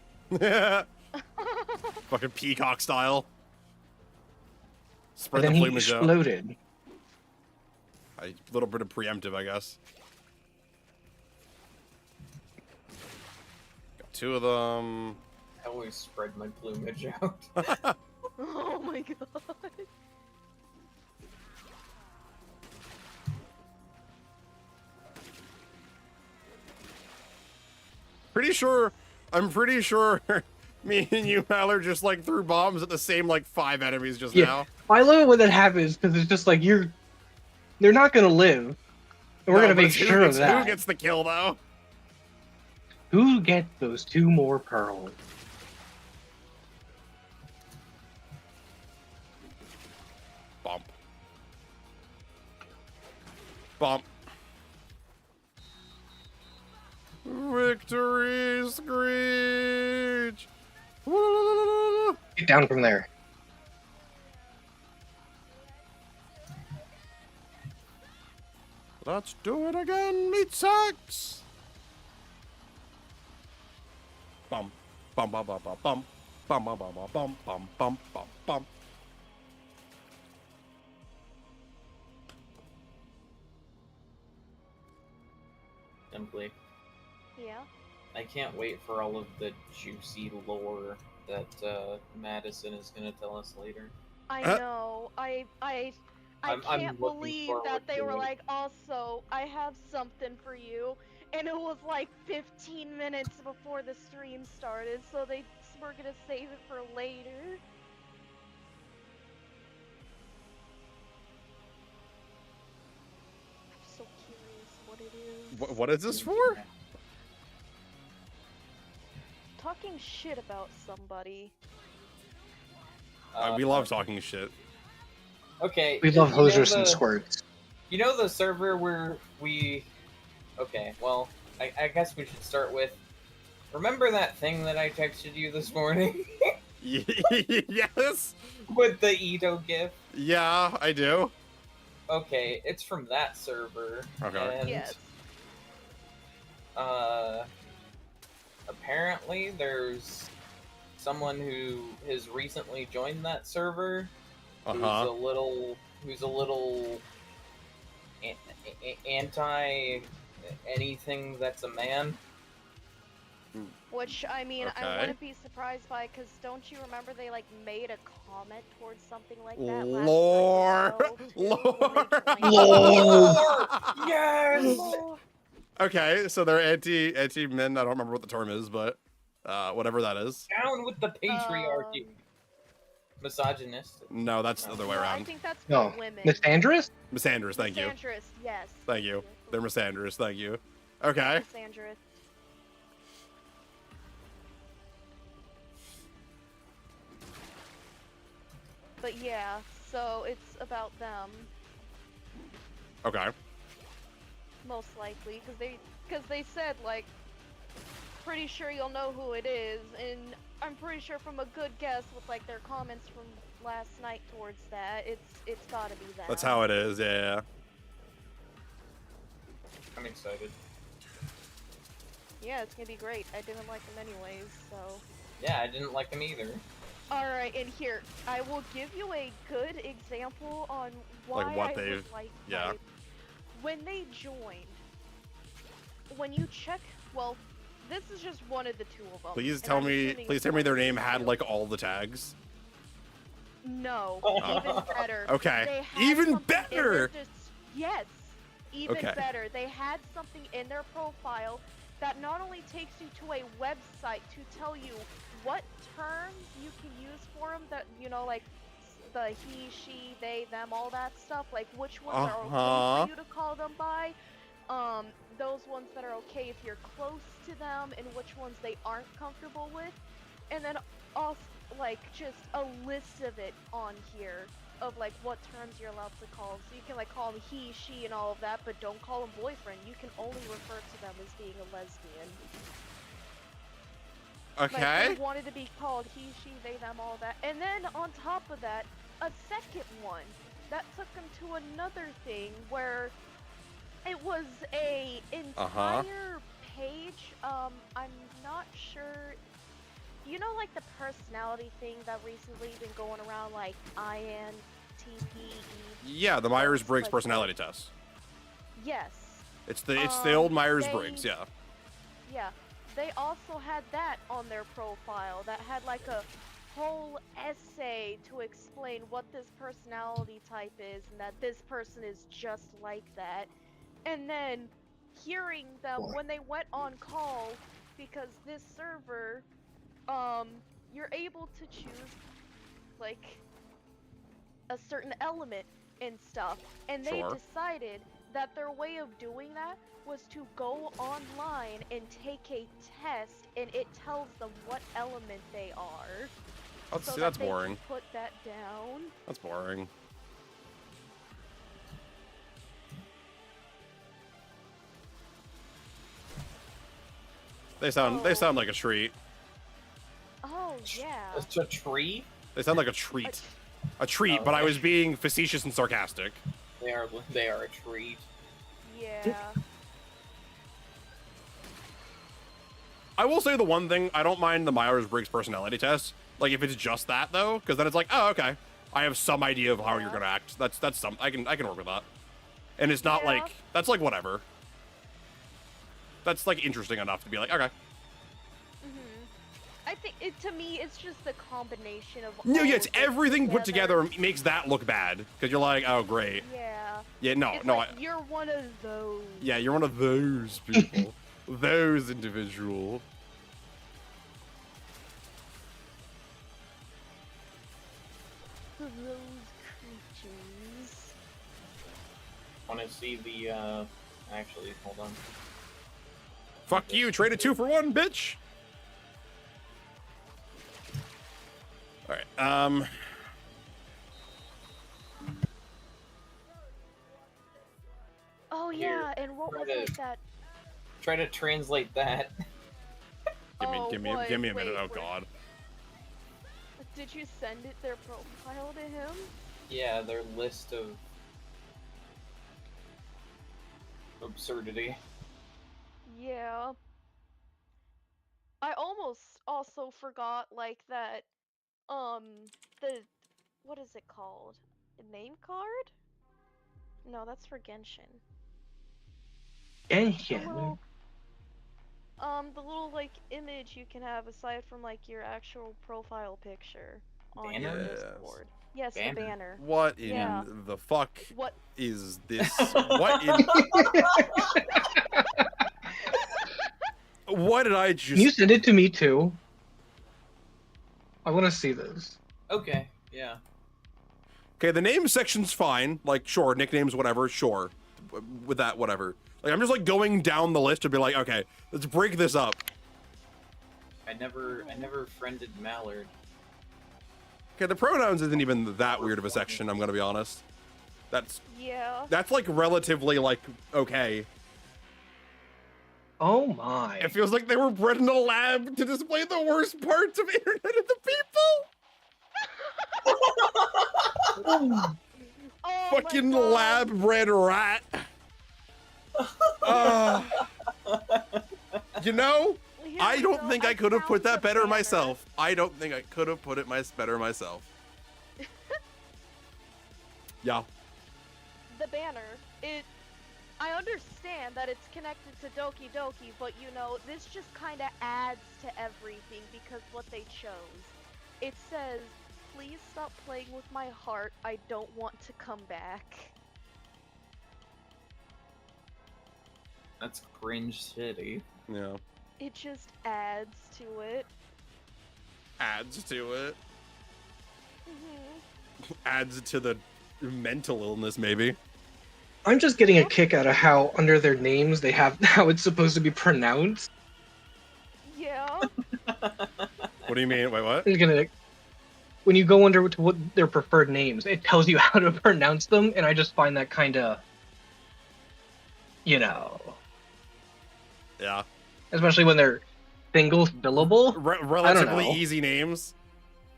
Fucking peacock style. And Spread then the he plumage out. exploded. A little bit of preemptive, I guess. Got two of them. I always spread my plumage out. Oh my god. I'm pretty sure me and you, Malor, just like threw bombs at the same like 5 enemies just Yeah. now. I love it when that happens because it's just like they're not gonna live. And we're No, gonna but make it's sure of that. Who gets the kill though? Who gets those 2 more pearls? Bump. Bump. Victory screech! Get down from there. Let's do it again, meat sacks! Bum. Bum bum bum bum bum. Bum bum bum bum bum bum bum bum bum. Simply. Yeah. I can't wait for all of the juicy lore that Madison is gonna tell us later. I know. I I'm can't looking believe forward that they to were it. like, also, I have something for you. And it was like 15 minutes before the stream started, so they were gonna save it for later. I'm so curious what it is. What is this for? Talking shit about somebody. We love talking shit. Okay. We love you know hosers and the- squirts. You know the server where we... Okay, well, I guess we should start with... Remember that thing that I texted you this morning? Yes. With the Ito gif? Yeah, I do. Okay, it's from that server. Okay. And, Yes. apparently there's someone who has recently joined that server who's a little anti anything that's a man. Which, I mean, I Okay. wouldn't be surprised by, because don't you remember they, like, made a comment towards something like that Lore. last night as well, too, when they joined? Lore. Yes! Lore. Okay, so they're anti-men. I don't remember what the term is, but whatever that is. Down with the patriarchy. Misogynistic. No, that's the other way No, I around. think that's for No, women. misandrous? Misandrous, thank you. Misandrous, yes. Thank you. They're misandrous, thank you. Okay. Misandrous. But yeah, so it's about them, Okay. most likely, because they said, like, pretty sure you'll know who it is, and I'm pretty sure from a good guess with, like, their comments from last night towards that, it's gotta be that. That's how it is, yeah. I'm excited. Yeah, it's gonna be great. I didn't like them anyways, so... Yeah, I didn't like them either. Alright, and here, I will give you a good example on why Like what I they've- would like yeah. Hype. When they joined, when you check, well, this is just one of the two of them. Please and tell I'm me, assuming please it's tell me one their of the name had two. like all the tags. No, Oh. even better. Okay, They had even something in their better! yes, even Okay. better. They had something in their profile that not only takes you to a website to tell you what terms you can use for them, that, you know, like the he, she, they, them, all that stuff, like which ones are okay for you to call them by, those ones that are okay if you're close to them, and which ones they aren't comfortable with, and then also, like, just a list of it on here of like what terms you're allowed to call them. So you can like call them he, she, and all of that, but don't call them boyfriend. You can only refer to them as being a lesbian. Okay. Like, they wanted to be called he, she, they, them, all that. And then on top of that, a second one that took them to another thing where it was a entire page. I'm not sure. You know, like the personality thing that recently been going around, like INTPE. Yeah, the Myers-Briggs like personality test. Yes. It's the old Myers-Briggs, they- yeah. Yeah. They also had that on their profile that had like a whole essay to explain what this personality type is and that this person is just like that. And then hearing them when they went on call, because this server, you're able to choose like a certain element and stuff, and they Sure. decided that their way of doing that was to go online and take a test, and it tells them what element they are. Let's so see, that that's they can boring. put that down. That's boring. They sound like a treat. Oh yeah. It's a tree? They sound like a treat. A treat, Oh, but I okay. was being facetious and sarcastic. They are a treat. Yeah. I will say the one thing, I don't mind the Myers-Briggs personality test. Like if it's just that though, because then it's like, oh okay, I have some idea of how you're gonna act. That's some I can work with that. And it's not Yeah. like that's like whatever. That's like interesting enough to be like, okay. I think to me it's just the combination of No, all yeah, it's of it everything put together makes that look bad because you're like, oh great. Yeah. Yeah, no, It's no, like you're one of those. yeah, you're one of those people, those individual. Those creatures. Want to see the, actually, hold on. Fuck you, traded 2 for 1, bitch. All right, Try to translate that. Give me a minute. Oh god. Did you send it their profile to him? Yeah, their list of absurdity. Yeah. I almost also forgot like that the what is it called? A name card? No, that's for Genshin. Genshin. The little like image you can have aside from like your actual profile picture on your Discord. Yes, the banner. What in the fuck What is this? What in What did I just... Can you send it to me too? I want to see this. Okay, yeah. Okay, the name section's fine. Like, sure, nicknames, whatever, sure. With that, whatever. Like, I'm just like going down the list to be like, okay, let's break this up. I never friended Mallard. Okay, the pronouns isn't even that weird of a section, I'm gonna be honest. That's like relatively like okay. Oh my. It feels like they were bred in a lab to display the worst parts of internet of the people. Oh fucking lab bred rat. You know, I don't think I could have put that better myself. I don't think I could have put it better myself. Yeah. The banner, I understand that it's connected to Doki Doki, but you know, this just kind of adds to everything because what they chose. It says, please stop playing with my heart, I don't want to come back. That's cringe city. Yeah. It just adds to it. Adds to it. Adds to the mental illness, maybe. I'm just getting a kick out of how under their names they have how it's supposed to be pronounced. Yeah. What do you mean? Wait, what? When you go under to what their preferred names, it tells you how to pronounce them, and I just find that kind of, you know. Yeah. Especially when they're single syllable. Relatively easy names.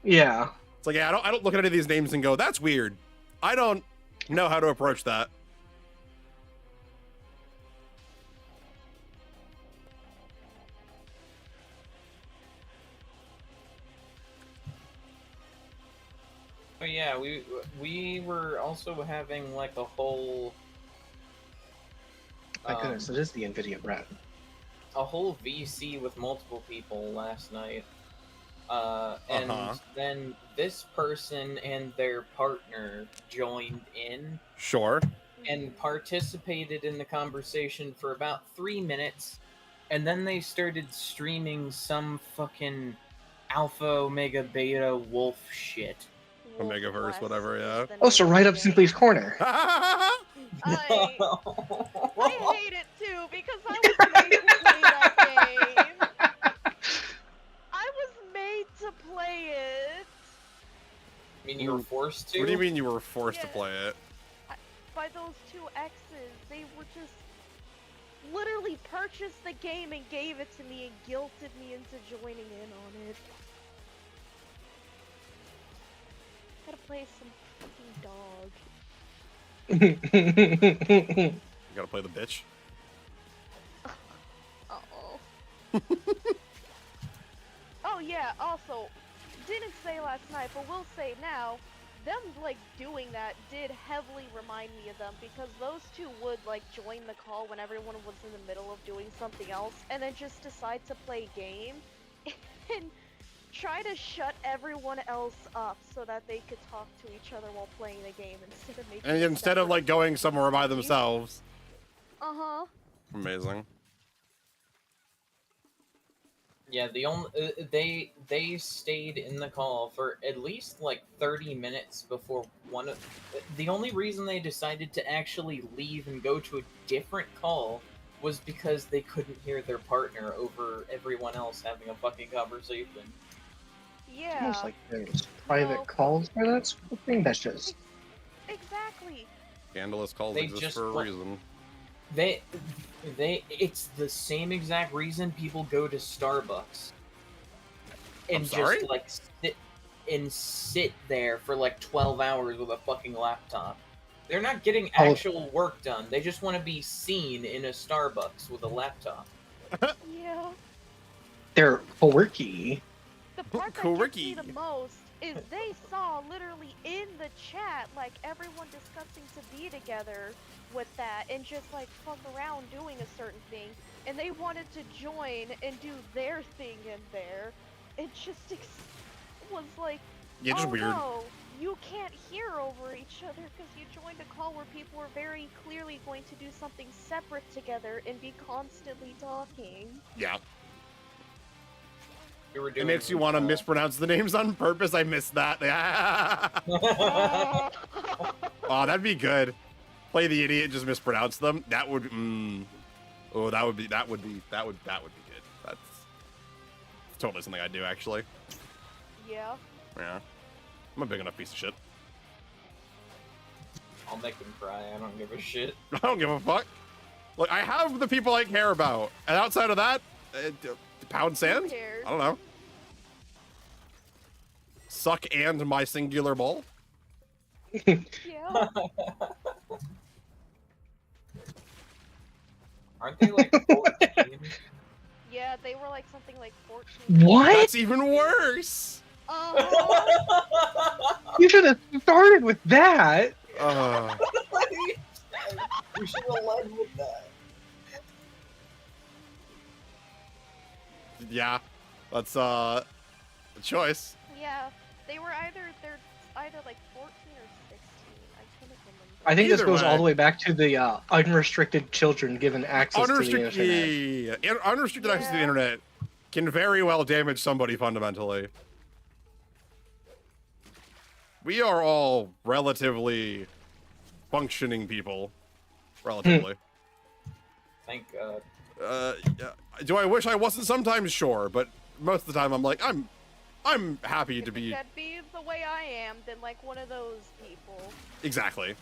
Yeah. It's like, yeah, I don't look at any of these names and go, that's weird. I don't know how to approach that. Oh yeah, we were also having like a whole. My goodness, it is the NVIDIA rat. A whole VC with multiple people last night. And then this person and their partner joined in. Sure. And participated in the conversation for about 3 minutes. And then they started streaming some fucking alpha, omega, beta, wolf shit. Omegaverse, whatever, yeah. Oh, so right up Simply's corner. I hate it too because I was made to play that game. I was made to play it. I mean, you were forced to? What do you mean you were forced to play it? By those two exes, they were just literally purchased the game and gave it to me and guilted me into joining in on it. Gotta play some fucking dog. You gotta play the bitch. Uh-oh. Oh yeah, also, didn't say last night, but will say now, them, like, doing that did heavily remind me of them, because those two would, like, join the call when everyone was in the middle of doing something else, and then just decide to play a game, and try to shut everyone else up so that they could talk to each other while playing the game instead of like going somewhere by themselves. Uh-huh. Amazing. Yeah, they stayed in the call for at least like 30 minutes before the only reason they decided to actually leave and go to a different call was because they couldn't hear their partner over everyone else having a fucking conversation. Yeah. Almost like there's private calls for that sort of thing. That's just exactly. Scandalous calls exist for a reason. It's the same exact reason people go to Starbucks and sorry? just like sit there for like 12 hours with a fucking laptop. They're not getting actual work done. They just want to be seen in a Starbucks with a laptop. Yeah. They're quirky. The part that gets me the most is they saw literally in the chat like everyone discussing to be together with that and just like fuck around doing a certain thing, and they wanted to join and do their thing in there. It just was like, yeah, just oh weird. no, you can't hear over each other because you joined a call where people were very clearly going to do something separate together and be constantly talking. Yeah. It makes you want to mispronounce the names on purpose. I missed that. Oh, that'd be good. Play the idiot, just mispronounce them. That would. Oh, that would be good. That's totally something I'd do, actually. Yeah. Yeah. I'm a big enough piece of shit. I'll make him cry. I don't give a shit. I don't give a fuck. Look, I have the people I care about, and outside of that, pound sand? Who cares? I don't know. Suck and my singular ball? Yeah. Aren't they like 14? Yeah, they were like something like 14. What? That's even worse! You should have started with that. We should have led with that. Yeah, that's a choice. Yeah, they're either like 14 or 16. I couldn't remember. I think this Either goes way. all the way back to the unrestricted children given access to the internet. Yeah. Unrestricted access to the internet can very well damage somebody fundamentally. We are all relatively functioning people. Relatively. Thank God. Do I wish I wasn't sometimes? Sure, but most of the time I'm like, I'm happy to be. If that'd be the way I am, then like one of those people. Exactly.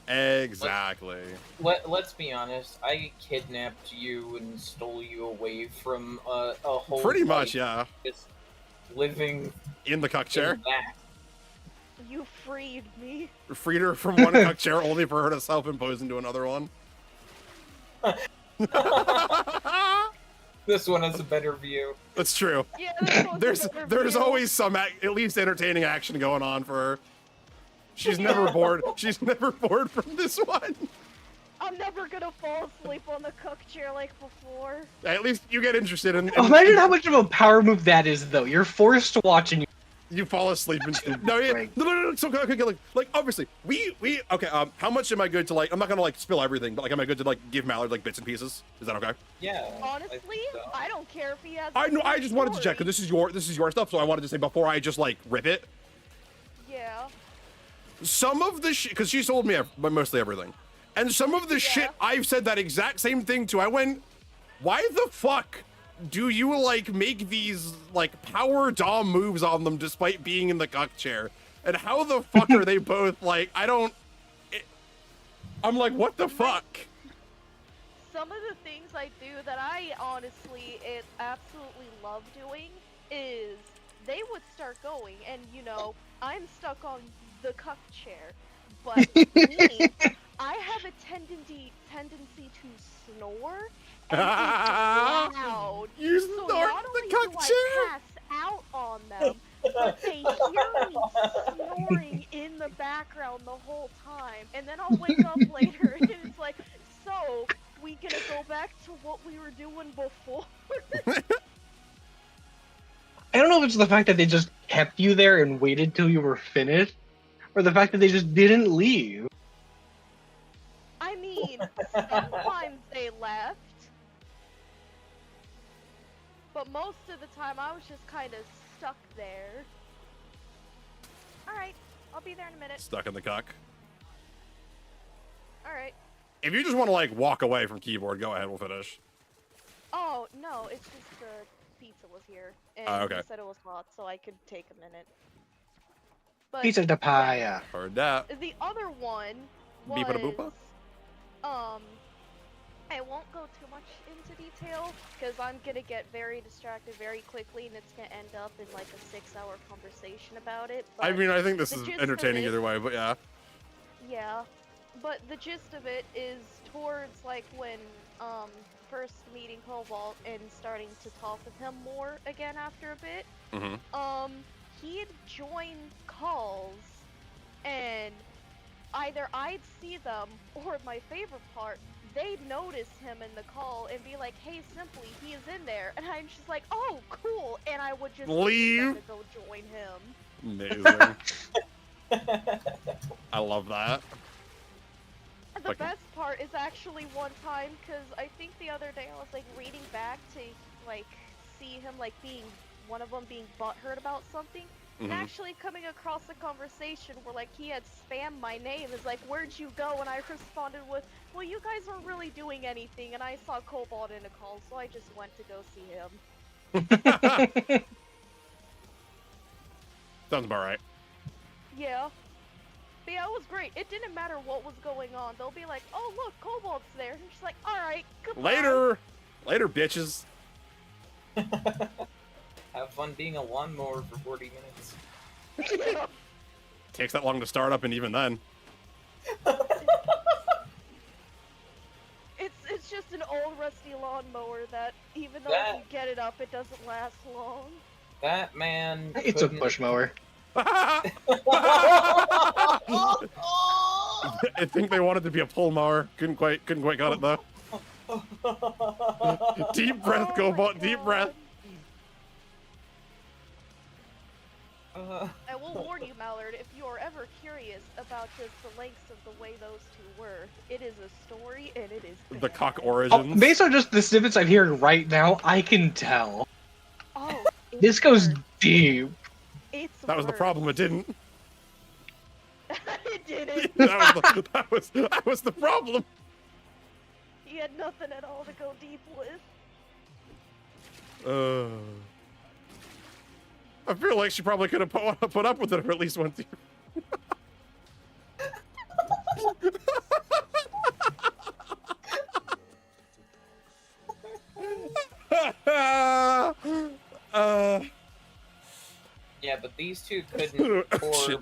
Exactly. Let's be honest. I kidnapped you and stole you away from a whole. Pretty much, life yeah. Just living In the cuck chair. in that. You freed me. Freed her from one cuck chair only for her to self-impose into another one. This one has a better view. That's true. Yeah, this one's There's a better view. always some at least entertaining action going on for her. She's never bored. She's never bored from this one. I'm never gonna fall asleep on the cook chair like before. At least you get interested in. Imagine how much of a power move that is, though. You're forced to watch and You fall asleep and no, no. So okay, like obviously we okay. How much am I good to like? I'm not gonna like spill everything, but like, am I good to like give Mallard like bits and pieces? Is that okay? Yeah. Honestly, so. I don't care if he has. I know. the I same just wanted to check because story. this is your stuff, so I wanted to say before I just like rip it. Yeah. Some of the shit, because she sold me mostly everything, and some of the shit I've said that exact same thing to. I went, why the fuck do you like make these like power dom moves on them despite being in the cuck chair? And how the fuck are they both like? I'm like, what the fuck? Some of the things I do that I honestly absolutely love doing is they would start going, and you know I'm stuck on the cuck chair, but me, I have a tendency to snore and it's loud. You So snort not the only do cuck I chair? pass out on them, but they hear me snoring in the background the whole time, and then I'll wake up later and it's like, so we gonna go back to what we were doing before? I don't know if it's the fact that they just kept you there and waited till you were finished, or the fact that they just didn't leave. I mean, sometimes they left, but most of the time I was just kind of stuck there. Alright, I'll be there in a minute. Stuck in the cuck. Alright. If you just want to like walk away from keyboard, go ahead. We'll finish. Oh, no, it's just the pizza was here, and okay. he said it was hot, so I could take a minute. But Pizza de paya. Heard that. the other one was... Beepa da boopa? I won't go too much into detail, because I'm gonna get very distracted very quickly, and it's gonna end up in like a 6-hour conversation about it. But I mean, I think this the is gist of entertaining it- either way, but yeah. Yeah, but the gist of it is towards like when first meeting Cobalt and starting to talk with him more again after a bit. Mm-hmm. He'd join calls, and either I'd see them, or my favorite part, they'd notice him in the call and be like, "Hey, Simply, he is in there," and I'm just like, "Oh, cool," and I would just leave to go join him. Amazing. I love that. The Like- best part is actually one time, because I think the other day I was like reading back to like see him like being one of them being butthurt about something, and actually coming across a conversation where like he had spammed my name. Is like, "Where'd you go?" And I responded with, "Well, you guys weren't really doing anything, and I saw Cobalt in a call, so I just went to go see him." Sounds about right. Yeah. But yeah, it was great. It didn't matter what was going on. They'll be like, "Oh, look, Cobalt's there." And she's like, "Alright, goodbye." Later, bitches. Have fun being a lawnmower for 40 minutes. Takes that long to start up, and even then. It's just an old rusty lawnmower that, even though That- you get it up, it doesn't last long. That man. It's a couldn't- push mower. I think they wanted to be a pull mower. Couldn't quite got it though. Deep breath, Oh Cobalt. my Deep God. breath. I will warn you, Mallard, if you are ever curious about just the lengths of the way those two were, it is a story and it is The bad. cock Oh, origins. based on just the snippets I'm hearing right now, I can tell. Oh, This goes worse. deep. It's That was the problem. It didn't. It didn't. that was the problem. He had nothing at all to go deep with. I feel like she probably could have put up with it for at least one year. Yeah, but these two couldn't pour Shit.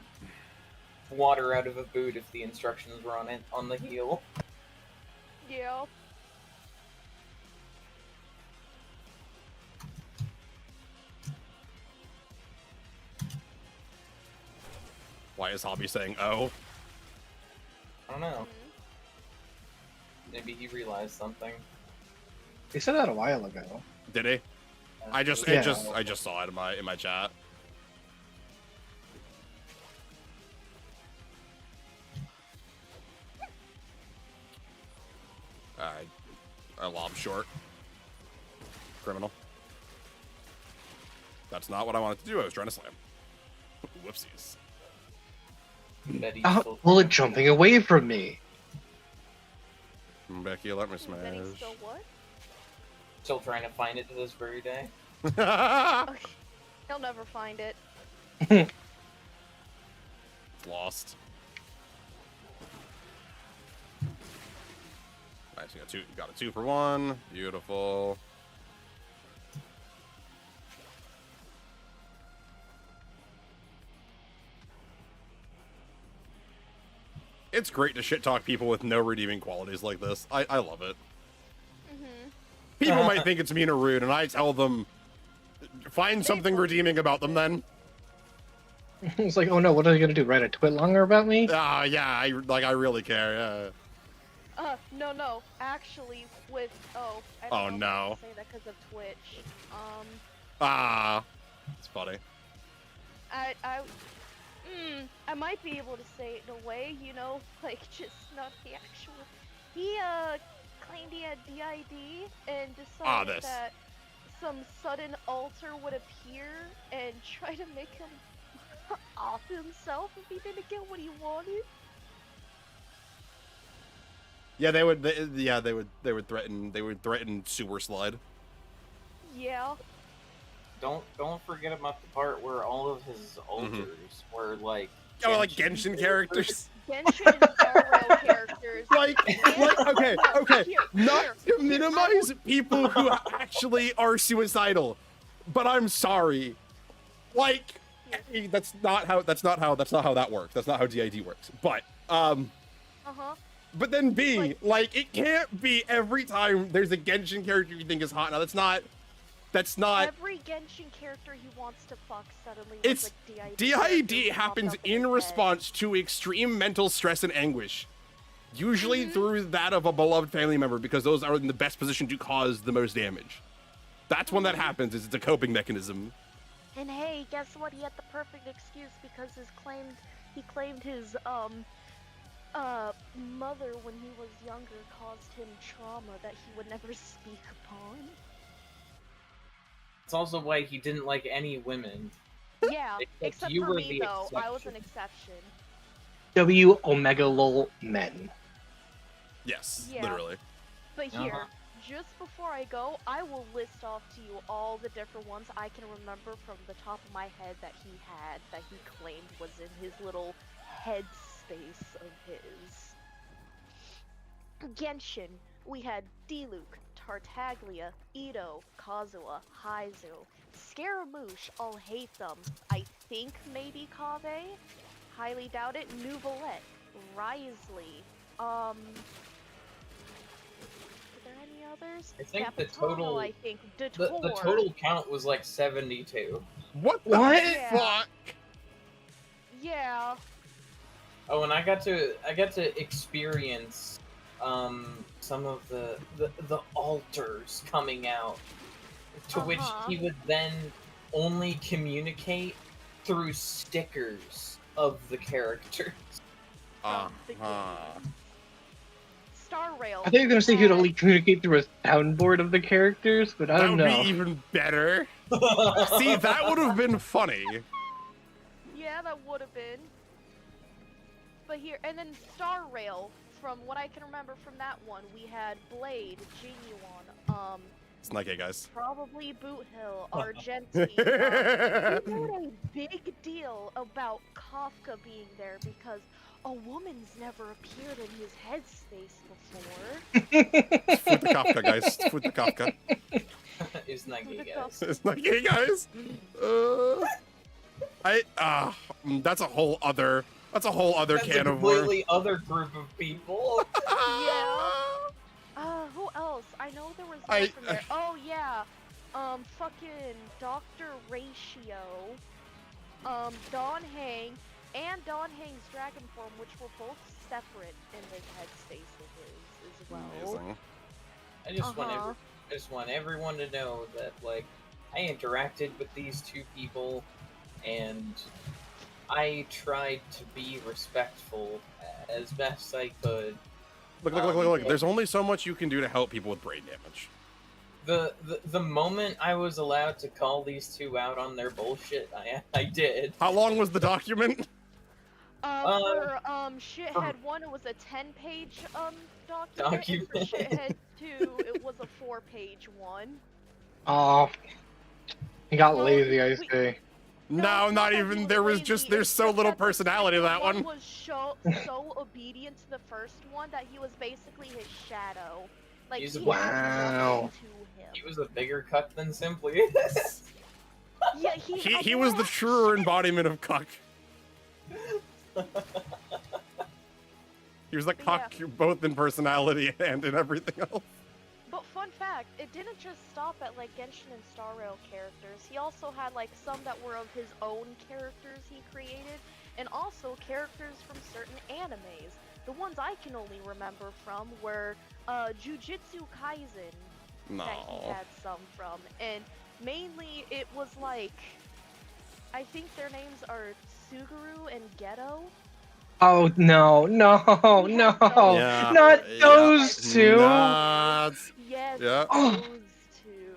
water out of a boot if the instructions were on the heel. Yeah. Why is Hobby saying oh? I don't know. Mhm. Maybe he realized something. They said that a while ago. Did he? I just saw it in my chat. I lob short. Criminal. That's not what I wanted to do. I was trying to slam. Whoopsies. Betty Bullet jumping away from me. Becky, let me Then he's smash. still what? still trying to find it to this very day. Okay. He'll never find it. Lost. Nice, you got a 2 for 1. Beautiful. It's great to shit talk people with no redeeming qualities like this. I love it. Mhm. People might think it's mean or rude, and I tell them, find something redeeming about them then. It's like, oh no, what are they gonna do? Write a twit longer about me? Yeah, I really care, yeah. No. Actually, with I Oh, don't know if I no. can say that because of Twitch. Ah, it's funny. I might be able to say it in a way, like just not the actual. He claimed he had DID and decided this. that some sudden alter would appear and try to make him off himself if he didn't get what he wanted. Yeah, they would threaten sewer slide. Yeah. Don't forget about the part where all of his alters were like Oh, like Genshin characters. Genshin and Star Rail characters. Okay. Not to Here, minimize people who actually are suicidal, but I'm sorry. Like, hey, that's not how that works. That's not how DID works. But but then B, like it can't be every time there's a Genshin character you think is hot. Now that's not every Genshin character he wants to fuck suddenly. It's like DID happens in response to extreme mental stress and anguish. Usually through that of a beloved family member, because those are in the best position to cause the most damage. That's when that happens, is it's a coping mechanism. And hey, guess what? He had the perfect excuse because he claimed his mother when he was younger caused him trauma that he would never speak upon. It's also why he didn't like any women. Yeah, except you for were me the though. I was exception. an exception. W Omega lol men. Yes, Yeah. literally. But here, just before I go, I will list off to you all the different ones I can remember from the top of my head that he claimed was in his little head space of his. Genshin, we had Diluc, Tartaglia, Ito, Kazuha, Haizu, Scaramouche, I'll hate them. I think maybe Kaveh? Highly doubt it. Nuvolette, Wriothesley, Are there any others? I think the Capitano, total- I think. The Dator. total count was like 72. What the What? fuck? Yeah. Oh, and I got to experience some of the altars coming out, to which he would then only communicate through stickers of the characters. Star Rail. I think you're gonna say he'd only communicate through a soundboard of the characters, but I That don't would know. be even better. See, that would have been funny. Yeah, that would have been. But here, and then Star Rail, from what I can remember from that one, we had Blade, Genuine, It's not gay, guys. probably Boot Hill, Argentine. He made a big deal about Kafka being there because a woman's never appeared in his headspace before. It's for the Kafka, guys. It's for the Kafka. It's not gay, guys. It's not gay, guys. That's a whole other That's can a of worms. completely other group of people. Yeah. Who else? I know there was one from there. Oh yeah. Fucking Dr. Ratio, Don Hang, and Don Hang's Dragon Form, which were both separate in the headspace of his as well. Amazing. I just want everyone to know that, like, I interacted with these two people, and I tried to be respectful as best I could. Look. There's only so much you can do to help people with brain damage. The moment I was allowed to call these two out on their bullshit, I did. How long was the document? For Shithead 1, it was a 10-page document, and for Shithead 2, it was a 4-page one. Oh, he got lazy, I say. No, not even. There's so little personality to that one. Was so obedient to the first one that he was basically his shadow. Like, wow. He was a bigger cuck than Simply. Yeah, he was the truer embodiment of cuck. He was like cuck both in personality and in everything else. But fun fact, it didn't just stop at like Genshin and Star Rail characters. He also had like some that were of his own characters he created, and also characters from certain animes. The ones I can only remember from were Jujutsu Kaisen that he had some from, and mainly it was like, I think their names are Suguru and Geto. Oh no, no, no, Yeah, not those two. Yes, yeah. those two.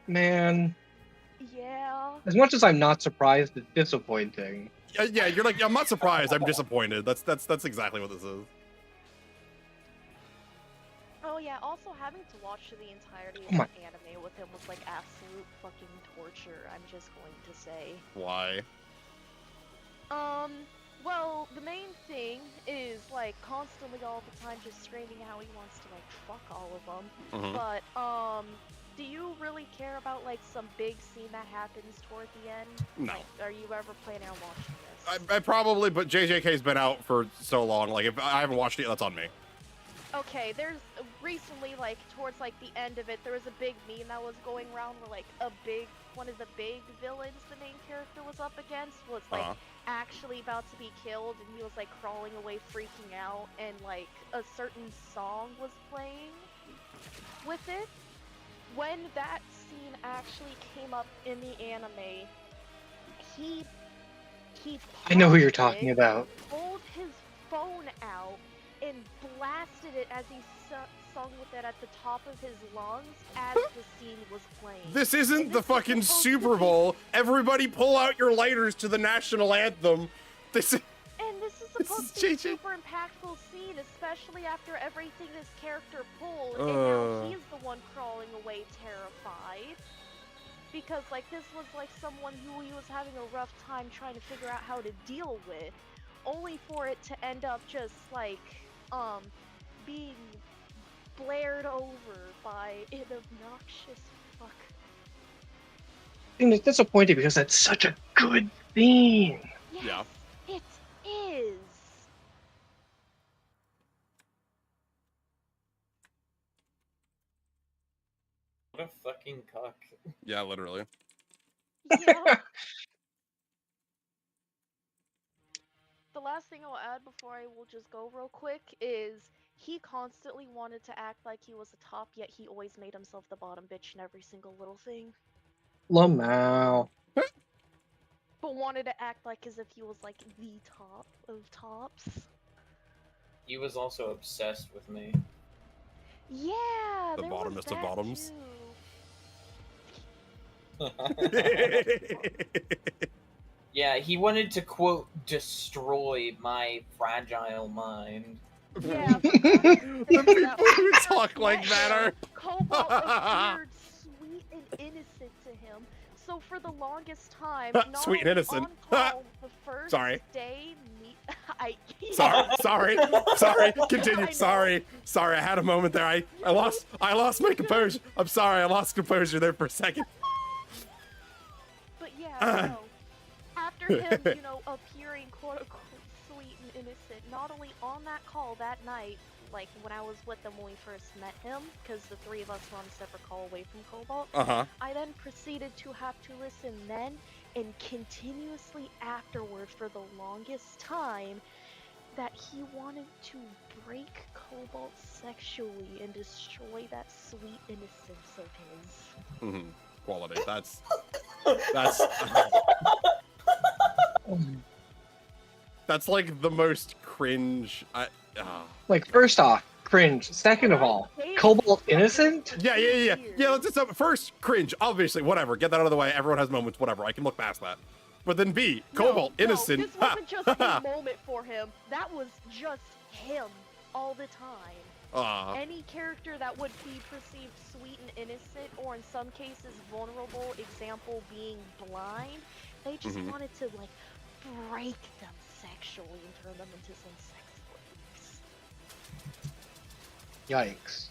Man. Yeah. As much as I'm not surprised, it's disappointing. Yeah, you're like, I'm not surprised. I'm disappointed. That's exactly what this is. Oh yeah, also having to watch the entirety of the anime with him was like absolute fucking torture. torture, I'm just going to say. Why? Well, the main thing is, like, constantly all the time just screaming how he wants to, like, fuck all of them. Mhm. But, do you really care about, like, some big scene that happens toward the end? No. Like, are you ever planning on watching this? I probably, but JJK's been out for so long. Like, if I haven't watched it, that's on me. Okay, there's recently, like, towards, like, the end of it, there was a big meme that was going around where, like, one of the big villains the main character was up against was, like, actually about to be killed, and he was, like, crawling away freaking out, and, like, a certain song was playing with it. When that scene actually came up in the anime, he I know who you're paused talking it, about. pulled his phone out, and blasted it as he sung with it at the top of his lungs as the scene was playing. This isn't the fucking Super Bowl. Everybody pull out your lighters to the national anthem. This is... And this is supposed to be a super impactful scene, especially after everything this character pulled, and now he's the one crawling away terrified. Because, like, this was, like, someone who he was having a rough time trying to figure out how to deal with, only for it to end up just, like, being blared over by an obnoxious fuck. And it's disappointing because that's such a good theme. Yes, it is. What a fucking cuck. Yeah, literally. Yeah. The last thing I'll add before I will just go real quick is he constantly wanted to act like he was the top, yet he always made himself the bottom bitch in every single little thing. Lamau. But wanted to act like as if he was like the top of tops. He was also obsessed with me. Yeah, The there bottomest was of bottoms. Yeah, he wanted to, quote, destroy my fragile mind. Yeah, the people who talk like that are... Cobalt appeared sweet and innocent to him. So for the longest time, not Sweet and innocent. On call, the first Sorry. day, Sorry. Continue. Sorry. I had a moment there. I lost my composure. I'm sorry. I lost composure there for a second. But yeah, no. After him, appearing quote-unquote sweet and innocent, not only on that call that night, like when I was with him when we first met him, because the three of us were on a separate call away from Cobalt, I then proceeded to have to listen then and continuously afterward for the longest time that he wanted to break Cobalt sexually and destroy that sweet innocence of his. Quality. That's that's like the most cringe. Like, first off, cringe. Second of all, Cobalt innocent? Yeah. Let's just first cringe. Obviously, whatever. Get that out of the way. Everyone has moments. Whatever. I can look past that. But then B, Cobalt innocent. This wasn't just a moment for him. That was just him all the time. Any character that would be perceived sweet and innocent, or in some cases vulnerable, example being blind, they just wanted to like break them sexually and turn them into some sex slaves. Yikes.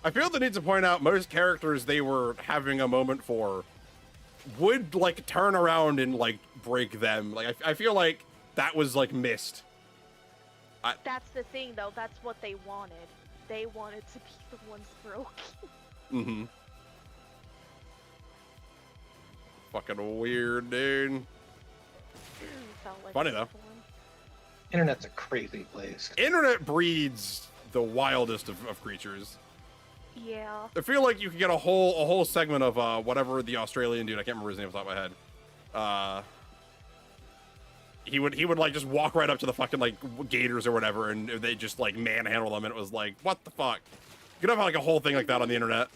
I feel the need to point out most characters they were having a moment for would like turn around and like break them. Like I feel like that was like missed. That's the thing though, that's what they wanted. They wanted to be the ones broken. Fucking weird, dude. Like funny though. Internet's a crazy place. Internet breeds the wildest of creatures. Yeah. I feel like you could get a whole segment of whatever the Australian dude, I can't remember his name off the top of my head. He would like just walk right up to the fucking like gators or whatever, and they just like manhandle them, and it was like, what the fuck? You could have like a whole thing like that on the internet.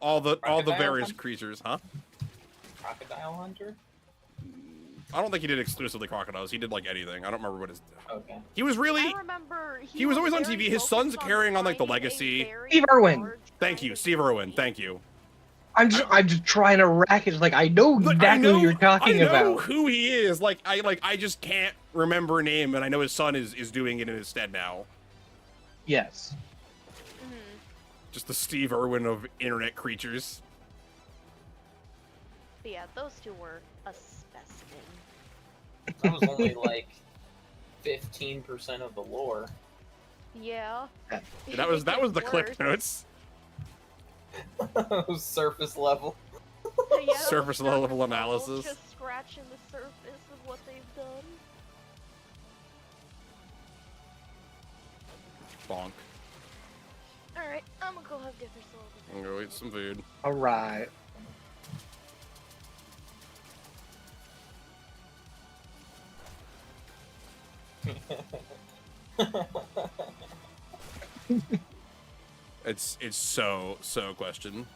All the various creatures, huh? Crocodile Hunter? I don't think he did exclusively crocodiles. He did like anything. I don't remember what his. Okay. He was really. I remember He was always on very TV. His son's focused carrying on like the finding a legacy. very Steve Irwin. large Thank you, kind of Steve Irwin. baby. Thank you. I'm just trying to rack it. Like I know Look, exactly who you're talking I know about. who he is. I just can't remember a name, and I know his son is doing it in his stead now. Yes. Mhm. Just the Steve Irwin of internet creatures. But yeah, those two were a specimen. That was only like 15% of the lore. Yeah. That was It the gets clip worse. notes. Surface level. Yeah, that was Surface level level, analysis. Just scratching the surface of what they've done. Bonk. Alright, I'm gonna go have dinner so I'm gonna go eat some food. All right. It's so question.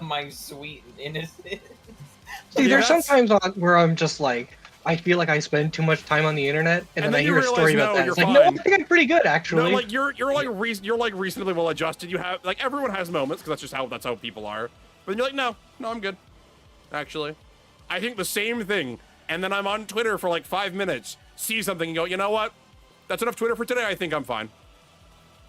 My sweet innocent. See, Yeah, there's that's- sometimes where I'm just like, I feel like I spend too much time on the internet, and then I you hear a story realize, about no, that. you're It's like, no, I fine. think I'm pretty good actually. No, like you're like reasonably well adjusted. You have like everyone has moments because that's how people are. But then you're like, no, I'm good. Actually, I think the same thing. And then I'm on Twitter for like 5 minutes, see something, and go, you know what? That's enough Twitter for today. I think I'm fine.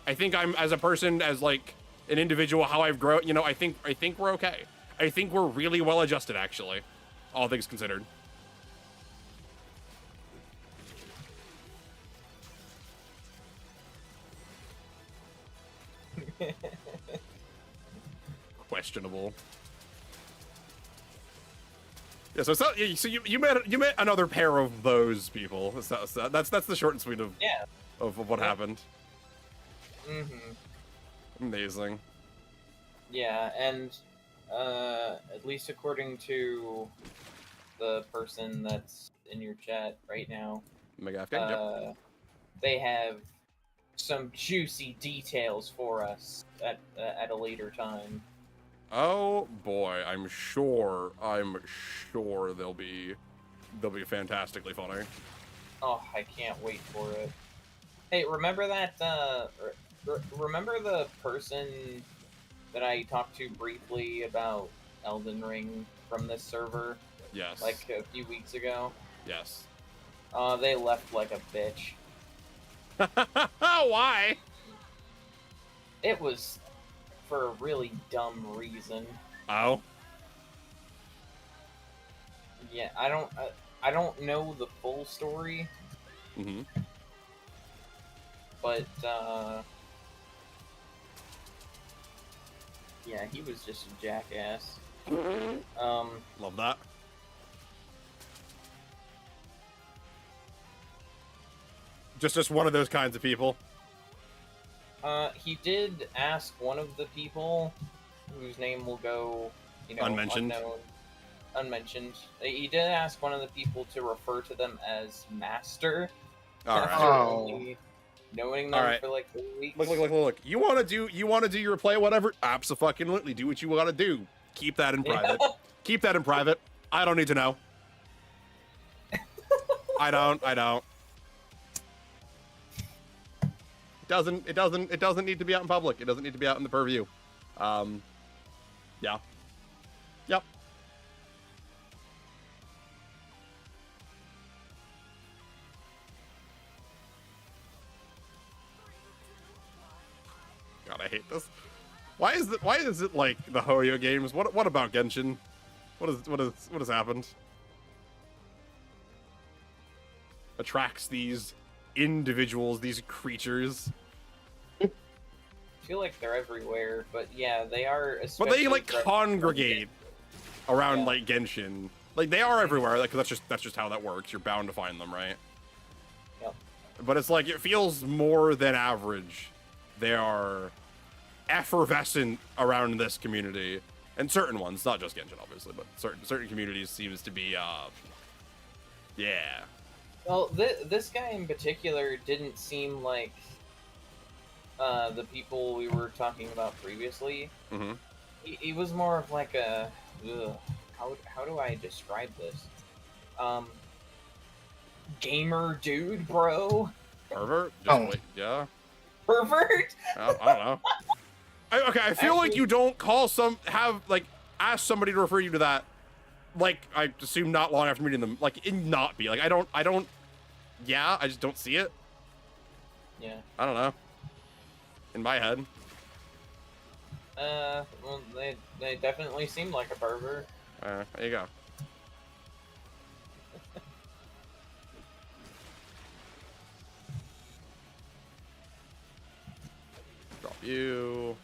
I think I'm as a person, as like an individual, how I've grown. You know, I think we're okay. I think we're really well adjusted, actually, all things considered. Questionable. Yeah, so it's not, so you met another pair of those people. That's the short and sweet of Yeah. of what happened. Mm-hmm. Amazing. Yeah, and at least according to the person that's in your chat right now, Mega Afghan, yep. they have some juicy details for us at a later time. Oh boy, I'm sure they'll be fantastically funny. Oh, I can't wait for it. Hey, remember that? Remember the person that I talked to briefly about Elden Ring from this server, Yes. like a few weeks ago? Yes. They left like a bitch. Why? It was for a really dumb reason. Oh. Yeah, I don't know the full story, Mm-hmm. but yeah, he was just a jackass. Love that. Just one of those kinds of people. He did ask one of the people, whose name will go, Unmentioned. Unmentioned. He did ask one of the people to refer to them as Master. All After right. only knowing them All right. for like 3 weeks. Look. You wanna do your play, whatever. Abso-fucking-lutely. Do what you gotta do. Keep that in private. Keep that in private. I don't need to know. I don't. It doesn't need to be out in public. It doesn't need to be out in the purview. Yeah. Yep. God, I hate this. Why is it like the Hoyo games? What about Genshin? What has happened? Attracts these individuals, these creatures. I feel like they're everywhere, but yeah, they are. But they like especially congregate around Yeah. like Genshin. Like they are everywhere. Like 'cause that's just how that works. You're bound to find them, right? Yep. But it's like it feels more than average. They are effervescent around this community, and certain ones, not just Genshin, obviously, but certain communities seems to be, yeah. Well, this guy in particular didn't seem like the people we were talking about previously. Mm-hmm. He was more of like a, ugh, how do I describe this? gamer dude, bro. Pervert? Just Oh. wait, yeah. Pervert? I don't know. Okay, I feel like you don't ask somebody to refer you to that, like, I assume not long after meeting them, like, not be. Like, I don't, yeah, I just don't see it. Yeah. I don't know. In my head. Well, they definitely seem like a pervert. There you go. Drop you.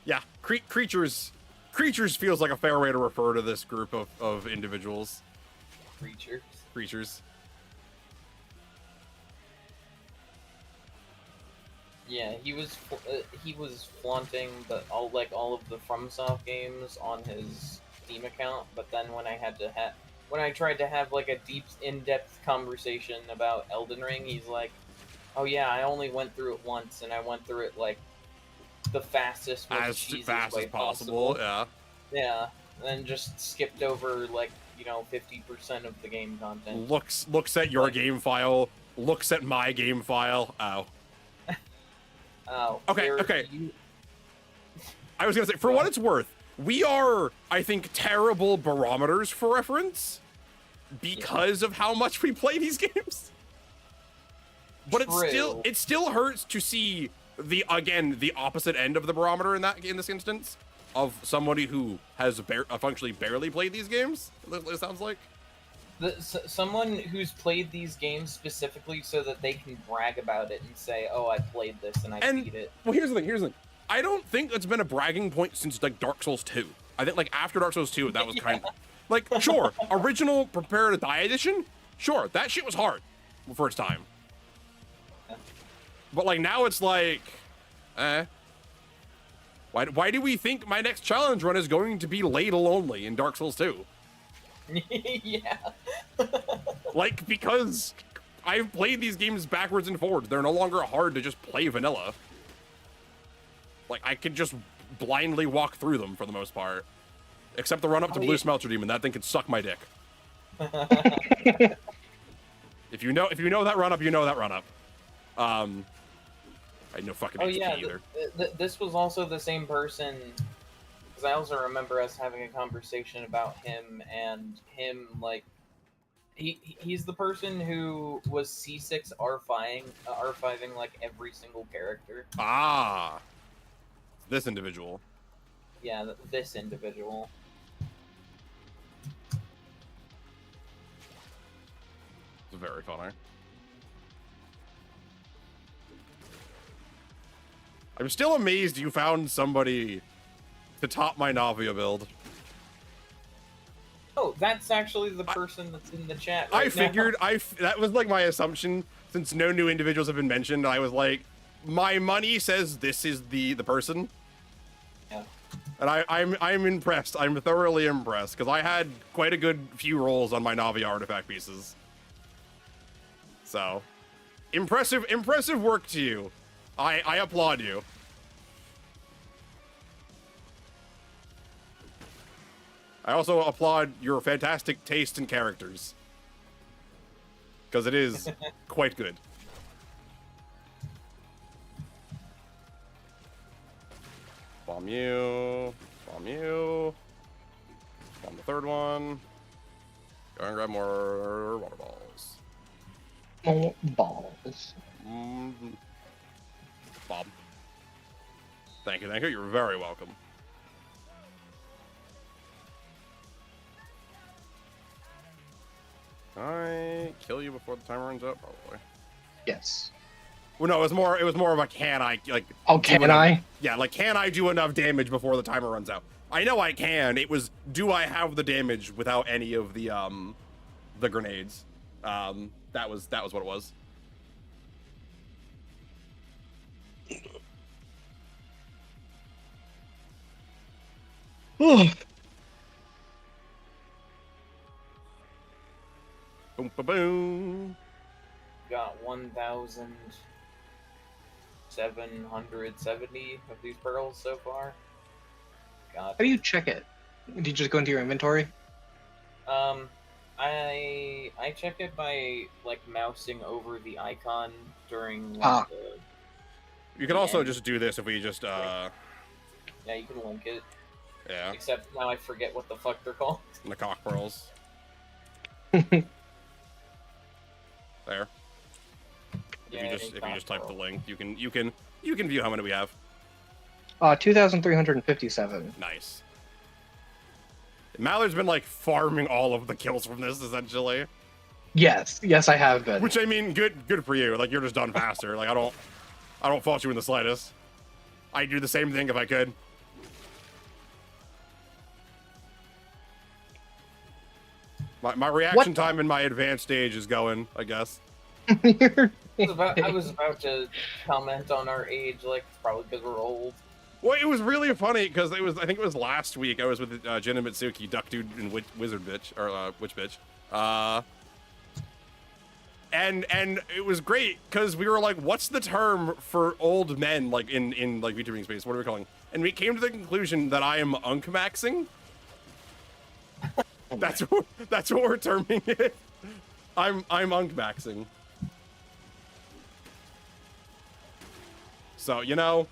Yeah, creatures feels like a fair way to refer to this group of individuals. Creatures. Yeah, he was flaunting all of the FromSoft games on his Steam account, but then when I tried to have like a deep, in-depth conversation about Elden Ring, he's like, "Oh yeah, I only went through it once, and I went through it like the fastest, most As cheesiest fast way as possible. possible." Yeah, and then just skipped over like 50% of the game content. Looks at your game file. Looks at my game file. Oh. Oh. Okay. I was gonna say, for what it's worth, we are, I think, terrible barometers for reference because of how much we play these games. But it still hurts to see the opposite end of the barometer in this instance of somebody who has functionally barely played these games. It sounds like. Someone who's played these games specifically so that they can brag about it and say, "Oh, I played this and I beat it." Well, here's the thing. I don't think it's been a bragging point since like Dark Souls 2. I think like after Dark Souls 2, that was kind of like, sure, original Prepare to Die edition, sure, that shit was hard the first time. But like now it's like, why do we think my next challenge run is going to be ladle only in Dark Souls 2? Yeah. Like, because I've played these games backwards and forwards. They're no longer hard to just play vanilla. Like, I could just blindly walk through them for the most part. Except the run-up to Blue Smelter Demon. That thing could suck my dick. If you know that run-up, you know that run-up. I had no fucking HP either. This was also the same person... Because I also remember us having a conversation about him, and him, like, he's the person who was C6 R5ing like every single character. Ah, this individual. Yeah, this individual. It's very funny. I'm still amazed you found somebody to top my Navia build. Oh, that's actually the person that's in the chat right I figured, that was like my assumption, since no new individuals have been mentioned. I was like, my money says this is the person. Yeah. And I'm impressed. I'm thoroughly impressed, because I had quite a good few rolls on my Navia artifact pieces. So, impressive work to you. I applaud you. I also applaud your fantastic taste in characters. Because it is quite good. Bomb you. Bomb you. Bomb the third one. Go and grab more water balls. More balls. Bob. Thank you. You're very welcome. Can I kill you before the timer runs out? Probably. Yes. Well, no, it was more of a can I, like... Oh, can I? Yeah, like, can I do enough damage before the timer runs out? I know I can. It was, do I have the damage without any of the grenades? That was what it was. Boom, boom, boom. Got 1,770 of these pearls so far. God. How do you check it? Do you just go into your inventory? I check it by like mousing over the icon during like, Ah. You can the also end. just do this if we just Yeah, you can link it. yeah, Except now I forget what the fuck they're called. the cock pearls. There. Yeah, If you just type the link, you can view how many we have. 2,357. Nice. Mallard's been like farming all of the kills from this essentially. Yes, I have been. Which I mean, good for you. Like you're just done faster. Like I don't fault you in the slightest. I'd do the same thing if I could. My reaction time in my advanced stage is going, I guess. I was about to comment on our age, like probably because we're old. Well, it was really funny because I think it was last week. I was with Jen and Mitsuki, Duck Dude and Wizard Bitch, or Witch Bitch. And it was great because we were like, what's the term for old men like in like VTubing space? What are we calling? And we came to the conclusion that I am unk-maxing. That's what we're terming it. I'm unk-maxing. So you know,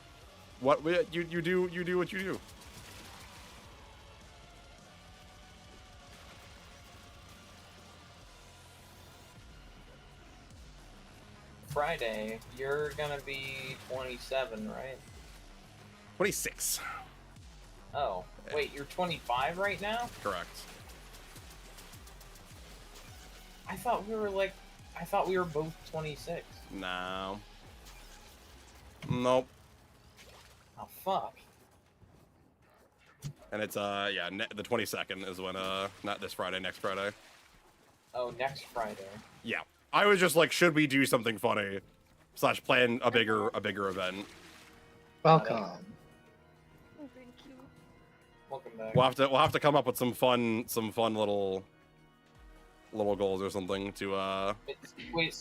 what you do what you do. Friday, you're gonna be 27, right? 26. Oh, wait, you're 25 right now? Correct. I thought we were both 26. No. Nope. Oh, fuck. And it's yeah, the 22nd is when not this Friday, next Friday. Oh, next Friday. Yeah. I was just like, should we do something funny / plan a bigger event? Welcome. Oh, thank you. Welcome back. We'll have to come up with some fun little goals or something to Wait,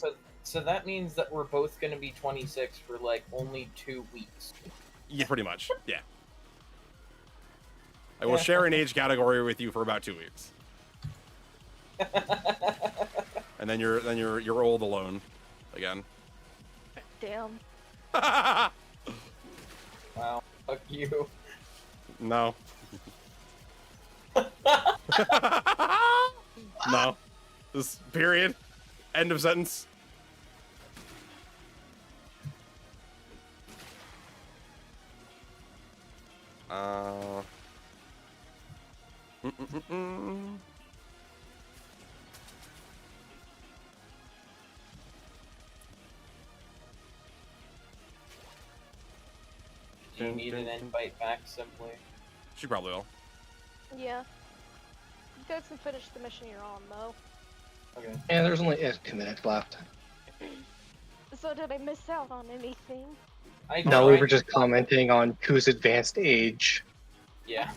so that means that we're both gonna be 26 for like only 2 weeks. yeah, pretty much. Yeah. I will share an age category with you for about 2 weeks. And then you're old alone again. Damn. Wow, fuck you. No. No. This period. End of sentence. Do you need an invite back simply? She probably will. Yeah. You guys can finish the mission you're on, though. Okay. Yeah, there's only 2 minutes left. So did I miss out on anything? No, we were just commenting on whose advanced age. Yeah.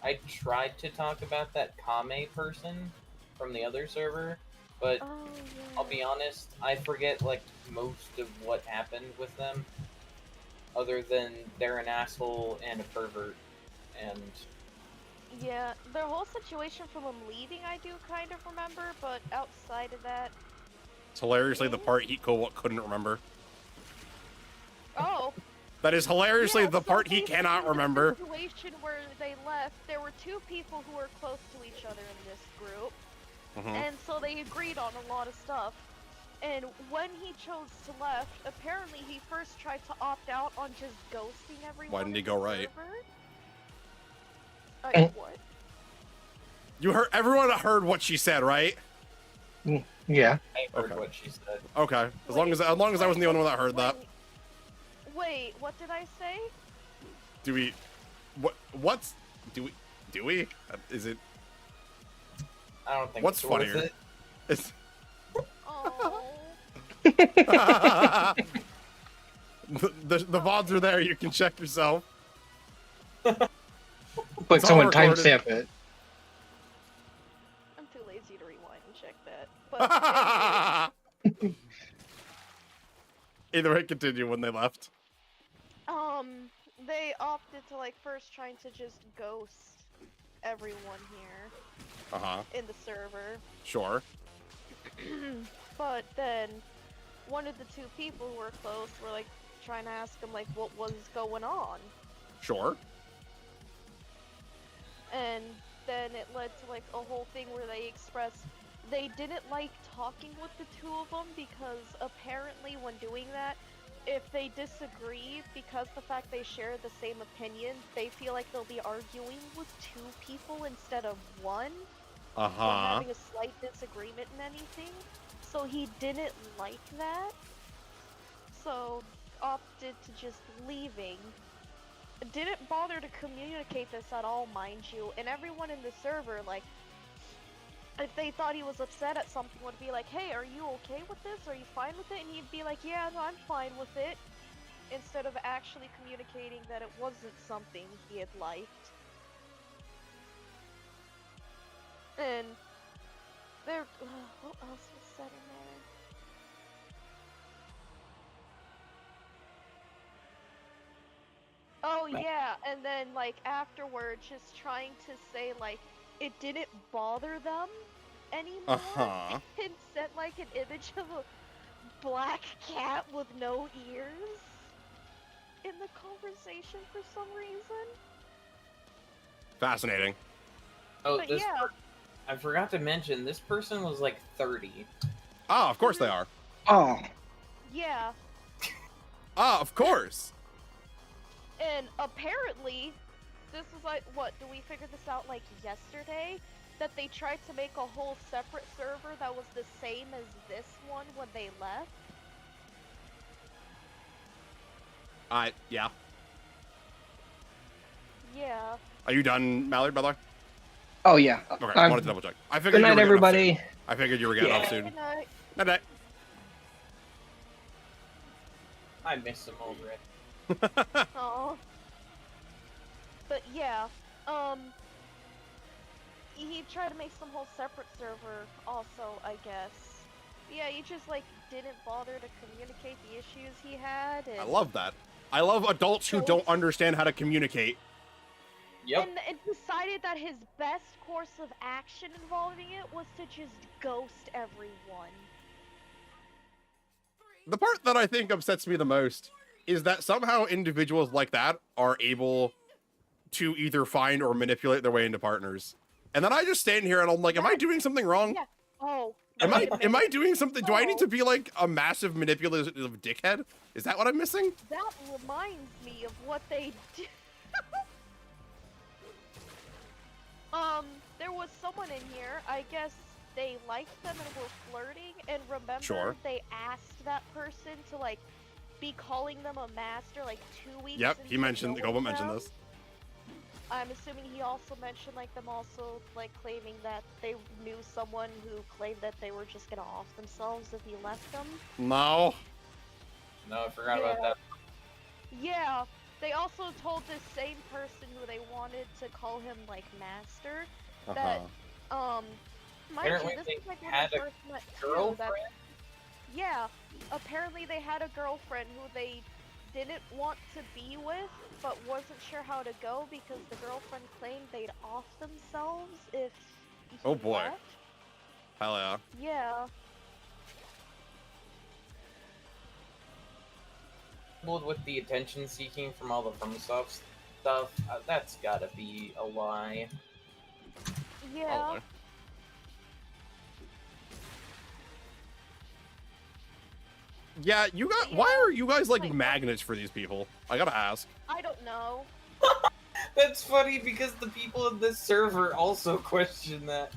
I tried to talk about that Kame person from the other server, but Oh, yeah. I'll be honest, I forget like most of what happened with them. Other than they're an asshole and a pervert, and Yeah, their whole situation from them leaving I do kind of remember, but outside of that... It's hilariously the part he couldn't remember. Oh! That is hilariously Yeah, the so part he basically cannot the remember. situation where they left, there were 2 people who were close to each other in this group, and so they agreed on a lot of stuff. And when he chose to left, apparently he first tried to opt out on just ghosting everyone. Why didn't he in go the right? server. What? You heard everyone heard what she said, right? Yeah. I heard Okay. what she said. Okay. As long as I wasn't the only one that heard that. Wait, what did I say? Do we what's do we is it I don't think what's it's worth funnier? it. It's Oh. the VODs are there, you can check yourself. But It's all someone recorded. timestamp it. I'm too lazy to rewind and check that. But Either way, continue when they left. they opted to like first trying to just ghost everyone here Uh-huh. in the server. Sure. But then one of the two people who were close were like trying to ask him like what was going on. Sure. And then it led to like a whole thing where they expressed they didn't like talking with the two of them because apparently when doing that, if they disagree because the fact they share the same opinion, they feel like they'll be arguing with two people instead of one. Or having a slight disagreement in anything. So he didn't like that. So opted to just leaving. Didn't bother to communicate this at all, mind you. And everyone in the server, like, if they thought he was upset at something, would be like, hey, are you okay with this? Are you fine with it? And he'd be like, yeah, no, I'm fine with it. Instead of actually communicating that it wasn't something he had liked. And there, what else was said in there? Oh yeah, and then like afterwards, just trying to say like it didn't bother them anymore, and sent like an image of a black cat with no ears in the conversation for some reason. Fascinating. Oh, But this yeah. I forgot to mention, this person was like 30. Ah, of course they are. Oh. Yeah. Ah, of course. And apparently, this is like, what, do we figure this out like yesterday? That they tried to make a whole separate server that was the same as this one when they left? Yeah. Yeah. Are you done, Mallard, by the way? Oh yeah. Okay, I wanted to double check. I figured Good you night, were getting up everybody. soon. I figured you were getting up soon. Good night. Night night. I miss him already. Aw. But yeah, he tried to make some whole separate server also, I guess. Yeah, he just like didn't bother to communicate the issues he had. And... I love that. I love adults who don't understand how to communicate. Yep. And decided that his best course of action involving it was to just ghost everyone. The part that I think upsets me the most is that somehow individuals like that are able to either find or manipulate their way into partners. And then I just stand here and I'm like, am I doing something wrong? Yeah. Oh. Am I doing something? Do I need to be like a massive manipulative dickhead? Is that what I'm missing? That reminds me of what they did. There was someone in here, I guess they liked them and were flirting, and remember they asked that person to like be calling them a master like 2 weeks. Yep, he mentioned, Gobo mentioned this. I'm assuming he also mentioned like them also like claiming that they knew someone who claimed that they were just gonna off themselves if he left them. No. No, I forgot about that. Yeah, they also told this same person who they wanted to call him like master that mind you, this is like when they first met too, that, yeah, apparently they had a girlfriend who they didn't want to be with, but wasn't sure how to go because the girlfriend claimed they'd off themselves if he Oh boy. left. Hell yeah. Yeah. With the attention seeking from all the FromSoft stuff, that's gotta be a lie. Yeah. Oh, yeah, you got. Why are you guys like magnets for these people? I gotta ask. I don't know. That's funny because the people in this server also question that.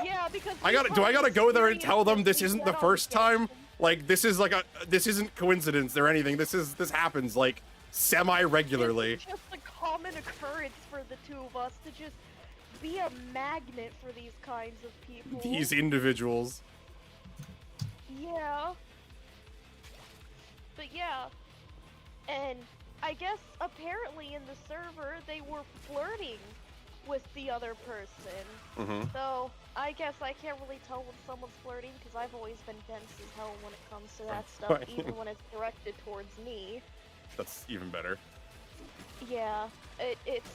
Yeah, because Do I gotta go there and tell them this isn't the first time? Like this isn't coincidence or anything. This happens like semi-regularly. It's just a common occurrence for the two of us to just be a magnet for these kinds of people. These individuals. Yeah. But yeah. And I guess apparently in the server they were flirting with the other person. So I guess I can't really tell when someone's flirting because I've always been dense as hell when it comes to that stuff, even when it's directed towards me. That's even better. Yeah, it's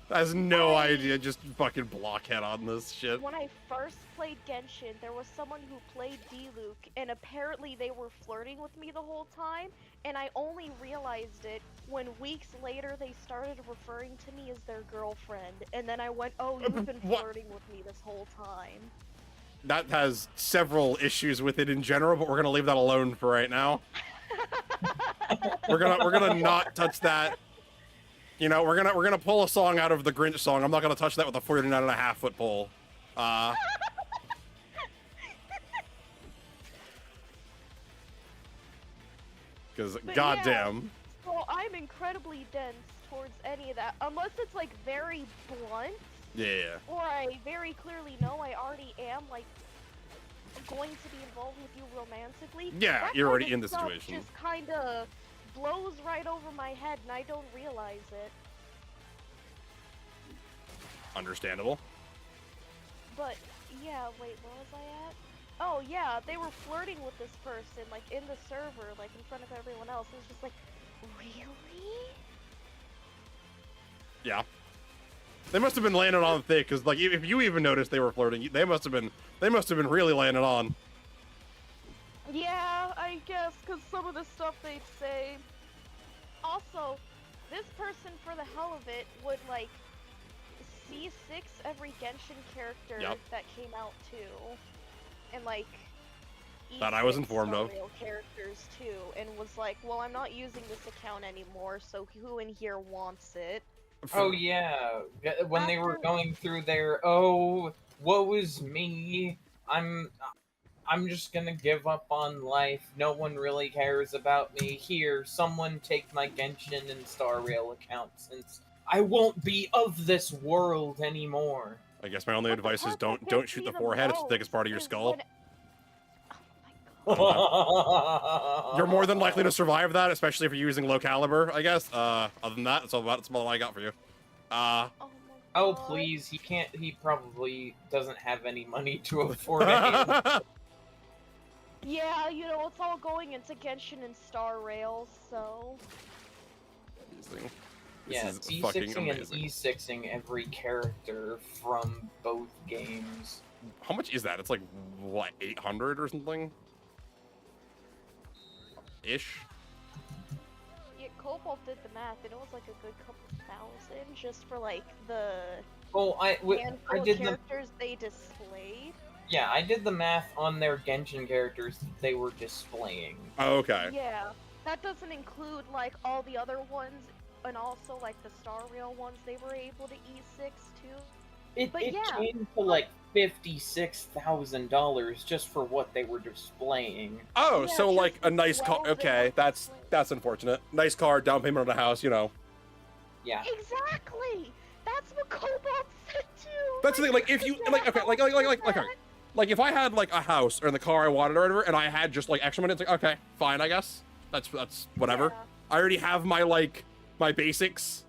Has no idea, just fucking blockhead on this shit. When I first played Genshin, there was someone who played Diluc, and apparently they were flirting with me the whole time, and I only realized it when weeks later they started referring to me as their girlfriend, and then I went, oh, you've been flirting with me this whole time. That has several issues with it in general, but we're gonna leave that alone for right now. We're gonna not touch that. You know, we're gonna pull a song out of the Grinch song. I'm not gonna touch that with a 49.5-foot pole. Because goddamn. Yeah, so I'm incredibly dense towards any of that, unless it's like very blunt. Yeah. Or I very clearly know I already am like going to be involved with you romantically. Yeah, that you're kind already of in the stuff situation. Just kind of blows right over my head, and I don't realize it. Understandable. But yeah, wait, where was I at? Oh yeah, they were flirting with this person, like in the server, like in front of everyone else. It was just like, really? Yeah. They must have been laying it on thick, because like if you even noticed they were flirting, they must have been really laying it on. Yeah, I guess, because some of the stuff they'd say. Also, this person, for the hell of it, would like C6 every Genshin character that came out too, and like that I was informed of. Characters too, and was like, well, I'm not using this account anymore, so who in here wants it? Oh yeah, when they were going through their, oh, woe is me, I'm just gonna give up on life, no one really cares about me, here, someone take my Genshin and Star Rail account since I won't be of this world anymore. I guess my only advice is don't shoot the forehead, it's the thickest part of your skull. You're more than likely to survive that, especially if you're using low caliber, I guess. Other than that, that's all I got for you. Oh please, he probably doesn't have any money to afford it. Yeah, you know, it's all going into Genshin and Star Rail, so... Yeah, C6ing and E6ing every character from both games. How much is that? It's like, what, 800 or something? Ish? Yeah, Cobalt did the math, and it was like a good couple thousand just for like the I did characters they displayed. Yeah, I did the math on their Genshin characters that they were displaying. Oh, okay. Yeah, that doesn't include like all the other ones, and also like the Star Rail ones they were able to E6 too. It came to like $56,000 just for what they were displaying. Oh, yeah, so like a nice car. Okay, that's unfortunate. Nice car, down payment on a house, you know. Yeah. Exactly. That's what Cobalt said too. That's the thing. Like if you like if I had like a house or in the car I wanted or whatever, and I had just like extra money, it's like okay, fine, I guess. That's whatever. Yeah. I already have my my basics.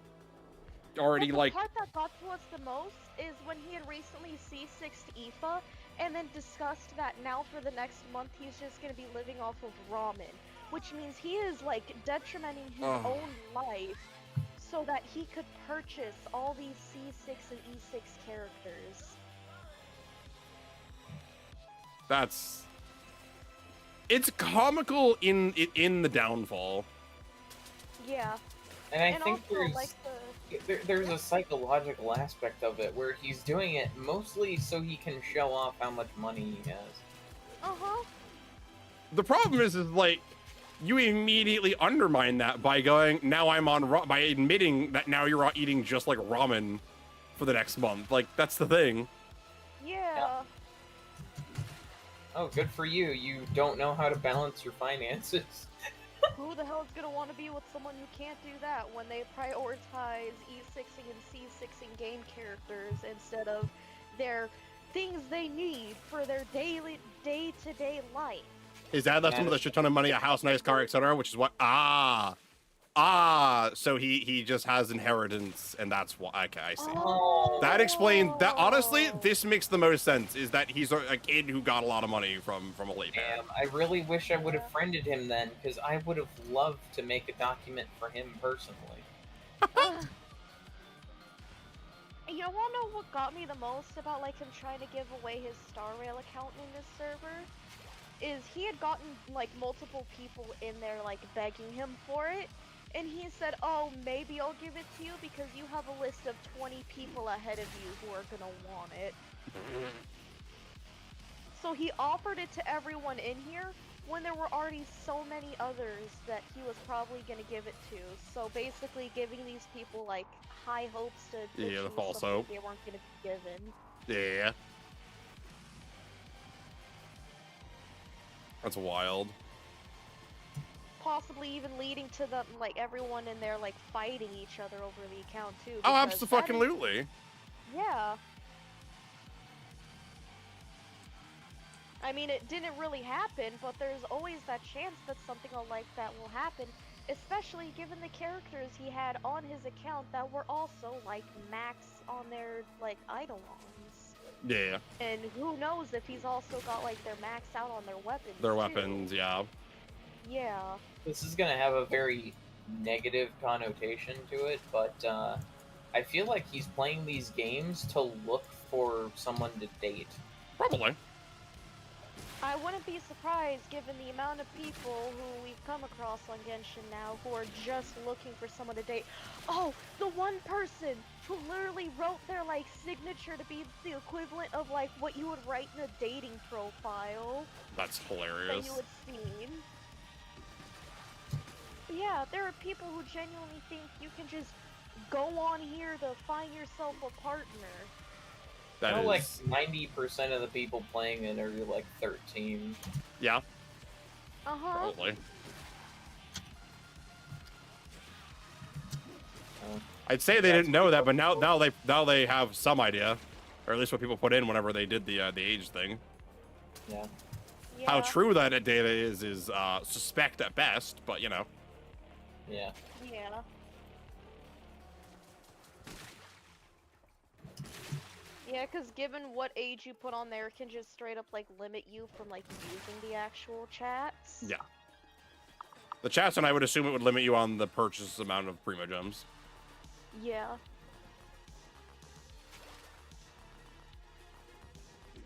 Already the like. part that got to us the most is when he had recently C6'd Aoife, and then discussed that now for the next month he's just gonna be living off of ramen, which means he is like detrimenting his own life so that he could purchase all these C6 and E6 characters. It's comical in the downfall. Yeah. And I think also, like there's a psychological aspect of it where he's doing it mostly so he can show off how much money he has. Uh-huh. The problem is like you immediately undermine that by going, now I'm on by admitting that now you're eating just like ramen for the next month. Like that's the thing. Yeah. Oh, good for you. You don't know how to balance your finances. Who the hell is gonna want to be with someone who can't do that when they prioritize E6ing and C6ing game characters instead of their things they need for their day-to-day life? His dad left him with a shit ton of money, a house, nice car, etc., which is what so he just has inheritance, and that's why. Okay, I see. Oh. That explains that. Honestly, this makes the most sense. Is that he's a kid who got a lot of money from a late parent. Damn, I really wish I would have friended him then, because I would have loved to make a document for him personally. You wanna know what got me the most about like him trying to give away his Star Rail account in this server? Is he had gotten like multiple people in there like begging him for it, and he said, "Oh, maybe I'll give it to you because you have a list of 20 people ahead of you who are gonna want it." So he offered it to everyone in here when there were already so many others that he was probably gonna give it to. So basically giving these people like high hopes to Yeah, the choose false something hope. they weren't gonna be given. Yeah. That's wild. Possibly even leading to them, like everyone in there like fighting each other over the account too. Oh, because that is- absolutely. Yeah. I mean, it didn't really happen, but there's always that chance that something like that will happen, especially given the characters he had on his account that were also, like, max on their, like, Eidolons. Yeah. And who knows if he's also got, like, their max out on their weapons, Their too. weapons, yeah. Yeah. This is gonna have a very negative connotation to it, but I feel like he's playing these games to look for someone to date. Probably. I wouldn't be surprised given the amount of people who we've come across on Genshin now who are just looking for someone to date. Oh, the one person who literally wrote their like signature to be the equivalent of like what you would write in a dating profile That's that hilarious. you would seen. Yeah, there are people who genuinely think you can just go on here to find yourself a partner. That I know, like is. 90% of the people playing it are like 13. Yeah, Uh-huh. probably. Uh, I'd say they didn't know that, but now they have some idea, or at least what people put in whenever they did the age thing. yeah. Yeah. How true that data is suspect at best, but you know. Yeah. Yeah. Yeah, because given what age you put on there, it can just straight up, like, limit you from, like, using the actual chats. Yeah. The chats, and I would assume it would limit you on the purchase amount of Primo Gems. Yeah.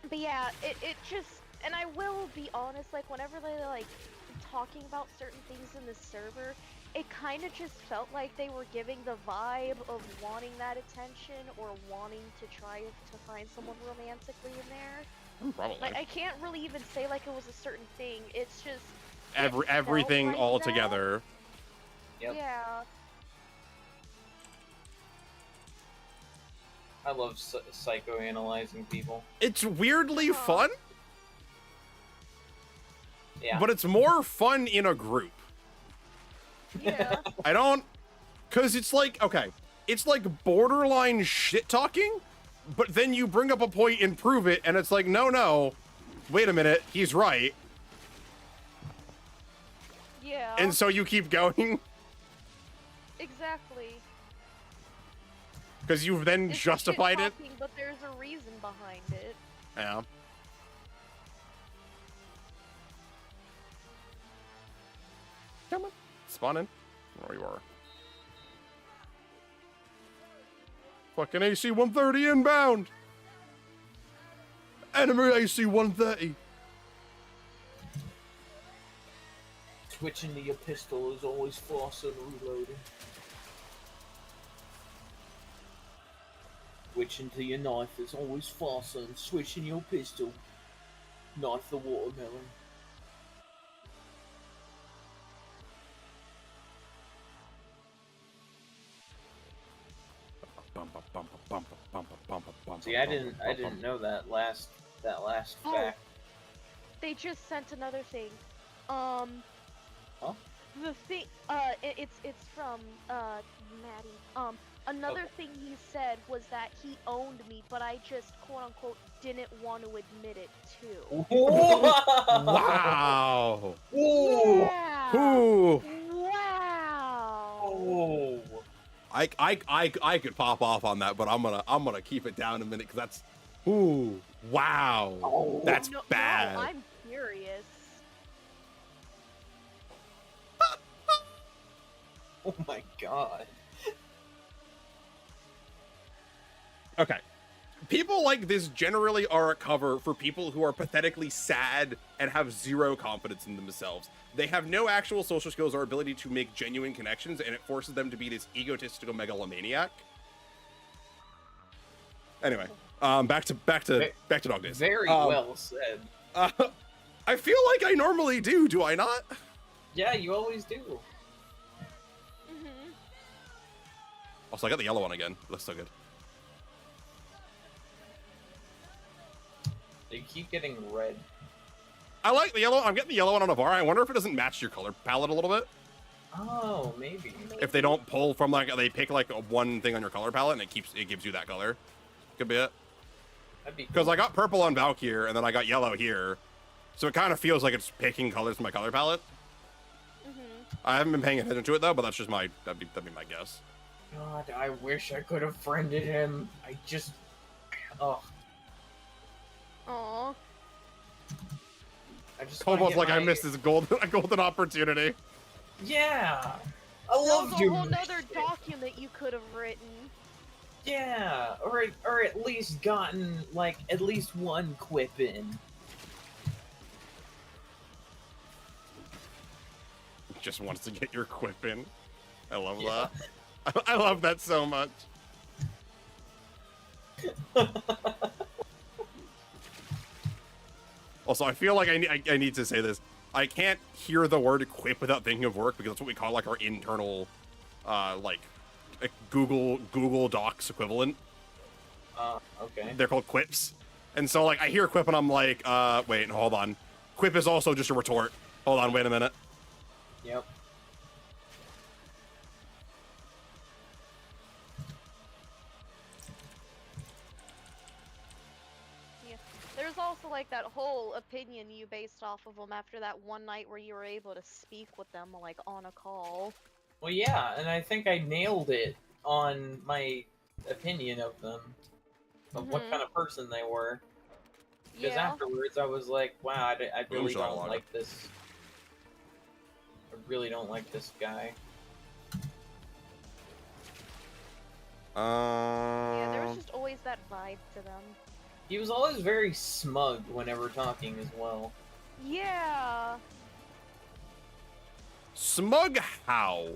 But yeah, it just, and I will be honest, like, whenever they, like, talking about certain things in the server, it kind of just felt like they were giving the vibe of wanting that attention or wanting to try to find someone romantically in there. Probably. Like, I can't really even say like it was a certain thing. It's just Everything like all that. together. Yep. Yeah. I love psychoanalyzing people. It's weirdly fun, Yeah. but it's more fun in a group. Yeah. I don't, cause it's like, okay, it's like borderline shit talking, but then you bring up a point and prove it, and it's like, no, wait a minute, he's right. Yeah. And so you keep going, Exactly. because you've then It's justified it. shit-talking, but there's a reason behind it. Yeah. Come on, spawn in. Where you are. Fucking AC 130 inbound. Enemy AC 130. Switching to your pistol is always faster than reloading. Switching to your knife is always faster than switching your pistol. Knife the watermelon. See, I didn't know that last Oh. fact. They just sent another thing. Huh? The thing, it's from, Maddie. Another Okay. thing he said was that he owned me, but I just, quote-unquote, didn't want to admit it, too. Wow. Yeah! Ooh. Wow! Oh. I could pop off on that, but I'm gonna keep it down a minute because that's, ooh, wow, Oh. that's No, bad. No, I'm curious. Oh my god. Okay. People like this generally are a cover for people who are pathetically sad and have zero confidence in themselves. They have no actual social skills or ability to make genuine connections, and it forces them to be this egotistical megalomaniac. Anyway, back to Dog Days. Very well said. I feel like I normally do I not? Yeah, you always do. Mm-hmm. Also, I got the yellow one again. It looks so good. They keep getting red. I like the yellow. I'm getting the yellow one on a bar. I wonder if it doesn't match your color palette a little bit. Oh, maybe. If they don't pull from like, they pick like one thing on your color palette and it gives you that color. Could be it. That'd be Because cool. I got purple on Valkyr and then I got yellow here, so it kind of feels like it's picking colors from my color palette. Mm-hmm. I haven't been paying attention to it though, but that's just that'd be my guess. God, I wish I could have friended him. I just... Oh. Aww. I just wanna Almost get like I my- missed this golden opportunity. Yeah! I There's love a doing whole this nother shit. document you could have written. Yeah, or at least gotten, like, at least one quip in. Just wants to get your quip in. I love that. I love that so much. Also, I feel like I need to say this. I can't hear the word quip without thinking of work, because that's what we call like our internal, like Google Docs equivalent. Okay. They're called quips. And so like I hear quip and I'm like, wait, hold on. Quip is also just a retort. Hold on, wait a minute. Yep. Yeah. There's also like that whole opinion you based off of them after that one night where you were able to speak with them like on a call. Well, yeah, and I think I nailed it on my opinion of them. Of what kind of person they were. Because Yeah. afterwards I was like, wow, I really shot a don't lot. like this. I really don't like this guy. Yeah, there was just always that vibe to them. He was always very smug whenever talking as well. Yeah. Smug how?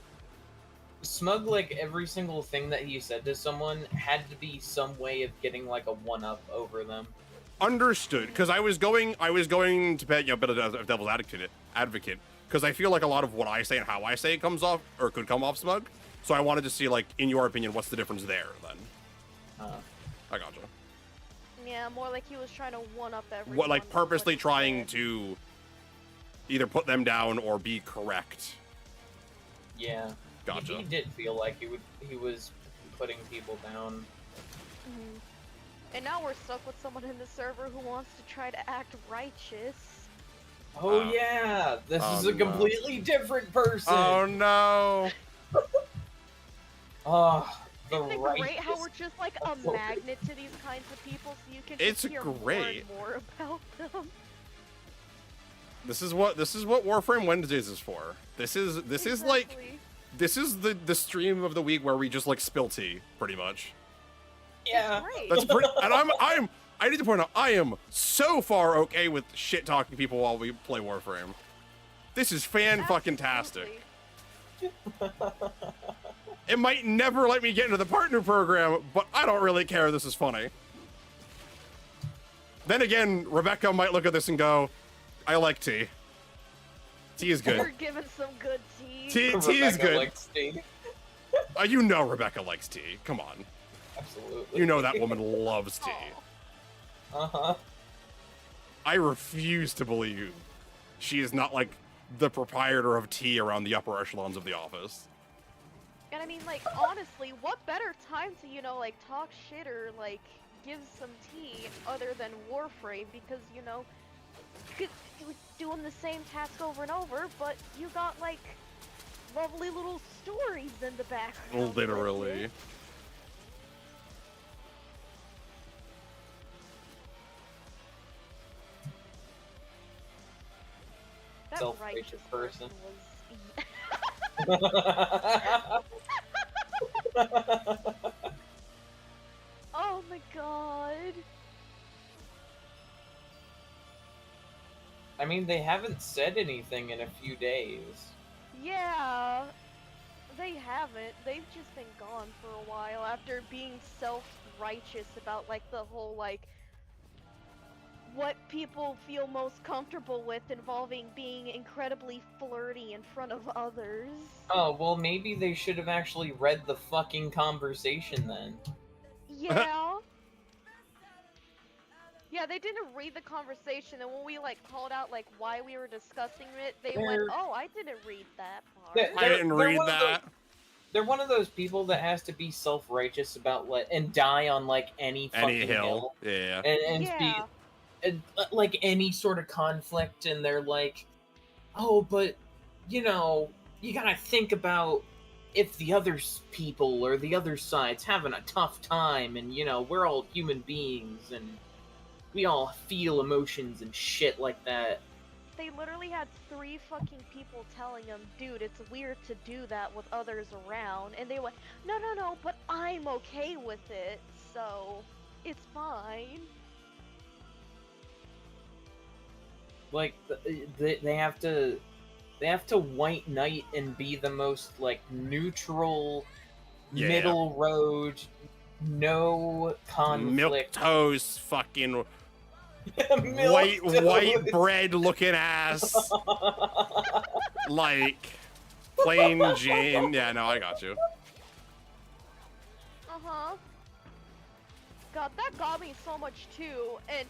Smug, like, every single thing that he said to someone had to be some way of getting, like, a one-up over them. Understood, because I was going to bet, a bit of devil's advocate, because I feel like a lot of what I say and how I say it comes off, or could come off smug. So I wanted to see, like, in your opinion, what's the difference there, then? I gotcha. Yeah, more like he was trying to one-up everyone. What, like, with purposely he trying said. to either put them down or be correct. Yeah. Gotcha. He did feel like he was putting people down. Mhm. And now we're stuck with someone in the server who wants to try to act righteous. Oh yeah, this is a no. completely different person. Oh no! Oh, the Isn't it great righteous. how we're just like a magnet to these kinds of people, so you can It's just hear great. more and more about them? This is what Warframe Wednesdays is for. This is like Exactly. this is the stream of the week where we just like spill tea, pretty much. Yeah. Great. That's pretty. And I need to point out, I am so far okay with shit talking people while we play Warframe. This is fan-fucking-tastic. Absolutely. It might never let me get into the partner program, but I don't really care. This is funny. Then again, Rebecca might look at this and go, I like tea. Tea is We're good. given some good tea. Tea is Rebecca good. likes tea. You know Rebecca likes tea. Come on. Absolutely. You know that woman loves tea. Aw. Uh-huh. I refuse to believe she is not like the proprietor of tea around the upper echelons of the office. And I mean, like, honestly, what better time to, you know, like, talk shit or, like, give some tea other than Warframe? Because, you know, you could doing the same task over and over, but you got, like, lovely little stories in the background. Literally. That Self-righteous righteous person. was... Oh my I mean, they haven't said anything in a few days. Yeah, they haven't. They've just been gone for a while after being self-righteous about, like, the whole, like, what people feel most comfortable with involving being incredibly flirty in front of others. Oh, well, maybe they should have actually read the fucking conversation then. Yeah. Yeah, they didn't read the conversation, and when we, like, called out, like, why we were discussing it, they went, They're- oh, I didn't read that part. They're- I didn't they're read one of those- that. They're one of those people that has to be self-righteous about and die on like any fucking Any hill. Yeah. and Yeah. like any sort of conflict, and they're like, oh, but you know, you gotta think about if the other people or the other side's having a tough time, and you know, we're all human beings and we all feel emotions and shit like that. They literally had 3 fucking people telling them, dude, it's weird to do that with others around, and they went, no, but I'm okay with it, so it's fine. Like they have to white knight and be the most like neutral, Yeah. middle road, no conflict, Milquetoast fucking Milk white toast. bread looking ass. Like plain Jane. Yeah, no, I got you. Uh-huh. God, that got me so much too, and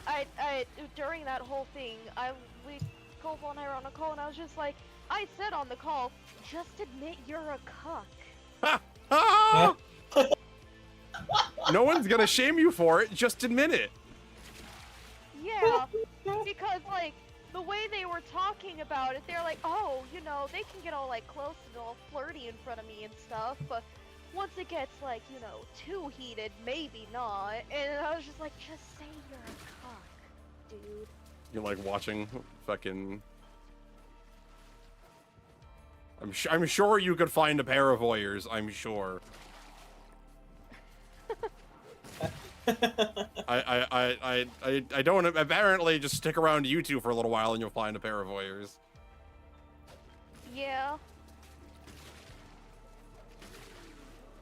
I during that whole thing, we Cole and I were on a call, and I was just like, I said on the call, just admit you're a cuck. Ah! No one's gonna shame you for it. Just admit it. Yeah, because, like, the way they were talking about it, they're like, oh, you know, they can get all, like, close and all flirty in front of me and stuff, but once it gets, like, you know, too heated, maybe not. And I was just like, just say you're a cock, dude. You're like watching fucking. I'm sure you could find a pair of voyeurs. I'm sure. I don't apparently just stick around you two for a little while and you'll find a pair of voyeurs. Yeah.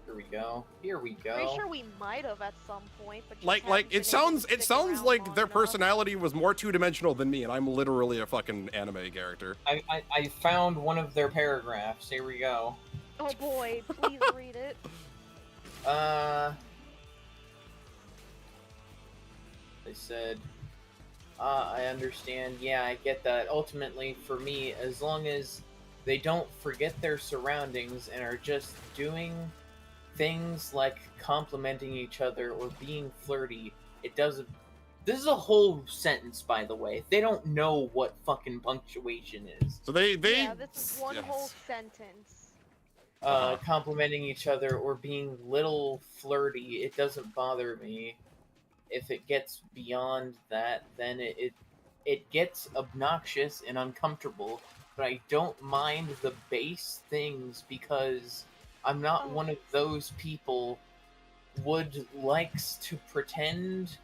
Here we go. Here we go. Pretty sure we might have at some point, but just Like haven't it been able sounds to it stick sounds around like long their enough. personality was more two-dimensional than me, and I'm literally a fucking anime character. I found one of their paragraphs. Here we go. Oh boy, please read it. They said, I understand. Yeah, I get that. Ultimately, for me, as long as they don't forget their surroundings and are just doing things like complimenting each other or being flirty, it doesn't. This is a whole sentence, by the way. They don't know what fucking punctuation is. So they Yeah, this is one yes. whole sentence. Complimenting each other or being little flirty, it doesn't bother me. If it gets beyond that, then it gets obnoxious and uncomfortable. But I don't mind the base things because I'm not one of those people would likes to pretend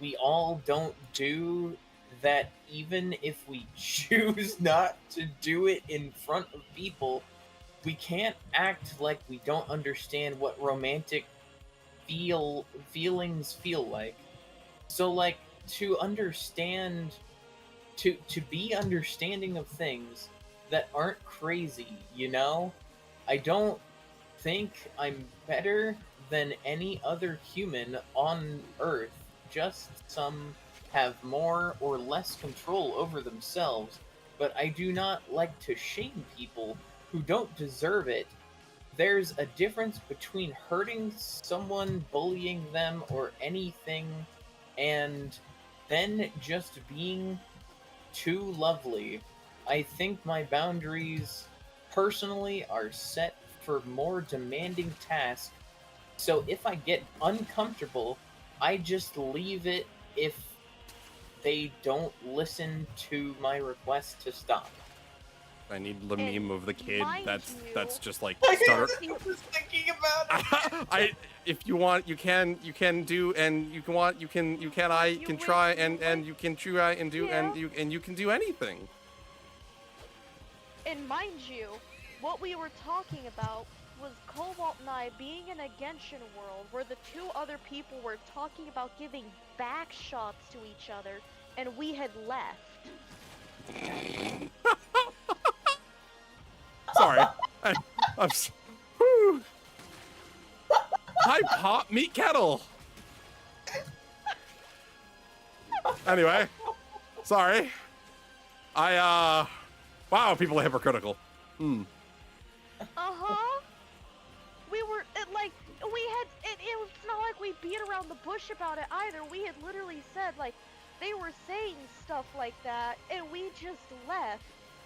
we all don't do that, even if we choose not to do it in front of people. We can't act like we don't understand what romantic feelings feel like. So, like, to understand, to be understanding of things that aren't crazy, you know? I don't think I'm better than any other human on Earth. Just some have more or less control over themselves, but I do not like to shame people who don't deserve it. There's a difference between hurting someone, bullying them, or anything, and then just being too lovely. I think my boundaries, personally, are set for more demanding tasks, so if I get uncomfortable, I just leave it if they don't listen to my request to stop. I need the And meme of the kid mind that's you- just like I stutter. was thinking about it. If you want, you can do, and you can want, you can I You can wish, try, you and wish. you can try and do, Yeah. and you can do anything. And mind you, what we were talking about was Cobalt and I being in a Genshin world where the two other people were talking about giving back shots to each other, and we had left. Sorry. Whew. Hi, Pop Meat Kettle. Anyway, sorry. Wow, people are hypocritical. Uh-huh. We were, it's not like we beat around the bush about it either. We had literally said, like, they were saying stuff like that, and we just left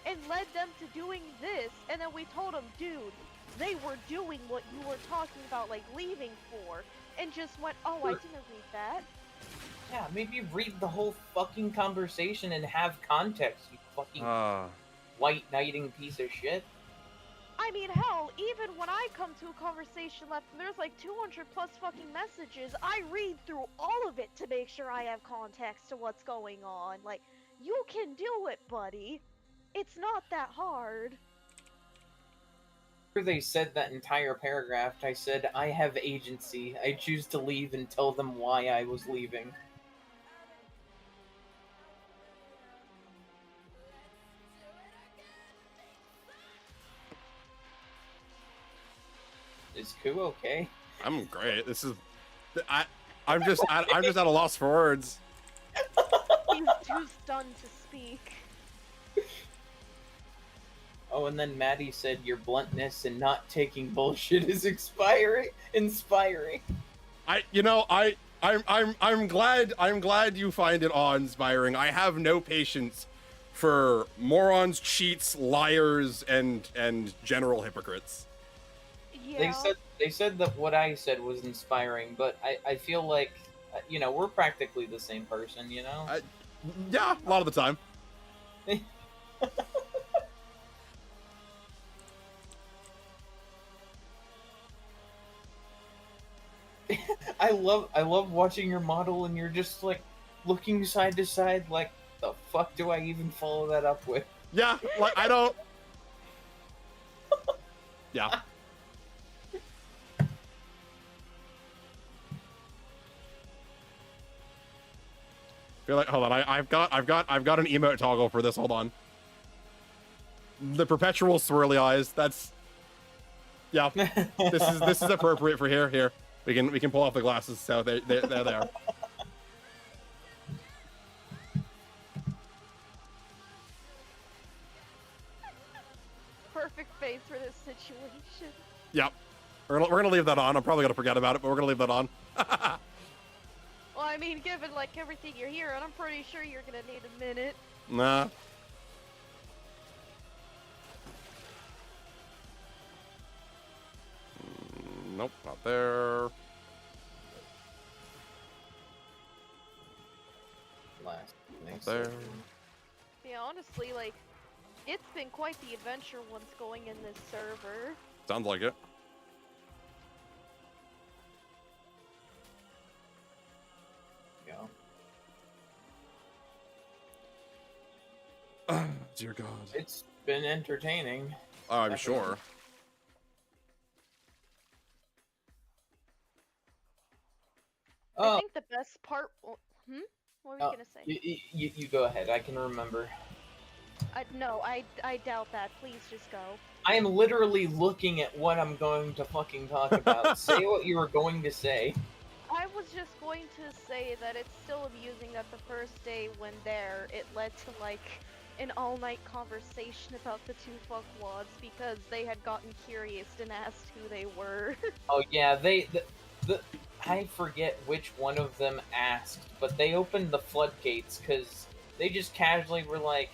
and led them to doing this, and then we told them, dude, they were doing what you were talking about, like, leaving for, and just went, oh, I didn't read that. Yeah, maybe read the whole fucking conversation and have context, you fucking white knighting piece of shit. I mean, hell, even when I come to a conversation left and there's like 200 plus fucking messages, I read through all of it to make sure I have context to what's going on. Like, you can do it, buddy. It's not that hard. After they said that entire paragraph, I said, I have agency. I choose to leave and tell them why I was leaving. Is Ku okay? I'm great. This is, I'm just at a loss for words. He's too stunned to speak. Oh, and then Maddie said your bluntness and not taking bullshit is inspiring. I'm glad you find it awe-inspiring. I have no patience for morons, cheats, liars, and general hypocrites. Yeah. They said that what I said was inspiring, but I feel like we're practically the same person, you know? Yeah, a lot of the time. I love watching your model and you're just like looking side to side like the fuck do I even follow that up with? Yeah, like I don't. Yeah. Feel like, hold on, I've got an emote toggle for this. Hold on. The perpetual swirly eyes. That's, yeah. This is appropriate for here. Here, we can pull off the glasses. So there they are. Perfect face for this situation. Yep. We're gonna leave that on. I'm probably gonna forget about it, but we're gonna leave that on. Well, I mean, given like everything you're hearing, I'm pretty sure you're gonna need a minute. Nah. Nope, not there. Last Not there. Yeah, honestly, like, it's been quite the adventure once going in this server. Sounds like it. Go. Dear God. It's been entertaining. Oh, I'm Definitely. sure. Oh, I think the best part. What were you gonna say? you go ahead. I can remember. No, I doubt that. Please just go. I am literally looking at what I'm going to fucking talk about. Say what you were going to say. I was just going to say that it's still amusing that the first day when there, it led to like an all-night conversation about the two fuckwads because they had gotten curious and asked who they were. Oh yeah, I forget which one of them asked, but they opened the floodgates because they just casually were like,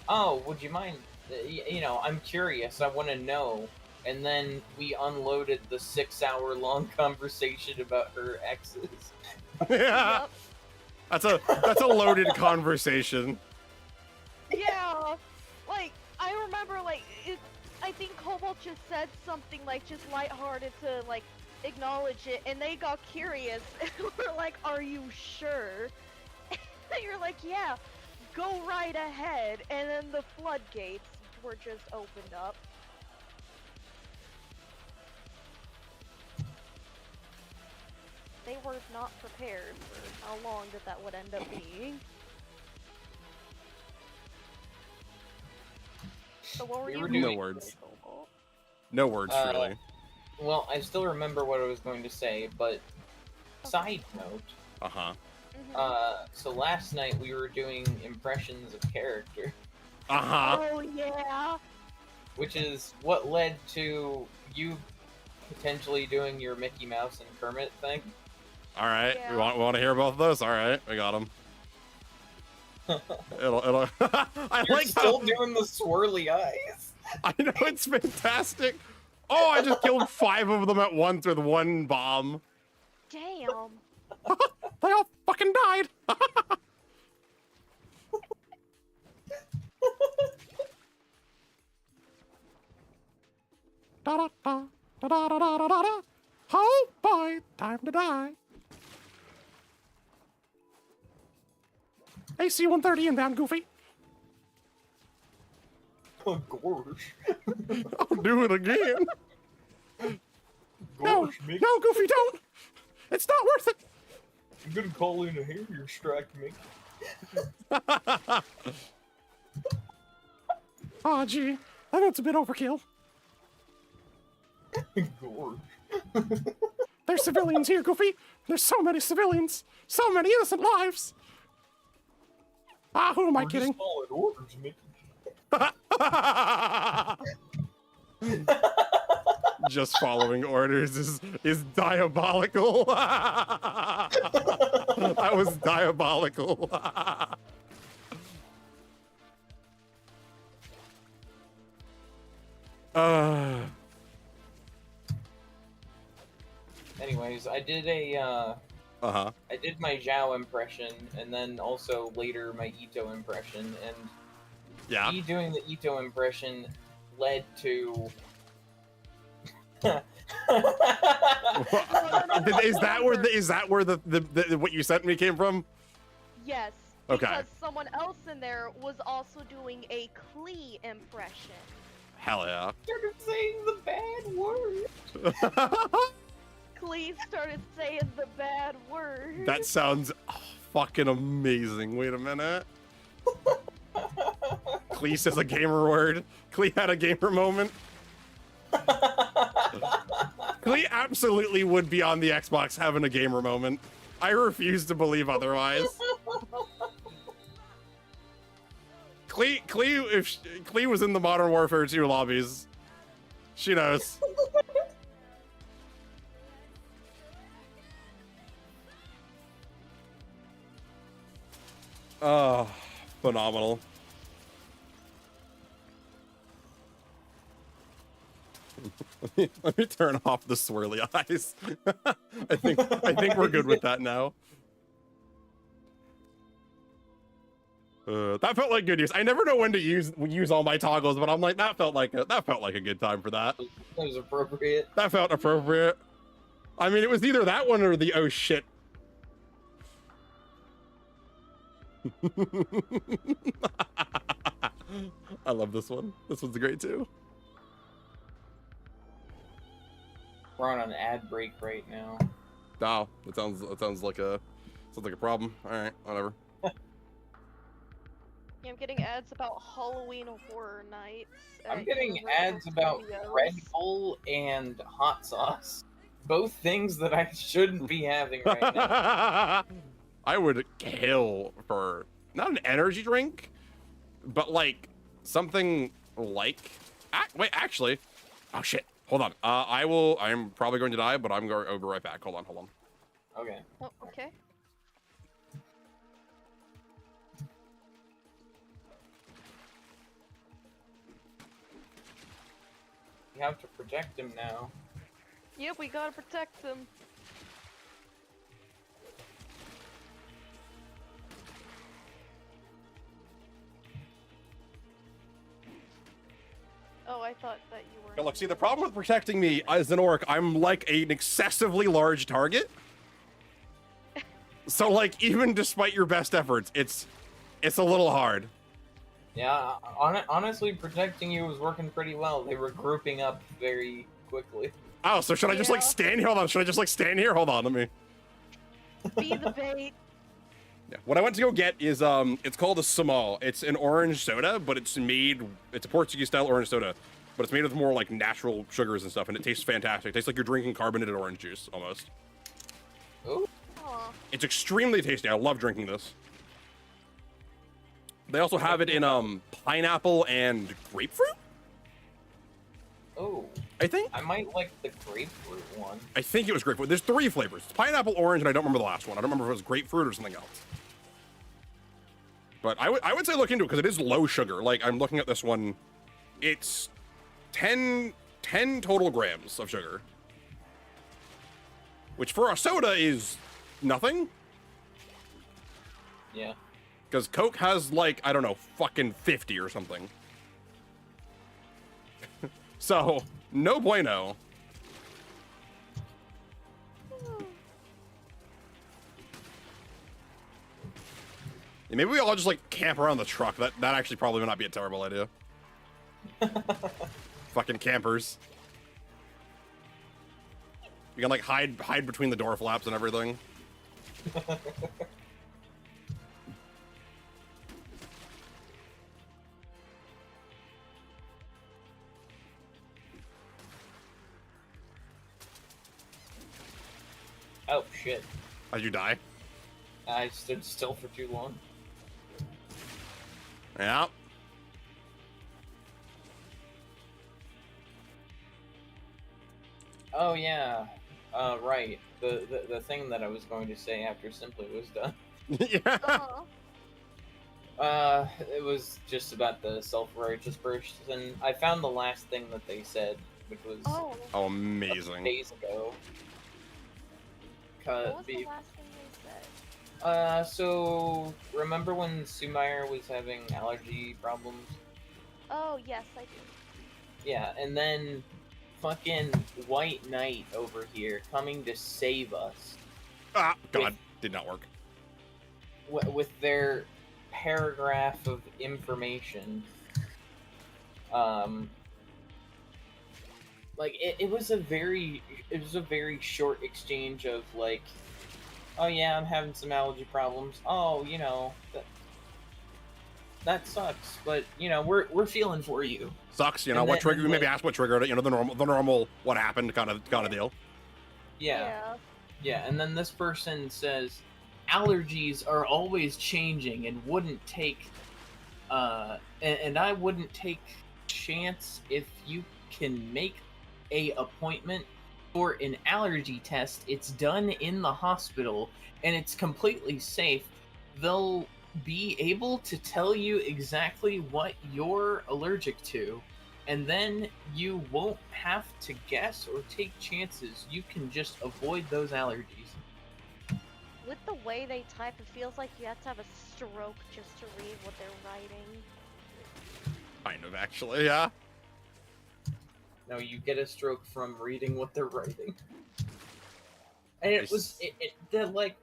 "Oh, would you mind? I'm curious. I want to know." And then we unloaded the 6-hour-long conversation about her exes. Yeah. Yep. That's a loaded conversation. Yeah, like, I remember, like, I think Cobalt just said something, like, just lighthearted to, like, acknowledge it, and they got curious, and were like, are you sure? And you're like, yeah, go right ahead, and then the floodgates were just opened up. They were not prepared for how long that would end up being. So what were you doing? No words. No words, really. Well, I still remember what I was going to say, but side note. So last night we were doing impressions of character. Oh yeah. Which is what led to you potentially doing your Mickey Mouse and Kermit thing. All right, Yeah. we want to hear both of those. All right, we got them. It'll. I You're like still how doing the swirly eyes. I know it's fantastic. Oh, I just killed 5 of them at once with one bomb. Damn. They all fucking died. Da da da da da da da da da. Oh boy, time to die. AC 130 inbound, Goofy. Oh, gosh. I'll do it again. No, Gosh, Mickey. no, Goofy, don't. It's not worth it. I'm gonna call in a Harrier strike, Mickey. Aw, gee, I know it's a bit overkill. Gosh. There's civilians here, Goofy. There's so many civilians. So many innocent lives. Ah, who am I kidding? Just following orders, Mickey. Just following orders is diabolical. That was diabolical. Anyways, I did a I did my Zhao impression, and then also later my Ito impression, and Yeah. me doing the Ito impression led to. Is that where the what you sent me came from? Yes. Okay. Because someone else in there was also doing a Klee impression. Hell yeah. Started saying the bad word. Klee started saying the bad word. That sounds fucking amazing. Wait a minute. Klee says a gamer word. Klee had a gamer moment. Klee absolutely would be on the Xbox having a gamer moment. I refuse to believe otherwise. Klee, if Klee was in the Modern Warfare 2 lobbies, she knows. Oh, phenomenal. Let me turn off the swirly eyes. I think we're good with that now. That felt like good use. I never know when to use all my toggles, but I'm like that felt like a good time for that. That was appropriate. That felt appropriate. I mean, it was either that one or the oh shit. I love this one. This one's great too. We're on an ad break right now. Oh, that sounds like a problem. All right, whatever. Yeah, I'm getting ads about Halloween Horror Nights. I'm at getting Universal ads about Studios. Red Bull and hot sauce. Both things that I shouldn't be having right now. I would kill for not an energy drink, but like something like. Wait, actually, oh shit. Hold on. I'm probably going to die, but I'm going over right back. Hold on. Okay. Oh, okay. You have to protect him now. Yep, we gotta protect them. I thought that you were. Now, look, see, the problem with protecting me as an orc, I'm like an excessively large target. So, like, even despite your best efforts, it's a little hard. Yeah, honestly, protecting you was working pretty well. They were grouping up very quickly. Oh, so should I just, like, stand here? Hold on, should I just, like, stand here? Hold on, let me... Be the bait. Yeah. What I went to go get is, it's called a Samal. It's an orange soda, but it's a Portuguese-style orange soda. But it's made with more, like, natural sugars and stuff, and it tastes fantastic. It tastes like you're drinking carbonated orange juice, almost. Ooh. Aw. It's extremely tasty. I love drinking this. They also have it in, pineapple and grapefruit? Oh. I think. I might like the grapefruit one. I think it was grapefruit. There's 3 flavors. It's pineapple, orange, and I don't remember the last one. I don't remember if it was grapefruit or something else. But I would say look into it, because it is low sugar. Like, I'm looking at this one. It's 10 total grams of sugar. Which for a soda is nothing. Yeah. Because Coke has, like, I don't know, fucking 50 or something. So, no bueno. Yeah, maybe we all just, like, camp around the truck. That actually probably would not be a terrible idea. Fucking campers. You can, like, hide between the door flaps and everything. Oh shit! How'd you die? I stood still for too long. Yeah. Oh yeah. Right. The thing that I was going to say after Simply was done. Yeah. It was just about the self-righteous person. I found the last thing that they said, which was Oh. Oh, amazing. days ago. What was the last thing they said? So remember when Sumair was having allergy problems? Oh yes, I do. Yeah, and then fucking White Knight over here coming to save us Ah, God, did not work. with their paragraph of information. Like it was a very short exchange of like, oh yeah, I'm having some allergy problems. Oh, you know, that sucks, but you know, we're feeling for you. Sucks, you know, And what then- trigger, and maybe then- ask what triggered it, you know, the normal what happened kind of deal. Yeah, and then this person says, allergies are always changing and wouldn't take, and I wouldn't take chance if you can make a appointment for an allergy test. It's done in the hospital and it's completely safe. They'll be able to tell you exactly what you're allergic to, and then you won't have to guess or take chances. You can just avoid those allergies. With the way they type, it feels like you have to have a stroke just to read what they're writing. Kind of, actually, yeah. No, you get a stroke from reading what they're writing. And it was, they're like,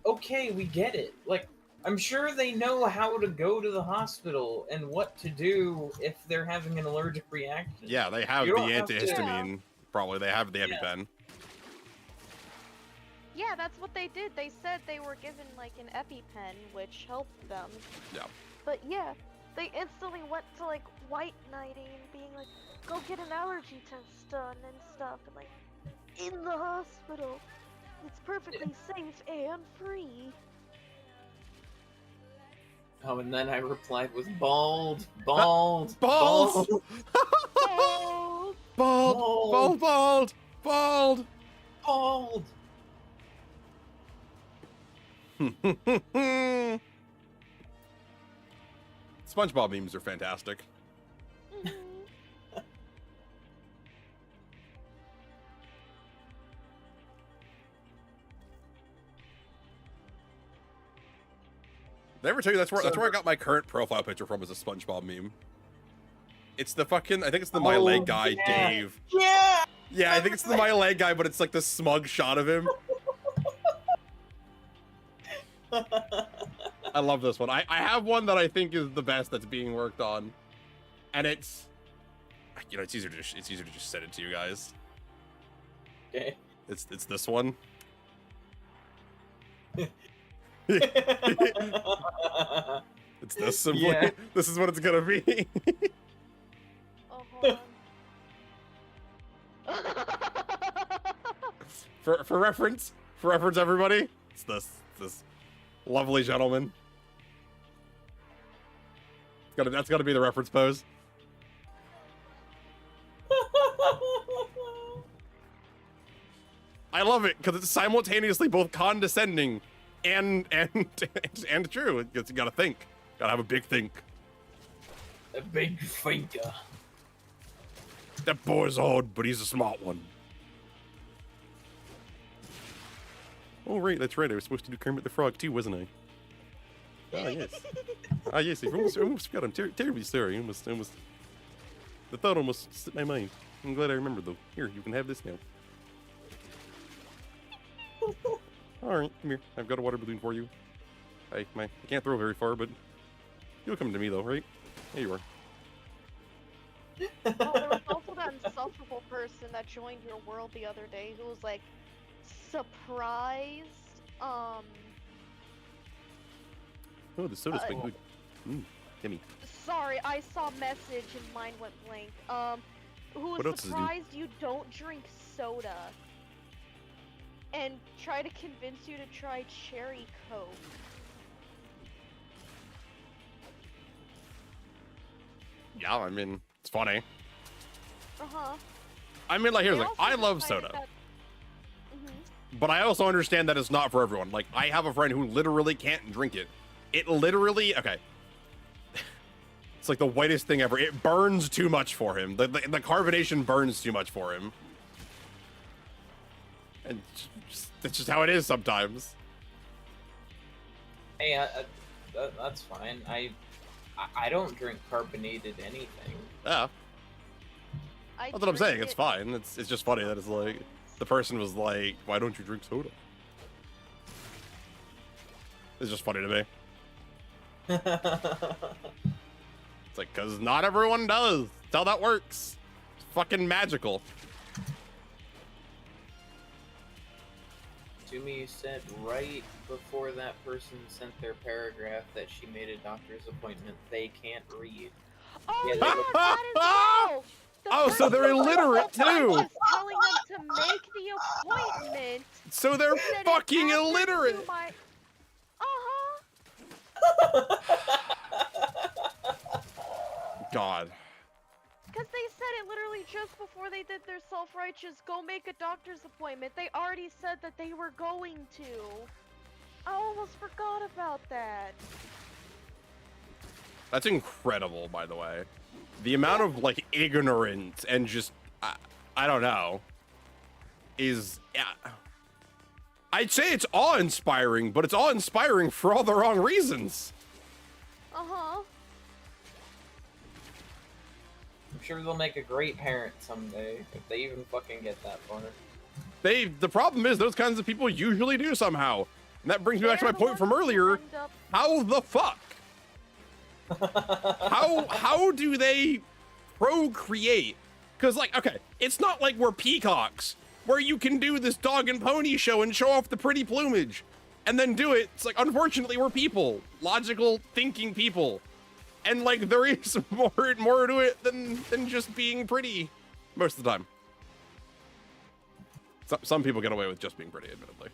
okay, we get it. Like, I'm sure they know how to go to the hospital and what to do if they're having an allergic reaction. Yeah, they have You the don't have to- antihistamine. Probably, they have the EpiPen. Yeah, that's what they did. They said they were given like an EpiPen, which helped them. Yeah. But yeah, they instantly went to like white knighting and being like, go get an allergy test done and stuff, and like, in the hospital. It's perfectly safe and free. Oh, and then I replied with bald, bald, Balls! bald, Oh, Bald! Bald! bald. SpongeBob memes are fantastic. mhm. Did I ever tell you that's where I got my current profile picture from, as a SpongeBob meme? It's the fucking, I think it's the My Leg guy, yeah. Dave. Yeah! Yeah, I think it's the My Leg guy, but it's like the smug shot of him. I love this one. I have one that I think is the best that's being worked on. And it's, you know, it's easier to just send it to you guys. Okay. It's this one. It's this simply. Yeah. This is what it's gonna be. Oh, hold on. for reference, everybody, it's this lovely gentleman. That's gotta be the reference pose. I love it because it's simultaneously both condescending and true. You gotta think. Gotta have a big think. A big thinker. That boy's odd, but he's a smart one. Oh right, that's right. I was supposed to do Kermit the Frog too, wasn't I? Ah yes. Ah yes. I almost forgot. I'm terribly sorry. I almost. The thought almost slipped my mind. I'm glad I remembered though. Here, you can have this now. All right, come here. I've got a water balloon for you. I can't throw very far, but you'll come to me though, right? There you are. Oh, there was also that insufferable person that joined your world the other day who was like surprised. Oh, the soda's been good. Gimme. Sorry, I saw message and mine went blank. Who What was else is new? surprised you don't drink soda and try to convince you to try cherry Coke. Yeah, I mean, it's funny. Uh-huh. I mean, like, here's They like, also I love decided soda. that- Mhm. But I also understand that it's not for everyone. Like, I have a friend who literally can't drink it. It literally, okay. It's like the whitest thing ever. It burns too much for him. The carbonation burns too much for him. And that's just how it is sometimes. Hey, that's fine. I don't drink carbonated anything. Yeah, I that's what I'm saying. drink It's it- fine. It's just funny that it's like, the person was like, why don't you drink soda? It's just funny to me. It's like, because not everyone does. That's how that works. It's fucking magical. Sumi said right before that person sent their paragraph that she made a doctor's appointment, they can't read. Oh, Yeah, yeah, they- that is all! The Oh, so they're person illiterate, too! was telling them to make the appointment. So they're said it fucking happened to illiterate. my- Uh-huh. God. Because they said it literally just before they did their self-righteous go make a doctor's appointment. They already said that they were going to. I almost forgot about that. That's incredible, by the way. The amount of, like, ignorance and just, I don't know, is, I'd say it's awe-inspiring, but it's awe-inspiring for all the wrong reasons. Uh-huh. I'm sure they'll make a great parent someday, if they even fucking get that far. The problem is those kinds of people usually do somehow. And that brings me back to my They're the point from ones who earlier. end up- How the fuck? How do they procreate? Because, like, okay, it's not like we're peacocks, where you can do this dog and pony show and show off the pretty plumage, and then do it. It's like, unfortunately, we're people. Logical, thinking people. And, like, there is more to it than just being pretty most of the time. Some people get away with just being pretty, admittedly.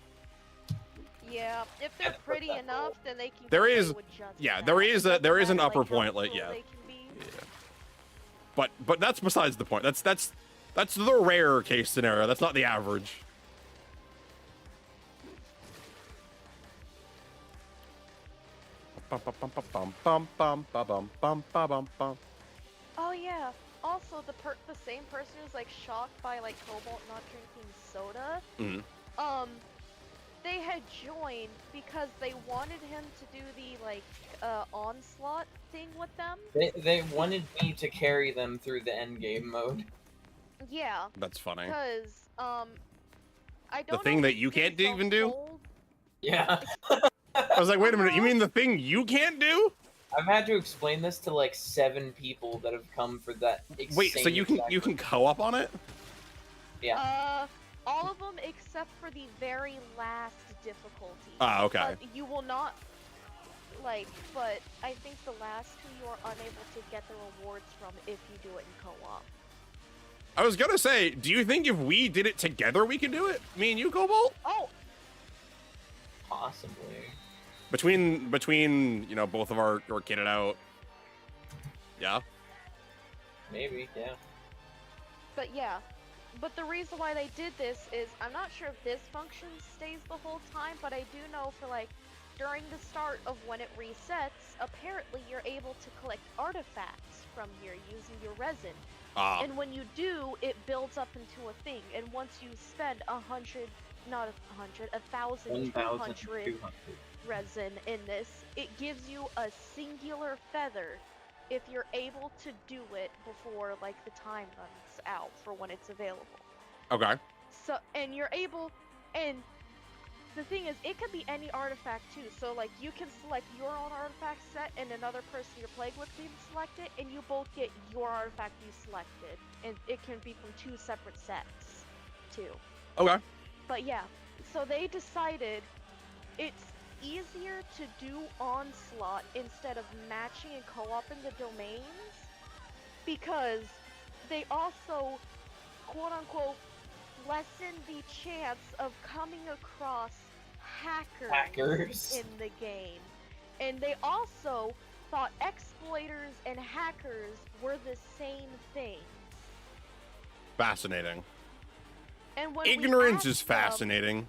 Yeah, if they're pretty enough, then they can. There get is- away with just yeah, that. there is It an doesn't matter, upper like, how point, like, cool yeah. they can be. Yeah. But that's besides the point. That's the rare case scenario. That's not the average. Oh yeah. Also, the same person who's like shocked by like Cobalt not drinking soda. Mhm. they had joined because they wanted him to do the like onslaught thing with them. They wanted me to carry them through the end game mode. Yeah. That's funny. Because I don't The know thing if that it's you can't been even do? sold. Yeah. I was like, wait a minute, you mean the thing you can't do? I've had to explain this to like 7 people that have come for that. Wait, so you can co-op on it? Yeah. All of them except for the very last difficulty. Ah, okay. But you will not, like, but I think the last two you are unable to get the rewards from if you do it in co-op. I was gonna say, do you think if we did it together we could do it? Me and you, Cobalt? Oh! Possibly. Between you know, both of our kitted out. Yeah? Maybe, yeah. But yeah. But the reason why they did this is, I'm not sure if this function stays the whole time, but I do know for like, during the start of when it resets, apparently you're able to collect artifacts from here using your resin. And when you do, it builds up into a thing, and once you spend 1,200 resin in this, it gives you a singular feather if you're able to do it before like the time runs out for when it's available. Okay. So, and you're able, and the thing is, it could be any artifact too. So like you can select your own artifact set and another person you're playing with can select it, and you both get your artifact you selected. And it can be from 2 separate sets too. Okay. But yeah, so they decided it's easier to do onslaught instead of matching and co-oping the domains, because they also quote-unquote lessen the chance of coming across hackers in the game. And they also thought exploiters and hackers were the same thing. Fascinating. And when Ignorance is fascinating.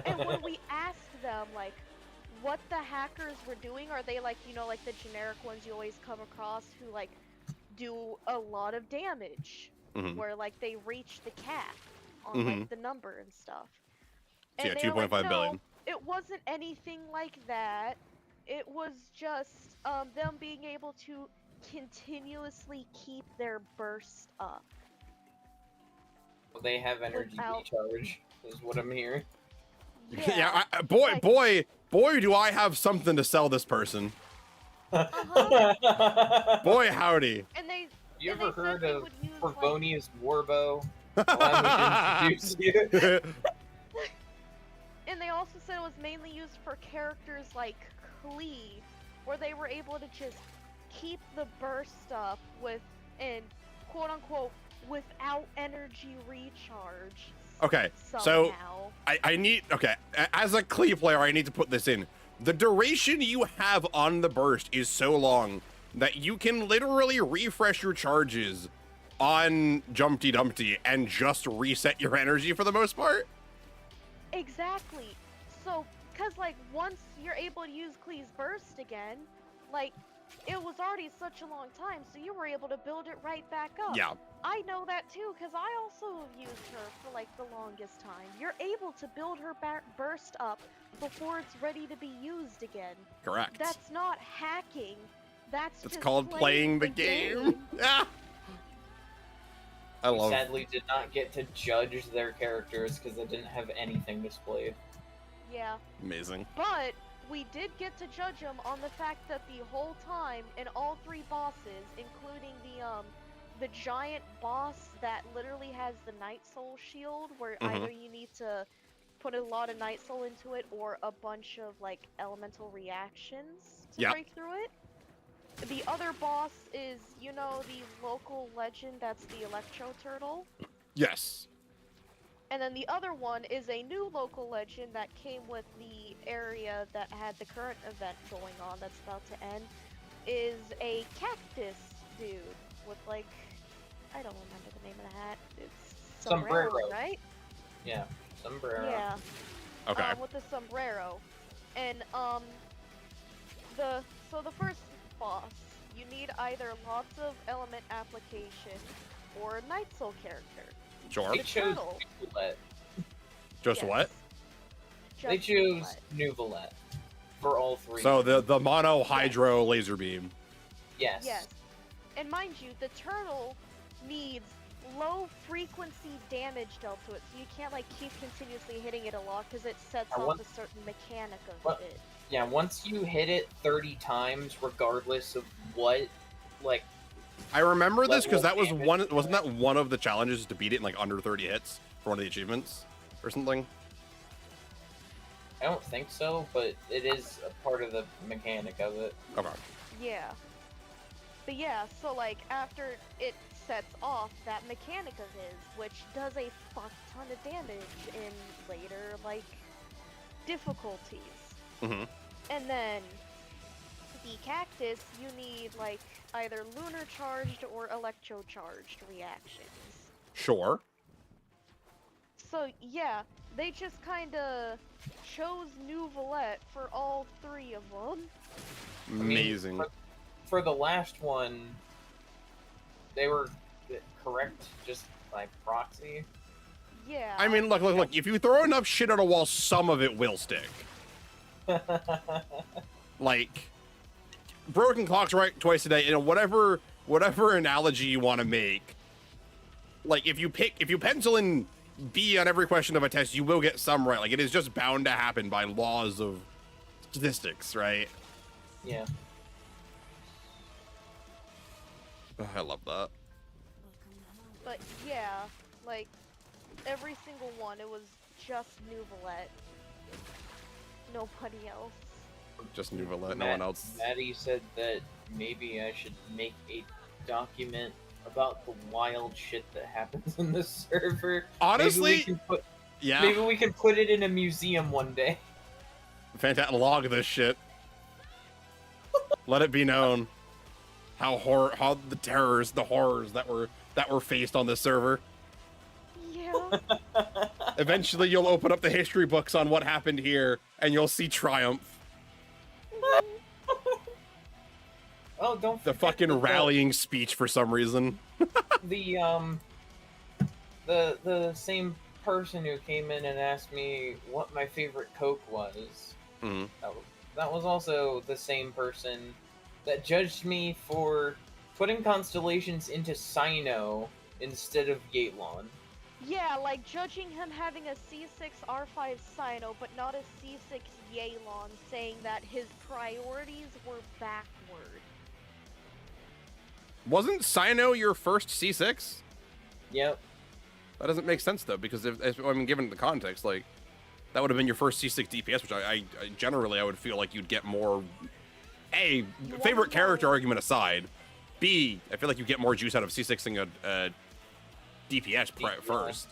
And when we asked them, like, what the hackers were doing, are they like, you know, like the generic ones you always come across who, like, do a lot of damage, where, like, they reach the cap on, like, the number and stuff. So And yeah, 2.5 like, billion. no, it wasn't anything like that. It was just, them being able to continuously keep their burst up. Well, they have energy recharge, is what I'm hearing. Yeah, boy, do I have something to sell this person. Boy, howdy. And they. You ever heard of like, Favonius Warbow? Allow me to introduce you. And they also said it was mainly used for characters like Klee, where they were able to just keep the burst up with, and quote unquote, without energy recharge. Okay, somehow. So I need, okay, as a Klee player, I need to put this in. The duration you have on the burst is so long that you can literally refresh your charges on Jumpty Dumpty and just reset your energy for the most part. Exactly. So, cause like once you're able to use Klee's burst again, like it was already such a long time, so you were able to build it right back up. Yeah. I know that too, because I also have used her for like the longest time. You're able to build her burst up before it's ready to be used again. Correct. That's not hacking. That's just called playing the game. Ah! I love it. Sadly did not get to judge their characters because they didn't have anything displayed. Yeah. Amazing. But we did get to judge them on the fact that the whole time in all 3 bosses, including the giant boss that literally has the Night Soul shield, where either you need to put a lot of Night Soul into it or a bunch of like elemental reactions to break through it. The other boss is, you know, the local legend that's the Electro Turtle. Yes. And then the other one is a new local legend that came with the area that had the current event going on that's about to end, is a cactus dude with like, I don't remember the name of the hat. It's sombrero, right? Yeah, sombrero. Yeah. Okay. With the sombrero. And so the first boss, you need either lots of element application or a Night Soul character. Sure. They chose Duelet. Just what? They Just choose Nouvellette. Nouvellette for all three. So the mono hydro laser beam. Yes. Yes. And mind you, the turtle needs low frequency damage dealt to it, so you can't like keep continuously hitting it a lot because it sets off a certain mechanic of it. Yeah, once you hit it 30 times, regardless of what, like... I remember this because that was damage. wasn't that one of the challenges to beat it in like under 30 hits for one of the achievements or something? I don't think so, but it is a part of the mechanic of it. Okay. Yeah. But yeah, so like after it sets off that mechanic of his, which does a fuck ton of damage in later like difficulties. Mm-hmm. And then the cactus, you need like either lunar charged or electro charged reactions. Sure. So yeah, they just kinda chose Nouvellette for all three of them. Amazing. For the last one, they were correct just by proxy. Yeah. I mean, look. If you throw enough shit at a wall, some of it will stick. Like, broken clocks right twice a day. You know, whatever analogy you want to make. Like, if you pencil in B on every question of a test, you will get some right. Like, it is just bound to happen by laws of statistics, right? Yeah. Oh, I love that. But yeah, like every single one, it was just Nouvellette. Nobody else. Just Nouvellette, no one else. Maddie said that maybe I should make a document about the wild shit that happens in the server. Honestly, maybe we can put it in a museum one day. Fantastic. Log this shit. Let it be known how the horrors that were faced on this server. Yeah. Eventually, you'll open up the history books on what happened here, and you'll see triumph. Oh, don't The forget fucking rallying speech for some reason. the same person who came in and asked me what my favorite Coke was. Mm-hmm. That was also the same person that judged me for putting constellations into Sino instead of Yatelon. Yeah, like judging him having a C6 R5 Sino, but not a C6 Yealon, saying that his priorities were backward. Wasn't Sino your first C6? Yep. That doesn't make sense though, because if I mean, given the context, like that would have been your first C6 DPS, which I generally I would feel like you'd get more. A, favorite character argument aside, B, I feel like you get more juice out of C6ing a DPS first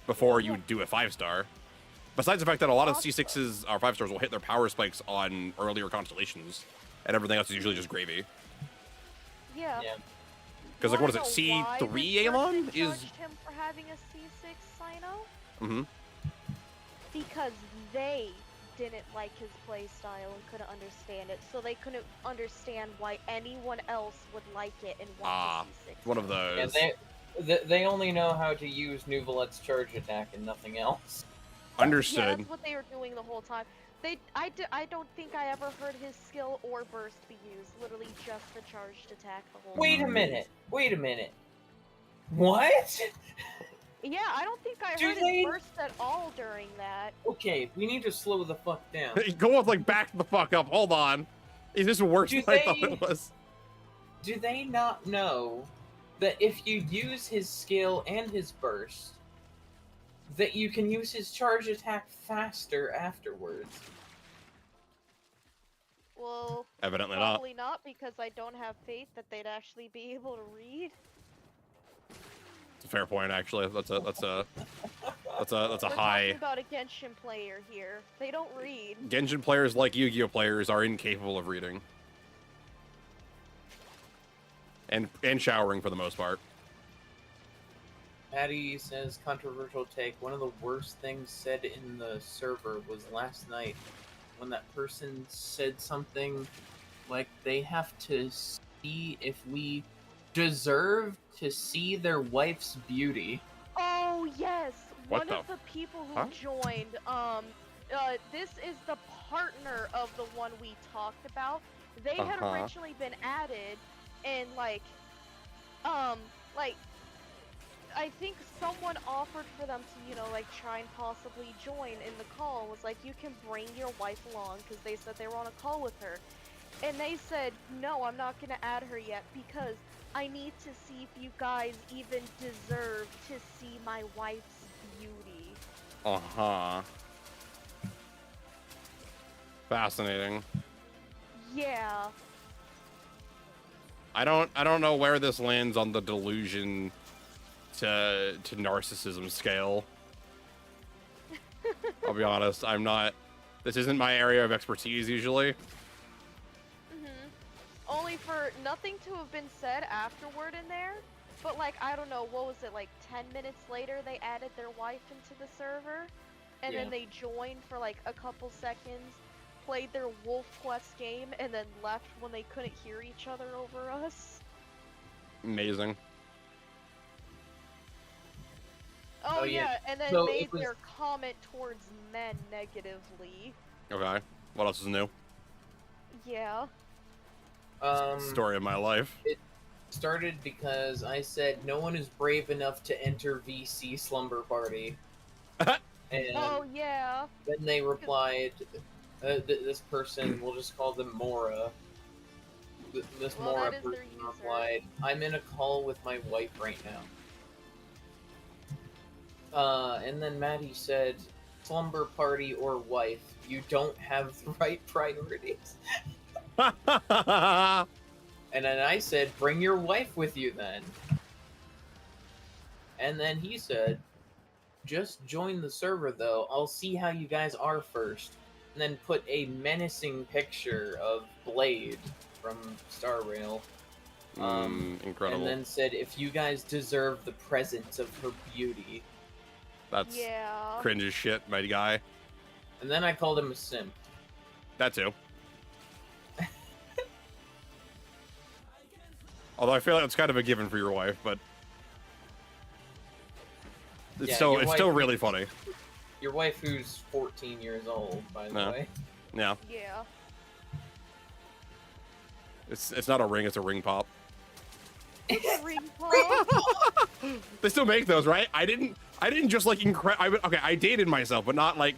before you do a 5-star. Besides the fact that a lot of C6s or 5-stars will hit their power spikes on earlier constellations, and everything else is usually just gravy. Yeah. Because like, what is it? C3 Alon is judged him for having a C6 Sino? Mm-hmm. Because they didn't like his playstyle and couldn't understand it, so they couldn't understand why anyone else would like it and want the C6. One of those. Yeah, they only know how to use Nouvellette's charge attack and nothing else. Understood. Yeah, that's what they were doing the whole time. I don't think I ever heard his skill or burst be used. Literally just the charged attack the whole Wait time. a minute. What? Yeah, I don't think I heard his burst at all during that. Okay, we need to slow the fuck down. Go up, like, back the fuck up. Hold on. Is this worse than I thought it was? Do they not know that if you use his skill and his burst, that you can use his charge attack faster afterwards? Well, evidently probably not, because I don't have faith that they'd actually be able to read. It's a fair point, actually. That's a We're high. talking about a Genshin player here. They don't read. Genshin players, like Yu-Gi-Oh players, are incapable of reading. And showering for the most part. Patty says, controversial take. One of the worst things said in the server was last night when that person said something like they have to see if we deserve to see their wife's beauty. Oh, yes! What One of the people who Huh? joined, this is the partner of the one we talked about. They had originally been added, and like, I think someone offered for them to, you know, like, try and possibly join in the call. Was like, you can bring your wife along, because they said they were on a call with her. And they said, no, I'm not gonna add her yet, because I need to see if you guys even deserve to see my wife's beauty. Fascinating. Yeah. I don't know where this lands on the delusion to narcissism scale. I'll be honest, this isn't my area of expertise usually. Only for nothing to have been said afterward in there, but like, I don't know, what was it, like 10 minutes later they added their wife into the server, and then they joined for like a couple seconds, played their Wolf Quest game, and then left when they couldn't hear each other over us. Amazing. Oh yeah, and then made their comment towards men negatively. Okay. What else is new? Yeah. Story of my life. It started because I said no one is brave enough to enter VC Slumber Party. And oh yeah. Then they replied, this person, we'll just call them Mora. This Mora person replied, I'm in a call with my wife right now. And then Maddie said, slumber party or wife, you don't have the right priorities. And then I said, bring your wife with you then. And then he said, just join the server though, I'll see how you guys are first. And then put a menacing picture of Blade from Star Rail. Incredible. And then said, if you guys deserve the presence of her beauty. That's cringe as shit, mighty guy. And then I called him a simp. That too. Although I feel like it's kind of a given for your wife, but it's still really funny. Your wife, who's 14 years old, by the way. Yeah. Yeah. It's not a ring; it's a ring pop. It's a ring pop. They still make those, right? I didn't just like okay, I dated myself, but not like.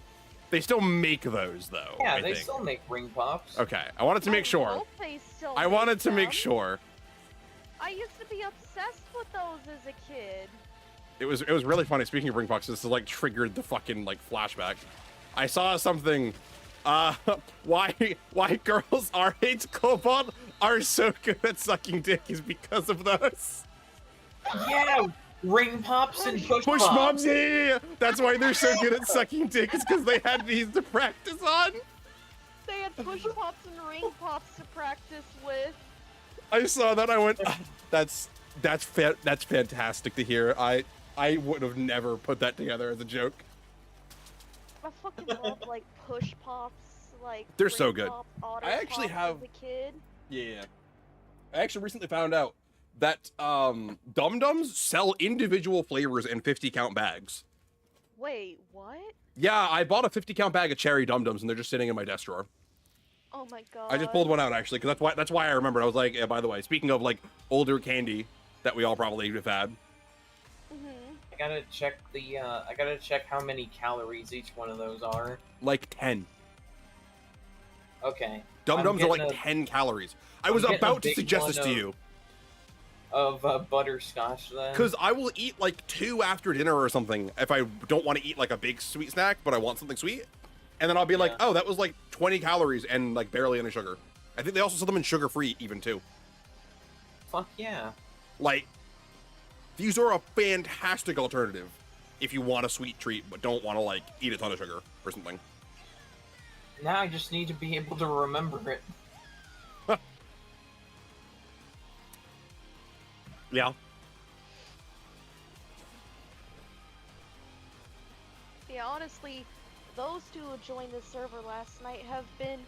They still make those though. Yeah, they still make ring pops. Okay, I wanted to make sure. I wanted to make sure. I used to be obsessed with those as a kid. It was really funny. Speaking of ring pops, this is like triggered the fucking like flashback. I saw something. Why girls our age Cobalt are so good at sucking dick is because of those. Yeah, ring pops and push pops. Yeah. That's why they're so good at sucking dick. Is because they had these to practice on. They had push pops and ring pops to practice with. I saw that. I went, that's fantastic to hear. I would have never put that together as a joke. I fucking love like push pops, like they're so good. I actually have as a kid. Yeah. I actually recently found out that Dum Dums sell individual flavors in 50 count bags. Wait, what? Yeah, I bought a 50 count bag of cherry Dum Dums and they're just sitting in my desk drawer. Oh my god. I just pulled one out actually, because that's why I remembered. I was like, yeah, by the way, speaking of like older candy that we all probably have had. I gotta check how many calories each one of those are. Like 10. Okay. Dum Dums are like 10 calories. I was about to suggest this to you. Of butterscotch then. Because I will eat like 2 after dinner or something if I don't want to eat like a big sweet snack, but I want something sweet. And then I'll be like, oh, that was like 20 calories and like barely any sugar. I think they also sell them in sugar-free even too. Fuck yeah. Like, these are a fantastic alternative if you want a sweet treat but don't want to like eat a ton of sugar or something. Now I just need to be able to remember it. Yeah. Yeah, honestly, those two who joined the server last night have been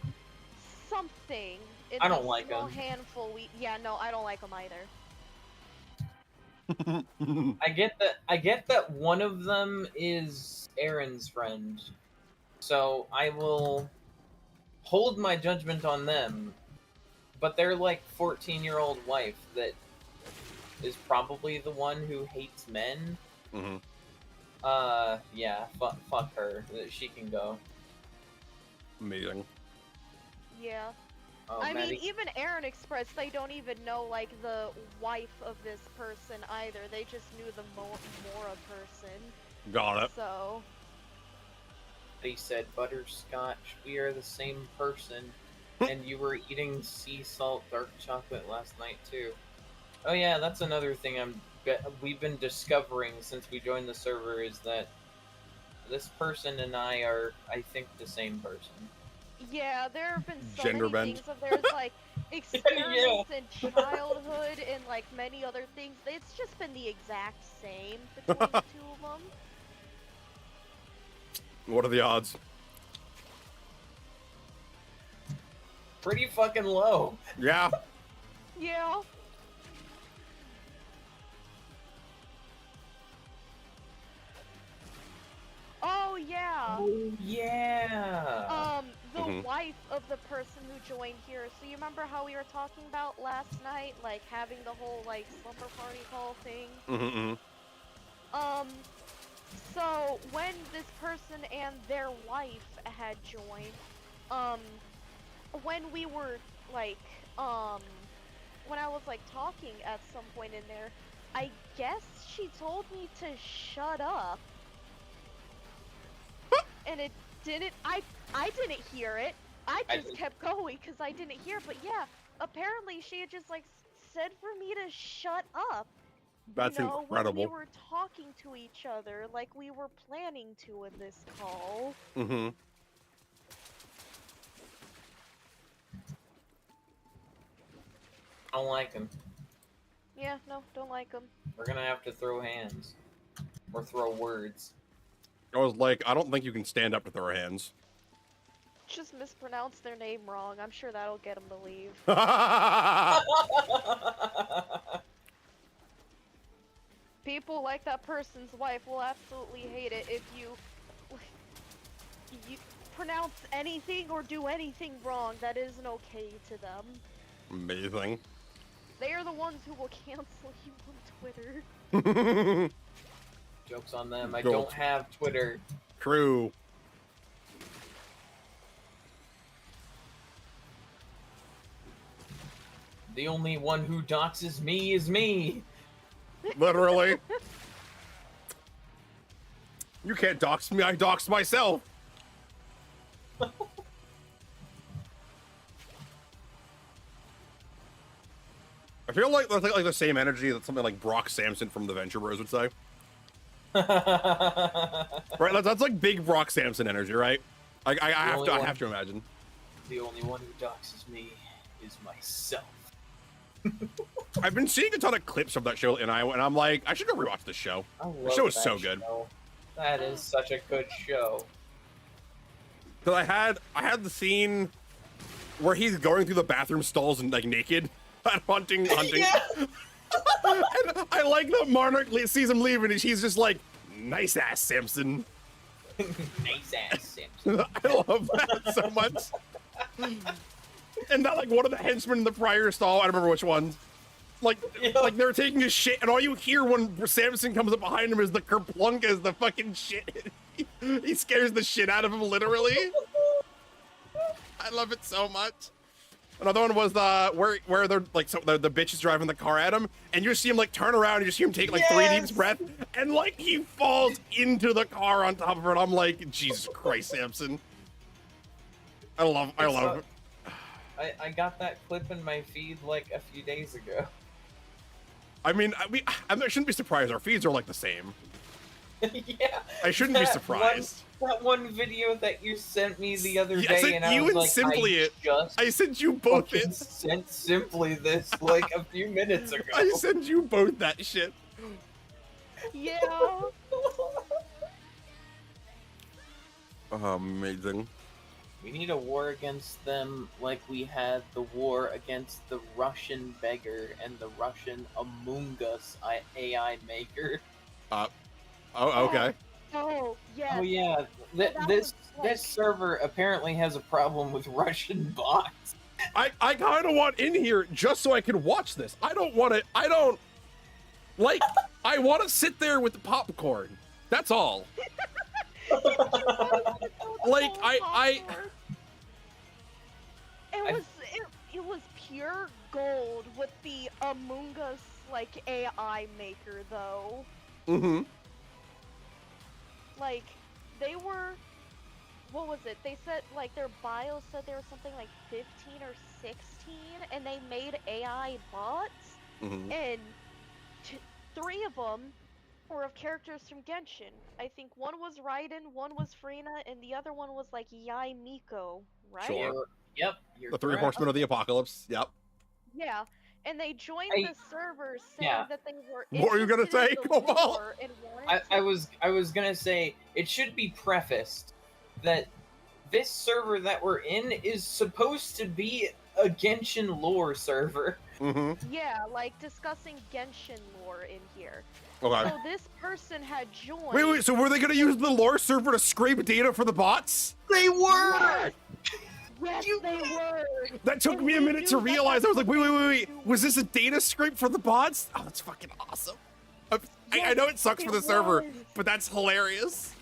something. I don't like them. Handful. Yeah, no, I don't like them either. I get that one of them is Aaron's friend. So I will hold my judgment on them, but their like 14-year-old wife that is probably the one who hates men. Mm-hmm. Yeah, fuck her. She can go. Amazing. Yeah. Oh, I Maddie. mean, even Aaron expressed they don't even know, like, the wife of this person either. They just knew the Mora person. Got it. So. They said, Butterscotch, we are the same person, and you were eating sea salt dark chocolate last night, too. Oh yeah, that's another thing we've been discovering since we joined the server, is that this person and I are, I think, the same person. Yeah, there have been so Gender many bend. things of theirs, like, experiments in childhood and, like, many other things. It's just been the exact same between the two of them. What are the odds? Pretty fucking low. Yeah. Yeah. Oh, yeah. Oh, yeah. The wife of the person who joined here. So you remember how we were talking about last night, like having the whole like slumber party call thing? Mm-hmm. So when this person and their wife had joined, when we were like, when I was like talking at some point in there, I guess she told me to shut up. And it didn't, I didn't hear it. I just kept going because I didn't hear, but yeah, apparently she had just like said for me to shut up. That's incredible. When we were talking to each other, like we were planning to in this call. Mm-hmm. I don't like him. Yeah, no, don't like him. We're gonna have to throw hands. Or throw words. I was like, I don't think you can stand up to throw hands. Just mispronounce their name wrong. I'm sure that'll get them to leave. People like that person's wife will absolutely hate it if you pronounce anything or do anything wrong that isn't okay to them. Amazing. They are the ones who will cancel you on Twitter. Joke's on them. I don't have Twitter. True. The only one who doxes me is me. Literally. You can't dox me, I dox myself. I feel like that's like the same energy that something like Brock Samson from the Venture Bros would say. Right, that's like big Brock Samson energy, right? I have to imagine. The only one who doxes me is myself. I've been seeing a ton of clips of that show, and I'm like, I should go rewatch this show. The show is so good. That is such a good show. Cause I had the scene where he's going through the bathroom stalls and like naked, hunting. Yeah. And I like that Monarch sees him leaving, and he's just like, nice ass Simpson. Nice ass Simpson. I love that so much. And that like one of the henchmen in the prior stall, I don't remember which one. Like they're taking a shit, and all you hear when Samson comes up behind him is the kerplunk as the fucking shit. He scares the shit out of him, literally. I love it so much. Another one was where they're like, so the bitch is driving the car at him, and you just see him like turn around and you just hear him take like 3 deep breaths, and like he falls into the car on top of her, and I'm like, Jesus Christ, Samson. I love it. I got that clip in my feed like a few days ago. I mean, I shouldn't be surprised. Our feeds are like the same. Yeah. I shouldn't be surprised. That one video that you sent me the other day, and I was like, I sent you both it. Sent Simply this like a few minutes ago. I sent you both that shit. Yeah. Amazing. We need a war against them like we had the war against the Russian beggar and the Russian Among Us AI maker. Oh, okay. Oh, yes. Oh yeah, this server apparently has a problem with Russian bots. I kind of want in here just so I can watch this. I want to sit there with the popcorn. That's all. Like, It was pure gold with the Among Us, like, AI maker, though. Mm-hmm. Like, they were... What was it? They said, like, their bio said they were something like 15 or 16, and they made AI bots, and 3 of them were of characters from Genshin. I think one was Raiden, one was Frina, and the other one was, like, Yai Miko, right? Sure. Yep. The 3 Horsemen of the Apocalypse. Yep. Yeah, and they joined the server saying that they were What were you gonna say, Cobalt? I was gonna say, it should be prefaced that this server that we're in is supposed to be a Genshin lore server. Yeah, like discussing Genshin lore in here. Okay. So this person had joined. Wait, so were they gonna use the lore server to scrape data for the bots? They were! Yes, they were! That took me a minute to realize. I was like, wait. Was this a data scrape for the bots? Oh, that's fucking awesome. I know it sucks for the server, but that's hilarious.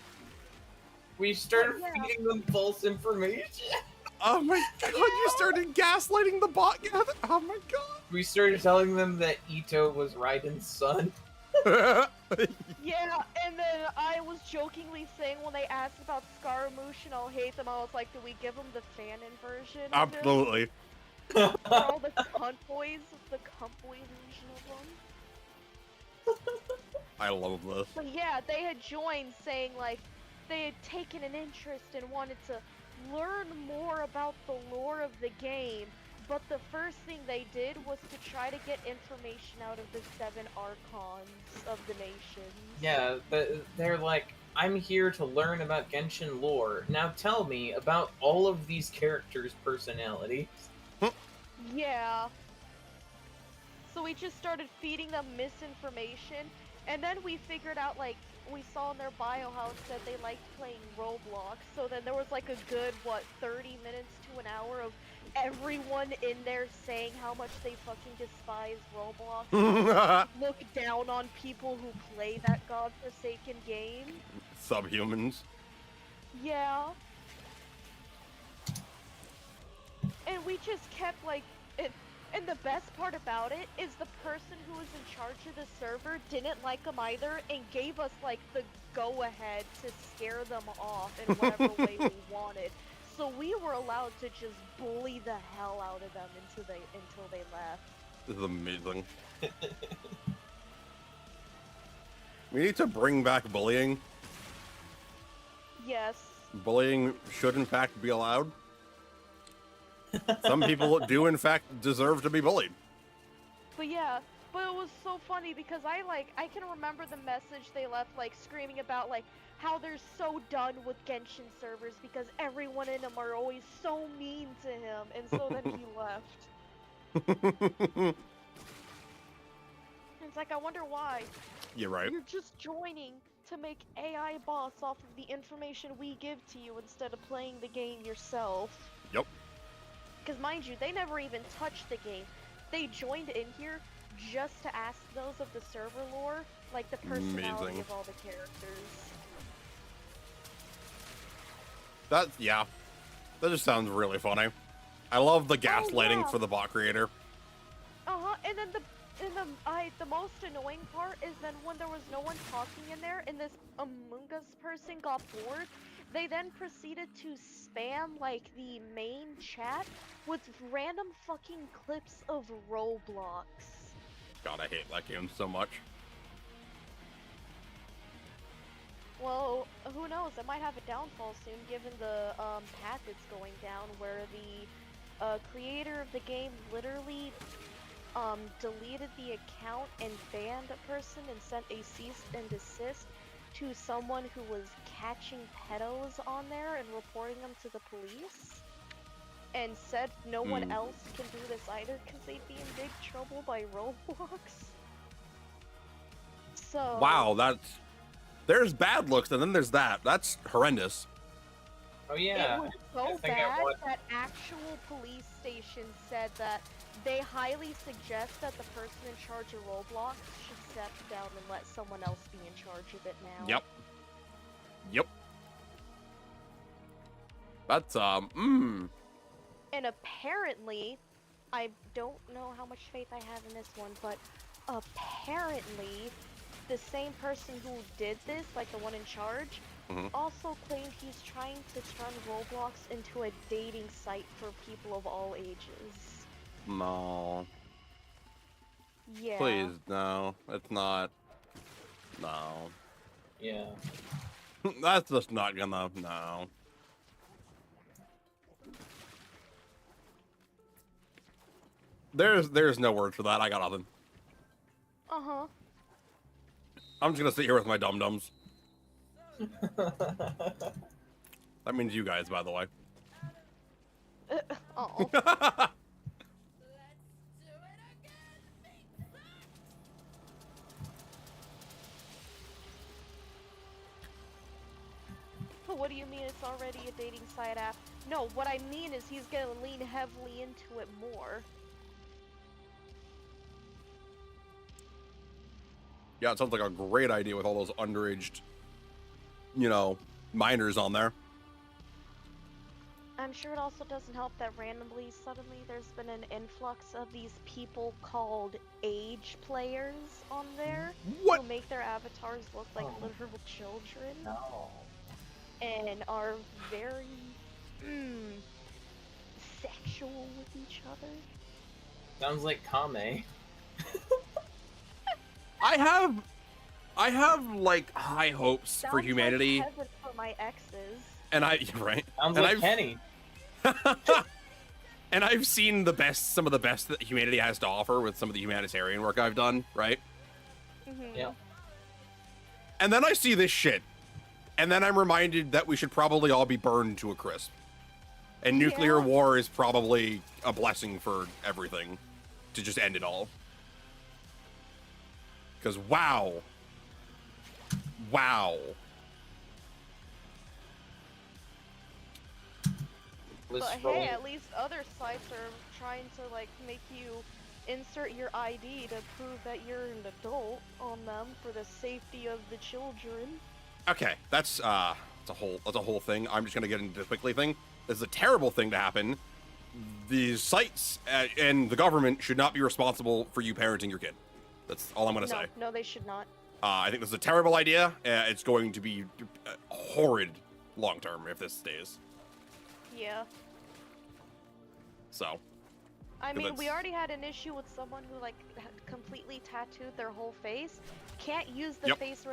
We started feeding them false information. Oh my god, you started gaslighting the bot gather? Oh my god. We started telling them that Ito was Raiden's son. Yeah, and then I was jokingly saying when they asked about Scaramouche and I'll hate them, I was like, do we give them the fanon version? Absolutely. All the convoys, the convoy version of them. I love this. But yeah, they had joined saying like, they had taken an interest and wanted to learn more about the lore of the game, but the first thing they did was to try to get information out of the 7 archons of the nations. Yeah, they're like, I'm here to learn about Genshin lore. Now tell me about all of these characters' personalities. Yeah. So we just started feeding them misinformation, and then we figured out, like, we saw in their bio how it said they liked playing Roblox, so then there was like a good, 30 minutes to an hour of everyone in there saying how much they fucking despise Roblox. Look down on people who play that godforsaken game. Subhumans. Yeah. And we just kept like it. And the best part about it is the person who was in charge of the server didn't like them either and gave us like the go-ahead to scare them off in whatever way we wanted. So we were allowed to just bully the hell out of them until they left. This is amazing. We need to bring back bullying. Yes. Bullying should in fact be allowed. Some people do in fact deserve to be bullied. But yeah, but it was so funny because I can remember the message they left, like screaming about like how they're so done with Genshin servers because everyone in them are always so mean to him, and so then he left. It's like, I wonder why. You're right. You're just joining to make AI boss off of the information we give to you instead of playing the game yourself. Yep. Because mind you, they never even touched the game. They joined in here just to ask those of the server lore, like the personality of all the characters. Yeah. That just sounds really funny. I love the gaslighting for the bot creator. And then the most annoying part is then when there was no one talking in there and this Among Us person got bored, they then proceeded to spam like the main chat with random fucking clips of Roblox. God, I hate that game so much. Well, who knows? It might have a downfall soon, given the path it's going down, where the creator of the game literally deleted the account and banned a person and sent a cease and desist to someone who was catching pedos on there and reporting them to the police, and said no one else can do this either because they'd be in big trouble by Roblox. So wow, There's bad looks, and then there's that. That's horrendous. Oh yeah. It was so bad that actual police station said that they highly suggest that the person in charge of Roblox should step down and let someone else be in charge of it now. Yep. Yep. That's And apparently, I don't know how much faith I have in this one, but apparently, the same person who did this, like the one in charge, also claimed he's trying to turn Roblox into a dating site for people of all ages. no. Yeah. Please, no. It's not. No. Yeah. That's just not gonna. No. There's no word for that. I got nothing. Uh-huh. I'm just gonna sit here with my dum-dums. That means you guys, by the way. Oh. What do you mean it's already a dating site app? No, what I mean is he's gonna lean heavily into it more. Yeah, it sounds like a great idea with all those underaged, you know, minors on there. I'm sure it also doesn't help that randomly, suddenly, there's been an influx of these people called age players on there. What? Who make their avatars look like literal children. No. And are very, sexual with each other. Sounds like Kame. I have like high hopes Sounds for humanity, like heaven for my exes. and right. Sounds and like Kenny. And I've seen some of the best that humanity has to offer with some of the humanitarian work I've done, right? Yeah. And then I see this shit, and then I'm reminded that we should probably all be burned to a crisp. And nuclear war is probably a blessing for everything, to just end it all. Because wow. But hey, at least other sites are trying to like make you insert your ID to prove that you're an adult on them for the safety of the children. Okay, that's a whole thing. I'm just gonna get into the quickly thing. This is a terrible thing to happen. These sites and the government should not be responsible for you parenting your kid. That's all I'm gonna say. No, they should not. I think this is a terrible idea. It's going to be horrid long term if this stays. Yeah. So. I mean, we already had an issue with someone who like completely tattooed their whole face. Can't use the face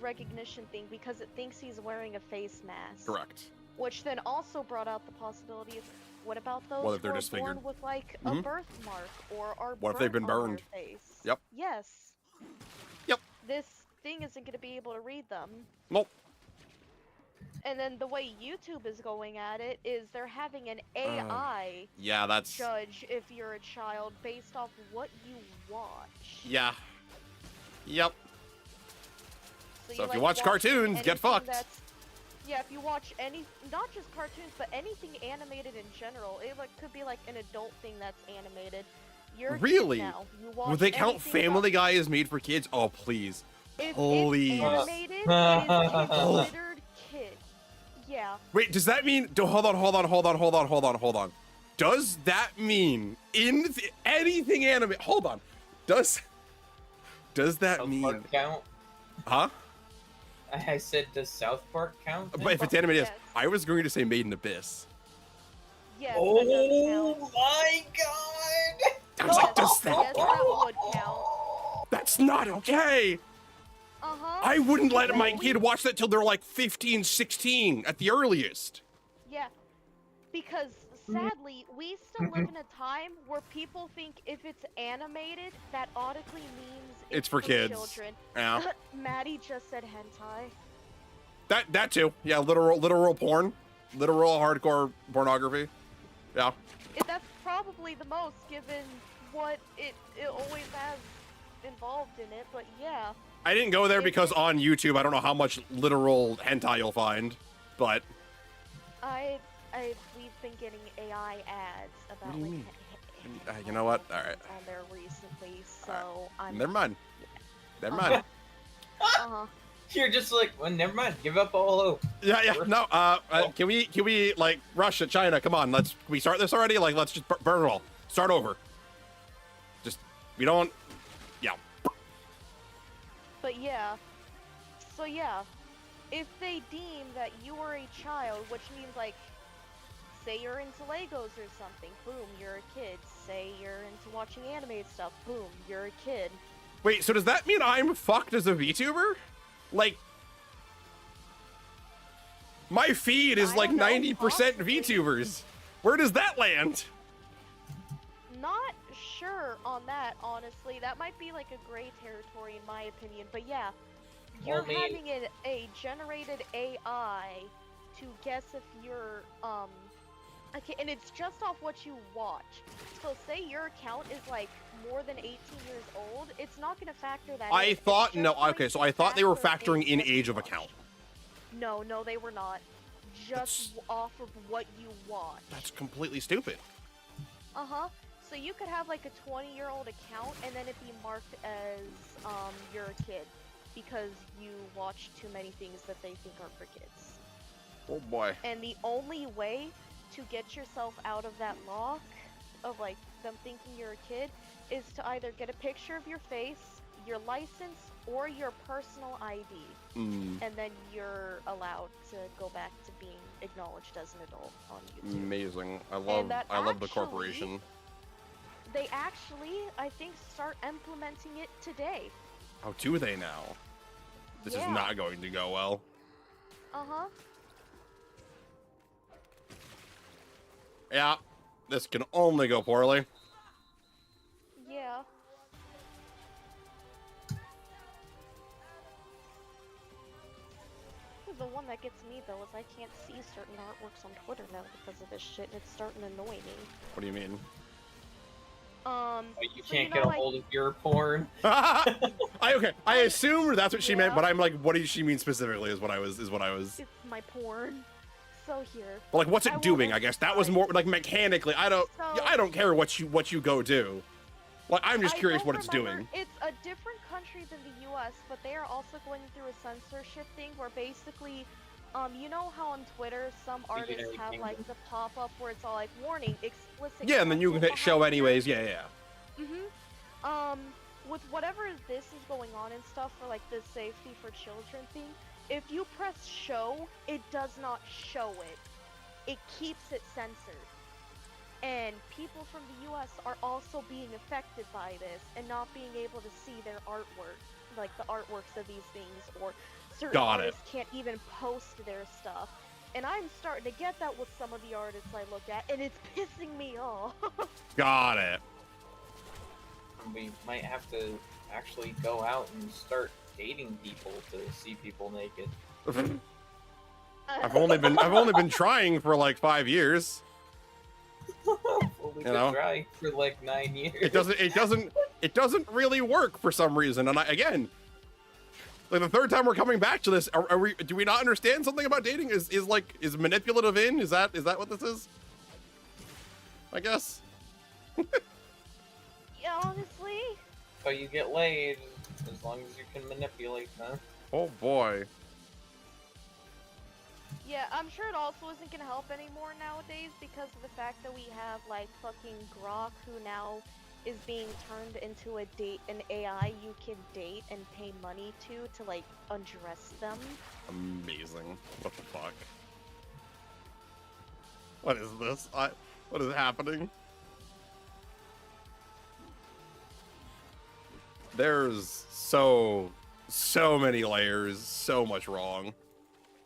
recognition thing because it thinks he's wearing a face mask. Correct. Which then also brought out the possibility of what about those What if they're who are disfigured? born with like a birthmark or are What if they've been burnt on burned? their face? Yep. Yes. Yep. This thing isn't going to be able to read them. Nope. And then the way YouTube is going at it is they're having an AI judge if you're a child based off what you watch. Yeah. Yep. So if like you watch cartoons, get fucked. Yeah, if you watch not just cartoons, but anything animated in general, it like could be like an adult thing that's animated. You're really? Now. You watch Would they count Family Guy as made for kids? Oh, please. If Please. it's animated, it is considered kid. Yeah. Wait, does that mean? Hold on. Does that mean anything animated? Hold on. Does that mean? South Park count? Huh? I said, does South Park count? But if it's animated, yes. I was going to say Made in Abyss. Yes. Oh my god! I was like, does that? Yes, that would count. That's not okay. I wouldn't let my kid watch that till they're like 15, 16 at the earliest. Yeah, because sadly, we still live in a time where people think if it's animated, that automatically means It's for kids. Children. Yeah. Maddie just said hentai. That too. Yeah, literal porn. Literal hardcore pornography. Yeah. That's probably the most, given what it always has involved in it, but yeah. I didn't go there because on YouTube, I don't know how much literal hentai you'll find, but... We've been getting AI ads about What do you like mean? You know what? All right. on there recently, so I'm. Never mind. Never mind. You're just like, well, never mind. Give up all hope. Yeah, yeah. No. Can we like Russia, China? Come on. Can we start this already? Like, let's just burn it all. Start over. Just we don't. Yeah. But yeah. So yeah, if they deem that you are a child, which means like, say you're into Legos or something, boom, you're a kid. Say you're into watching anime stuff, boom, you're a kid. Wait, so does that mean I'm fucked as a VTuber? Like, my feed is like 90% VTubers. Where does that land? Not sure on that, honestly. That might be like a gray territory in my opinion, but yeah. You're having a generated AI to guess if you're, okay, and it's just off what you watch. So say your account is like more than 18 years old, it's not gonna factor that in. I thought, no, okay, so I thought they were factoring in age of account. No, they were not. Just off of what you watch. That's completely stupid. Uh-huh. So you could have like a 20-year-old account and then it be marked as, you're a kid. Because you watch too many things that they think are for kids. Oh boy. And the only way to get yourself out of that lock of like them thinking you're a kid is to either get a picture of your face, your license, or your personal ID. And then you're allowed to go back to being acknowledged as an adult on YouTube. Amazing. I love the corporation. They actually, I think, start implementing it today. How do they now? This is not going to go well. Uh-huh. Yeah, this can only go poorly. Yeah. The one that gets me, though, is I can't see certain artworks on Twitter now because of this shit, and it's starting to annoy me. What do you mean? You can't get a hold of your porn. I assumed that's what she meant, but I'm like, what does she mean specifically? Is what I was. It's my porn. So here. But like, what's it doing? I guess that was more like mechanically. I don't care what you go do. Like, I'm just curious what it's doing. It's a different country than the U.S., but they are also going through a censorship thing where basically, you know how on Twitter some artists have like the pop-up where it's all like, warning, explicit. Yeah, and then you can hit show anyways. Yeah. With whatever this is going on and stuff for like the safety for children thing, if you press show, it does not show it. It keeps it censored. And people from the US are also being affected by this and not being able to see their artwork, like the artworks of these things, or certain artists can't even post their stuff. And I'm starting to get that with some of the artists I look at, and it's pissing me off. Got it. We might have to actually go out and start dating people to see people naked. I've only been trying for like 5 years. Only been trying for like 9 years. It doesn't really work for some reason. And again, like the third time we're coming back to this, do we not understand something about dating? Is manipulative in? Is that what this is? I guess. Yeah, honestly. But you get laid as long as you can manipulate them. Oh boy. Yeah, I'm sure it also isn't gonna help anymore nowadays because of the fact that we have like fucking Grok, who now is being turned into an AI you can date and pay money to like undress them. Amazing. What the fuck? What is this? What is happening? There's so many layers, so much wrong.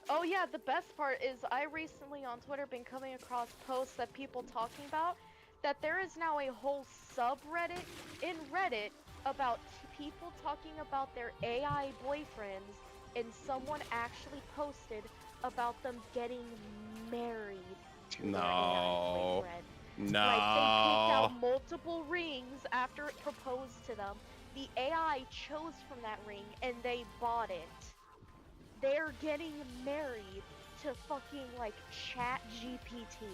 Oh yeah, the best part is I recently on Twitter been coming across posts that people talking about that there is now a whole subreddit in Reddit about people talking about their AI boyfriends, and someone actually posted about them getting married to their AI boyfriend. No. Like they picked out multiple rings after it proposed to them, the AI chose from that ring and they bought it. They're getting married to fucking like Chat GPT.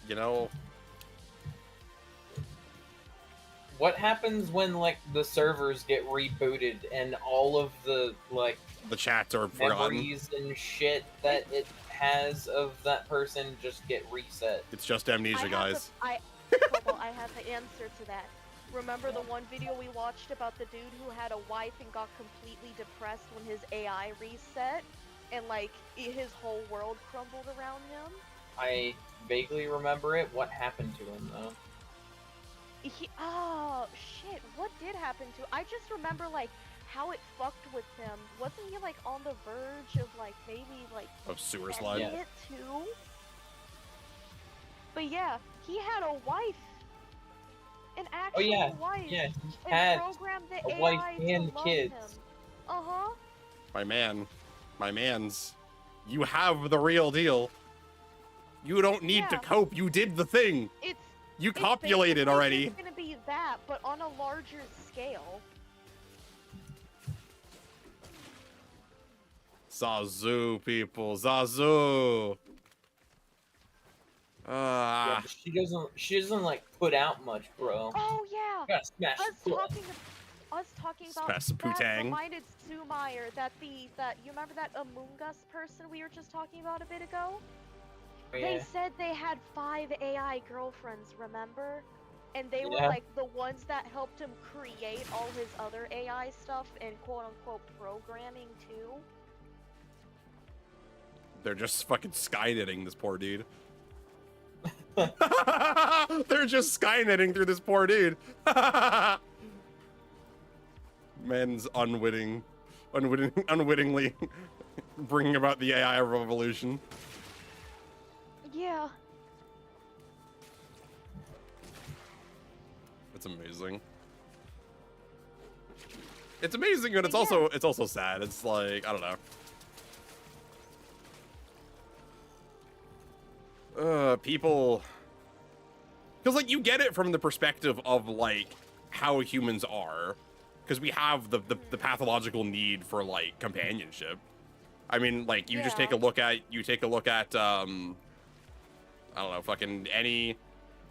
You know, What happens when like the servers get rebooted and all of the like the chats are forgotten. memories and shit that it has of that person just get reset? It's just amnesia, guys. I have the answer to that. Remember the one video we watched about the dude who had a wife and got completely depressed when his AI reset and like his whole world crumbled around him? I vaguely remember it. What happened to him though? Oh shit, what did happen to? I just remember like how it fucked with him. Wasn't he like on the verge of like maybe like Of sewer slide? Yeah. it too? But yeah, he had a wife. An actual wife. Yeah, he And had programmed the a AI wife to and love kids. him. Uh-huh. My mans, you have the real deal. You don't need to Yeah. cope. You did the thing. You It's copulated basically already. just gonna be that, but on a larger scale. Zazu, people, Zazu. Yeah, but she doesn't like put out much, bro. Oh yeah. Gotta smash Us the butt. talking about Smash the that putang. reminded Sumeyer that you remember that Among Us person we were just talking about a bit ago? Oh, They yeah. said they had 5 AI girlfriends, remember? And they were Yeah. like the ones that helped him create all his other AI stuff and quote unquote programming too. They're just fucking skynetting this poor dude. They're just skynetting through this poor dude. Man's unwittingly bringing about the AI revolution. Yeah. It's amazing. It's amazing, but it's Yeah. also sad. It's like, I don't know. People, because like you get it from the perspective of like how humans are, because we have the pathological need for like companionship. I mean, like you just take a look at I don't know, fucking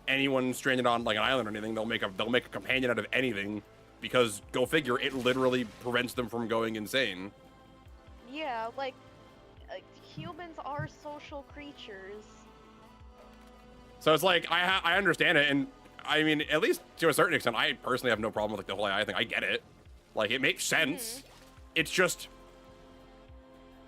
anyone stranded on like an island or anything, they'll make a companion out of anything, because go figure, it literally prevents them from going insane. Yeah, like humans are social creatures. So it's like I understand it, and I mean, at least to a certain extent, I personally have no problem with like the whole AI thing. I get it, like it makes sense. It's just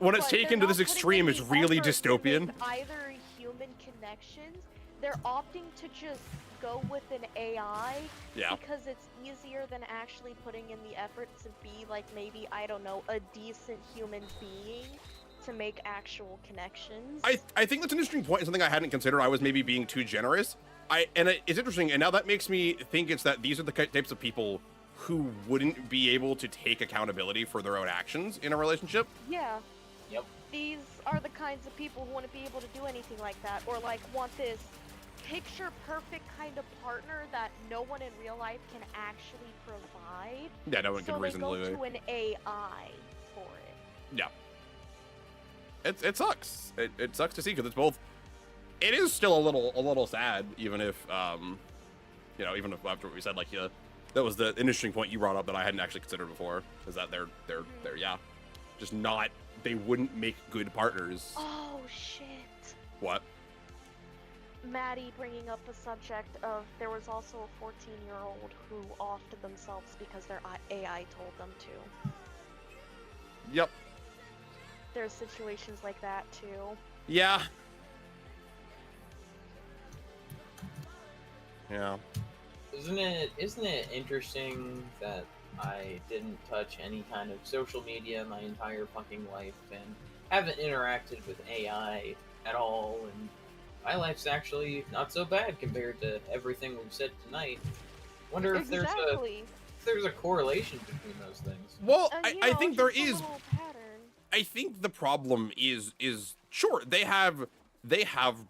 when it's But they're taken to not this putting extreme, in it's the really effort to dystopian. make either human connections. They're opting to just go with an AI Yeah. because it's easier than actually putting in the effort to be like maybe, I don't know, a decent human being to make actual connections. I think that's an interesting point and something I hadn't considered. I was maybe being too generous. It's interesting, and now that makes me think it's that these are the types of people who wouldn't be able to take accountability for their own actions in a relationship. Yeah. Yep. These are the kinds of people who wouldn't be able to do anything like that, or like want this picture perfect kind of partner that no one in real life can actually provide. Yeah, no one so can reasonably. they go to an AI for it. Yeah. It sucks. It sucks to see, because it's both. It is still a little sad, even if you know, even if after what we said, like that was the interesting point you brought up that I hadn't actually considered before, is that they're yeah, just not. They wouldn't make good partners. Oh shit. What? Maddie bringing up the subject of there was also a 14-year-old who offed themselves because their AI told them to. Yep. There's situations like that too. Yeah. Yeah. Isn't it interesting that I didn't touch any kind of social media my entire fucking life and haven't interacted with AI at all, and my life's actually not so bad compared to everything we've said tonight. Wonder if Exactly. there's a correlation between those things. Well, You I know, think there just a is. little pattern. I think the problem is sure, they have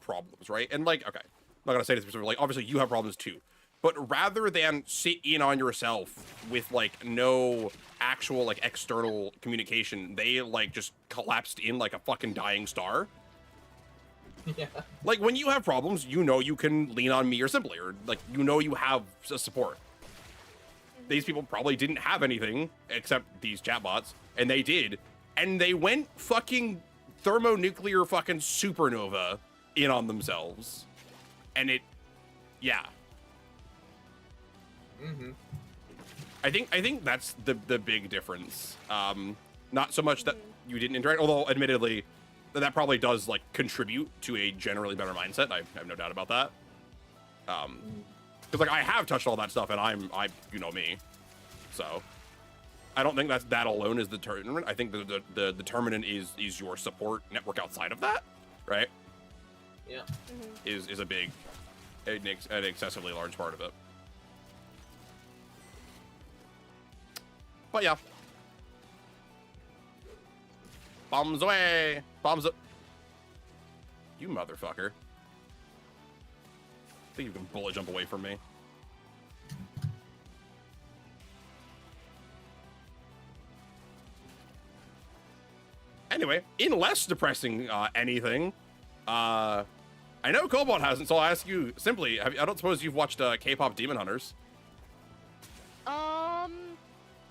problems, right? And like, okay, I'm not gonna say this specifically, like obviously you have problems too. But rather than sit in on yourself with like no actual like external communication, they like just collapsed in like a fucking dying star. Yeah. Like when you have problems, you know you can lean on me or Simply, or like you know you have a support. These people probably didn't have anything except these chatbots, and they did, and they went fucking thermonuclear fucking supernova in on themselves, and it, yeah. Mm-hmm. I think that's the big difference. Not so much that you didn't interact, although admittedly, that probably does like contribute to a generally better mindset. I have no doubt about that. Because like I have touched all that stuff, and I you know me, so I don't think that alone is the determinant. I think the determinant is your support network outside of that, right? Yeah. Is a big, an excessively large part of it. But yeah. Bombs away! Bombs up! You motherfucker. I think you can bullet jump away from me. Anyway, in less depressing anything, I know Cobalt hasn't, so I'll ask you simply, I don't suppose you've watched K-pop Demon Hunters?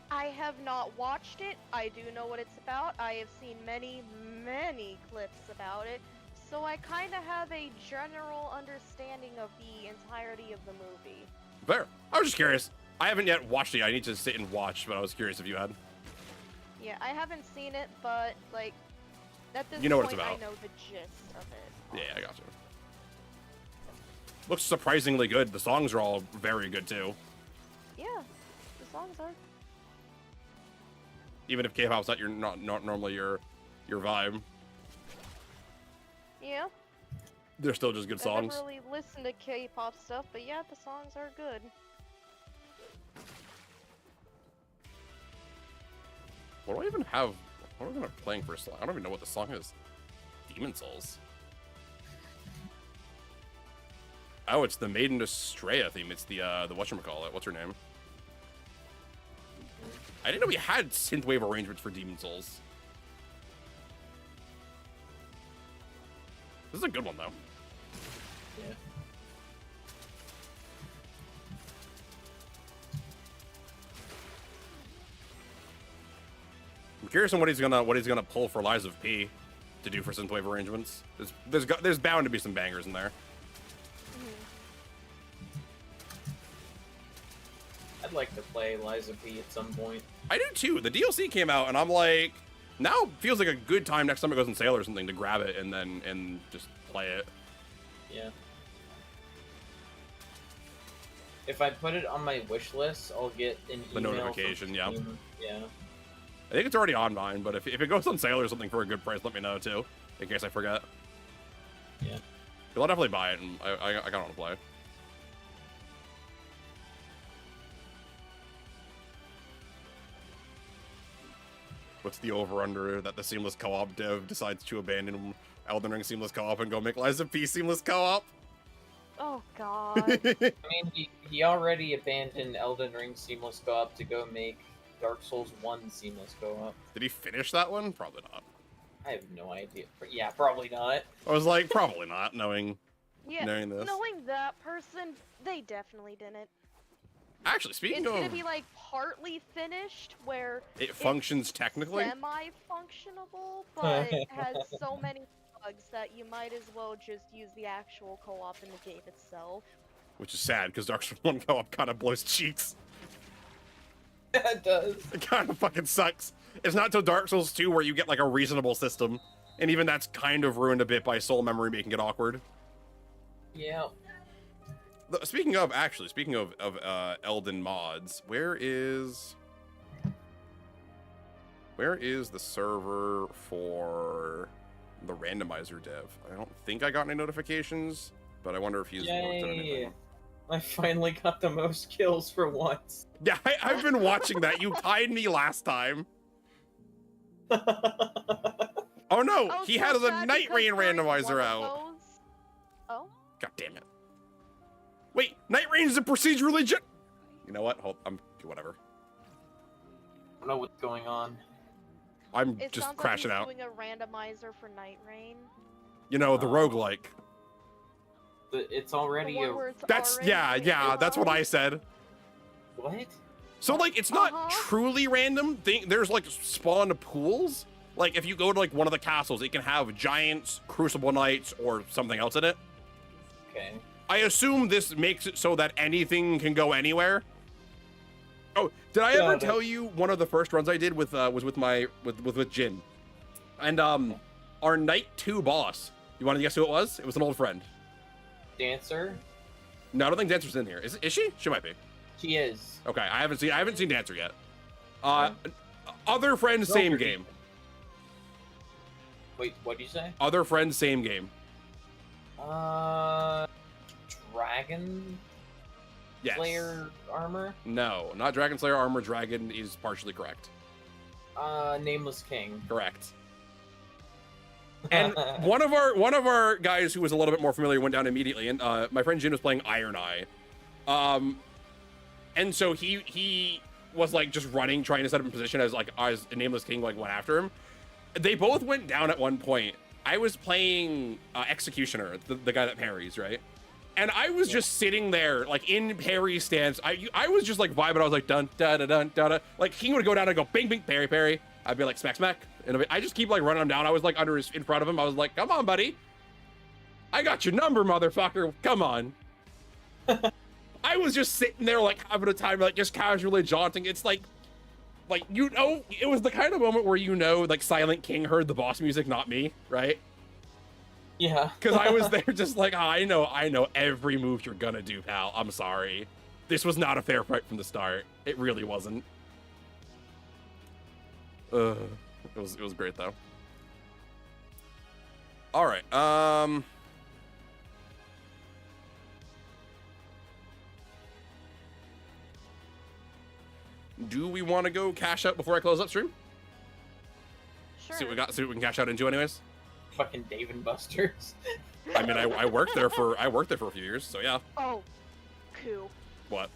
I have not watched it. I do know what it's about. I have seen many, many clips about it. So I kind of have a general understanding of the entirety of the movie. Fair. I was just curious. I haven't yet watched it. I need to sit and watch, but I was curious if you had. Yeah, I haven't seen it, but, like, at this You know what point, it's about. I know the gist of it. Yeah, I got you. Looks surprisingly good. The songs are all very good, too. Yeah, the songs are. Even if K-pop's not normally your vibe, Yeah. they're still just good I songs. never really listen to K-pop stuff, but yeah, the songs are good. What do I even have? What am I playing for a song? I don't even know what the song is. Demon Souls. Oh, it's the Maiden Estrella theme. It's the whatchamacallit. What's her name? I didn't know we had synthwave arrangements for Demon Souls. This is a good one, though. Yeah. I'm curious on what he's gonna pull for Lies of P to do for synthwave arrangements. There's bound to be some bangers in there. I'd like to play Liza P at some point. I do too. The DLC came out, and I'm like, now feels like a good time next time it goes on sale or something to grab it and just play it. Yeah. If I put it on my wish list, I'll get an The email notification, from yeah. Steam. Yeah. I think it's already on mine, but if it goes on sale or something for a good price, let me know too, in case I forget. Yeah. I'll definitely buy it, and I kind of want to play. What's the over-under that the Seamless Co-op dev decides to abandon Elden Ring Seamless Co-op and go make Lies of P Seamless Co-op? Oh god. I mean, he already abandoned Elden Ring Seamless Co-op to go make Dark Souls 1 Seamless Co-op. Did he finish that one? Probably not. I have no idea. Yeah, probably not. I was like, probably not, knowing Yeah, knowing this. knowing that person, they definitely didn't. Actually, speaking It's of, gonna be like partly finished, where it functions technically. semi-functionable, but has so many bugs that you might as well just use the actual co-op in the game itself. Which is sad, because Dark Souls 1 Co-op kind of blows cheeks. It does. It kind of fucking sucks. It's not till Dark Souls 2 where you get like a reasonable system, and even that's kind of ruined a bit by soul memory making it awkward. Yeah. Speaking of Elden mods, where is the server for the randomizer dev? I don't think I got any notifications, but I wonder if he's worked on anything. I finally got the most kills for once. Yeah, I've been watching that. You tied me last time. Oh no, Oh, he so had the sad Night because Rain during one randomizer of out. those- Oh? God damn it. Wait, Night Rain is a procedurally You know what? Whatever. I don't know what's going on. I'm It just sounds crashing like out. he's doing a randomizer for Night Rain. You know, the roguelike. It's already The one where it's That's, already that's what I said. What? So, like, it's not truly random. There's, like, spawned pools. Like, if you go to, like, one of the castles, it can have giants, crucible knights, or something else in it. Okay. I assume this makes it so that anything can go anywhere. Oh, did I ever tell you one of the first runs I did with was with Jin? And our Night 2 boss. You want to guess who it was? It was an old friend. Dancer? No, I don't think Dancer's in here. Is she? She might be. She is. Okay, I haven't seen Dancer yet. Other friends, same game. Wait, what did you say? Other friends, same game. Dragon Slayer armor? No, not Dragon Slayer armor. Dragon is partially correct. Nameless King. Correct. And one of our guys who was a little bit more familiar went down immediately, and my friend Jin was playing Iron Eye. And so he was like just running, trying to set up in position as a Nameless King like went after him. They both went down at one point. I was playing Executioner, the guy that parries, right? And I was just sitting there, like in parry stance. I was just like vibing. I was like dun da da dun da da. Like he would go down and go bing bing parry parry. I'd be like smack smack, and I just keep like running him down. I was like in front of him. I was like, come on, buddy. I got your number, motherfucker. Come on. I was just sitting there like having a time, like just casually jaunting. It's like you know, it was the kind of moment where you know, like Silent King heard the boss music, not me, right? Yeah. Because I was there just like, oh, I know every move you're gonna do, pal. I'm sorry. This was not a fair fight from the start. It really wasn't. It was great though. All right. Do we want to go cash out before I close up stream? Sure. See what we can cash out into, anyways. Fucking Dave and Buster's. I mean, I worked there for a few years, so yeah. Oh, cool. What?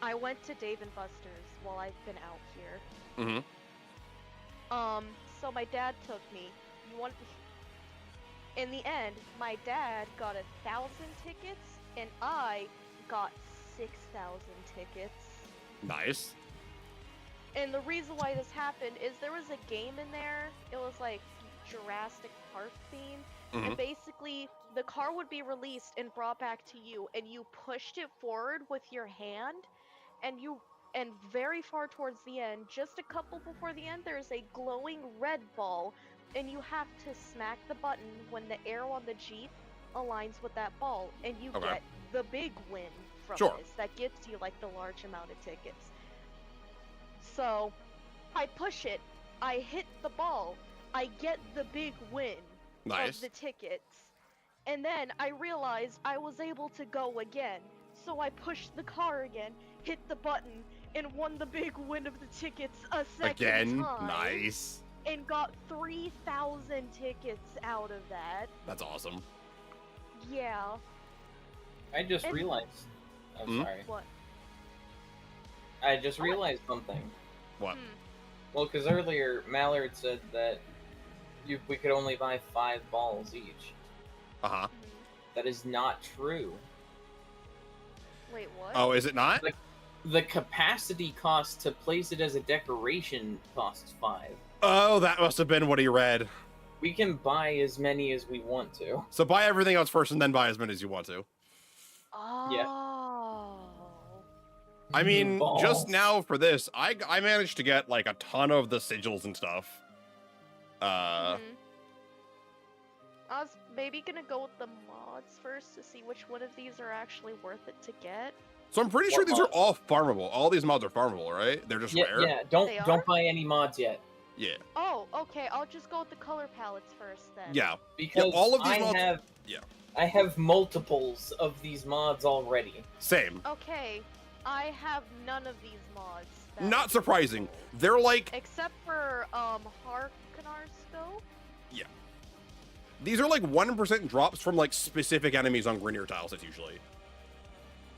I went to Dave and Buster's while I've been out here. Mm-hmm. So my dad took me. In the end, my dad got 1,000 tickets, and I got 6,000 tickets. Nice. And the reason why this happened is there was a game in there. It was like Jurassic Park themed, and basically the car would be released and brought back to you, and you pushed it forward with your hand, and very far towards the end, just a couple before the end, there's a glowing red ball, and you have to smack the button when the arrow on the Jeep aligns with that ball, and you get the big win from this. That gives you like the large amount of tickets. So I push it, I hit the ball, I get the big win of the tickets, and then I realized I was able to go again. So I pushed the car again, hit the button, and won the big win of the tickets a second time. Nice. And got 3,000 tickets out of that. That's awesome. Yeah. I just realized. I'm sorry. What? I just realized something. What? Well, because earlier Mallard said that we could only buy 5 balls each. Uh-huh. That is not true. Wait, what? Oh, is it not? The capacity cost to place it as a decoration costs 5. Oh, that must have been what he read. We can buy as many as we want to. So buy everything else first and then buy as many as you want to. Oh. Yeah. I mean, just now for this, I managed to get like a ton of the sigils and stuff. I was maybe gonna go with the mods first to see which one of these are actually worth it to get. So I'm pretty sure these are all farmable. All these mods are farmable, right? They're just rare. Yeah, don't buy any mods yet. Yeah. Oh, okay. I'll just go with the color palettes first then. Yeah. Because all of these mods. I have multiples of these mods already. Same. Okay, I have none of these mods. Not surprising. They're like. Except for Harkonar's Scope. Yeah. These are like 1% drops from like specific enemies on Grenier tiles. It's usually.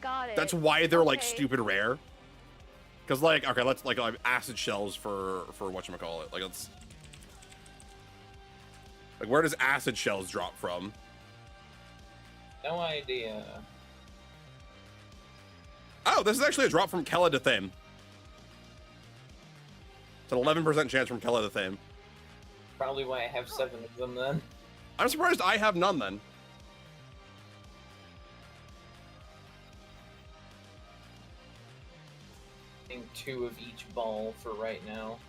Got it. That's why they're like Okay. stupid rare. Cause like, okay, let's like acid shells for whatchamacallit. Like let's like where does acid shells drop from? No idea. Oh, this is actually a drop from Keladathem. It's an 11% chance from Keladathem. Probably why I have 7 of them then. I'm surprised I have none then. I think 2 of each ball for right now.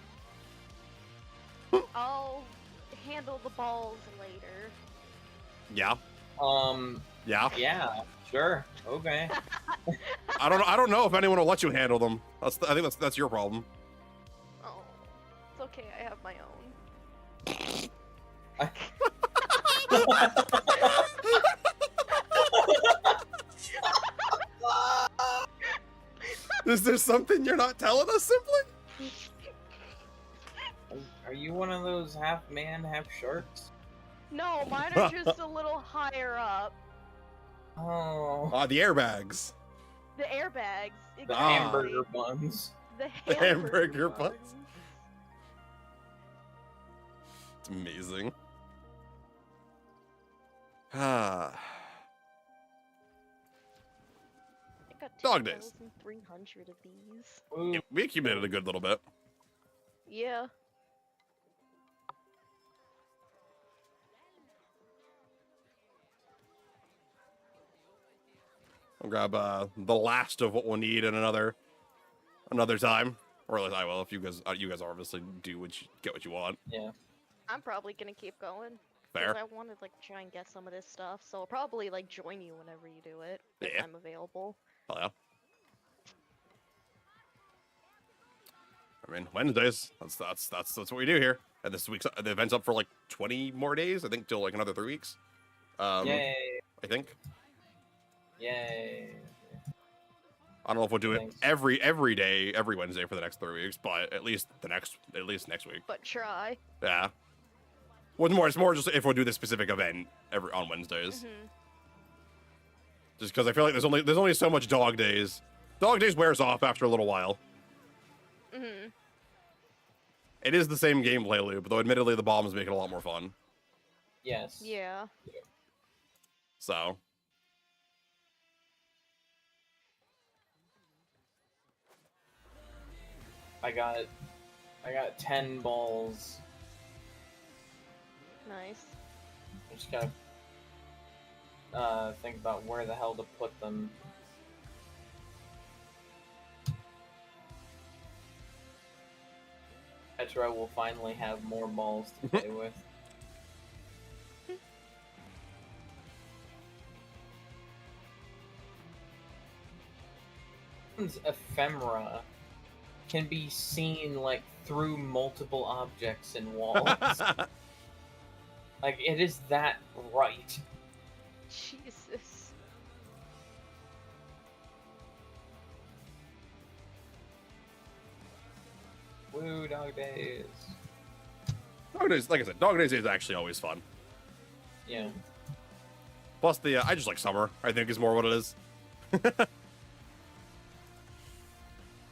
I'll handle the balls later. Yeah. Yeah. Yeah, sure. Okay. I don't know if anyone will let you handle them. I think that's your problem. Oh, it's okay. I have my own. Is there something you're not telling us simply? Are you one of those half man, half sharks? No, mine are just a little higher up. Oh. The airbags. The airbags. The Exactly. hamburger buns. The hamburger buns. It's amazing. Ah. I got Dog days. 2,300 of these. Ooh. We accumulated a good little bit. Yeah. I'll grab the last of what we'll need in another time, or at least I will. If you guys obviously do get what you want. Yeah. I'm probably gonna keep going. Fair. 'Cause I wanted like try and get some of this stuff, so I'll probably like join you whenever you do it if Yeah. I'm available. Hell yeah. I mean, Wednesdays. That's what we do here. And this week's the event's up for like 20 more days. I think till like another 3 weeks. Yay. I think. Yay. I don't know if we'll do it Thanks. every day, every Wednesday for the next 3 weeks, but at least next week. But try. Yeah. It's more just if we'll do this specific event on Wednesdays. Mhm. Just because I feel like there's only so much dog days. Dog days wears off after a little while. Mhm. It is the same gameplay loop, though admittedly the bombs make it a lot more fun. Yes. Yeah. So. I got 10 balls. Nice. I just gotta think about where the hell to put them. That's where I will finally have more balls to play with. Ephemera can be seen like through multiple objects and walls. Like it is that bright. Jesus. Woo, dog days. Dog days, like I said, dog days is actually always fun. Yeah. Plus I just like summer. I think is more what it is. It's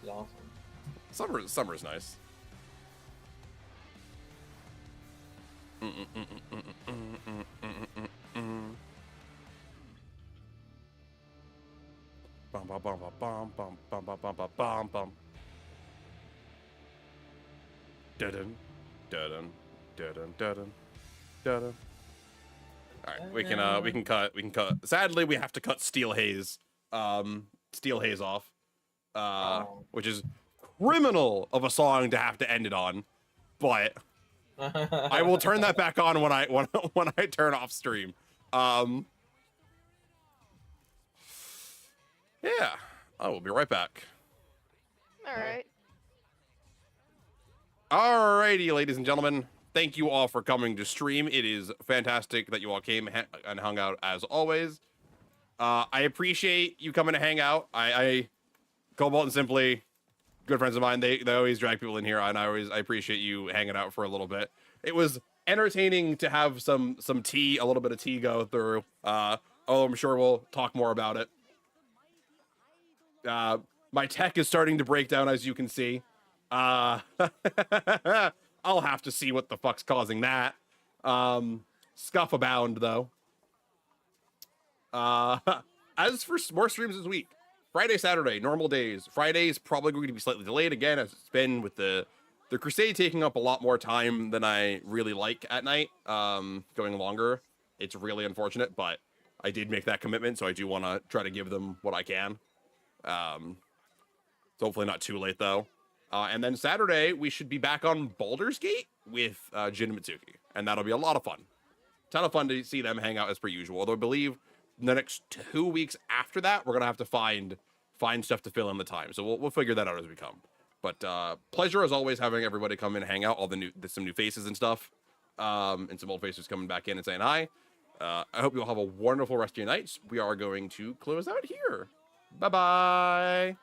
awesome. Summer is nice. Bum bum bum bum bum bum bum bum bum bum bum. Dun dun dun dun dun. All right, we can cut. Sadly, we have to cut Steel Haze off, which is criminal of a song to have to end it on. But I will turn that back on when I turn off stream. Yeah, I will be right back. Alright. Alrighty, ladies and gentlemen. Thank you all for coming to stream. It is fantastic that you all came and hung out as always. I appreciate you coming to hang out. I Cobalt and Simply, good friends of mine. They always drag people in here, and I appreciate you hanging out for a little bit. It was entertaining to have some tea, a little bit of tea go through. Although I'm sure we'll talk more about it. My tech is starting to break down, as you can see. I'll have to see what the fuck's causing that. Scuff abound, though. As for more streams this week, Friday, Saturday, normal days. Friday is probably going to be slightly delayed again, as it's been with the Crusade taking up a lot more time than I really like at night. Going longer. It's really unfortunate, but I did make that commitment, so I do want to try to give them what I can. So hopefully not too late, though. And then Saturday, we should be back on Baldur's Gate with Jin and Mitsuki, and that'll be a lot of fun. Ton of fun to see them hang out as per usual, although I believe the next 2 weeks after that, we're going to have to find stuff to fill in the time. So we'll figure that out as we come. But pleasure, as always, having everybody come in and hang out, some new faces and stuff, and some old faces coming back in and saying hi. I hope you all have a wonderful rest of your nights. We are going to close out here. Bye-bye.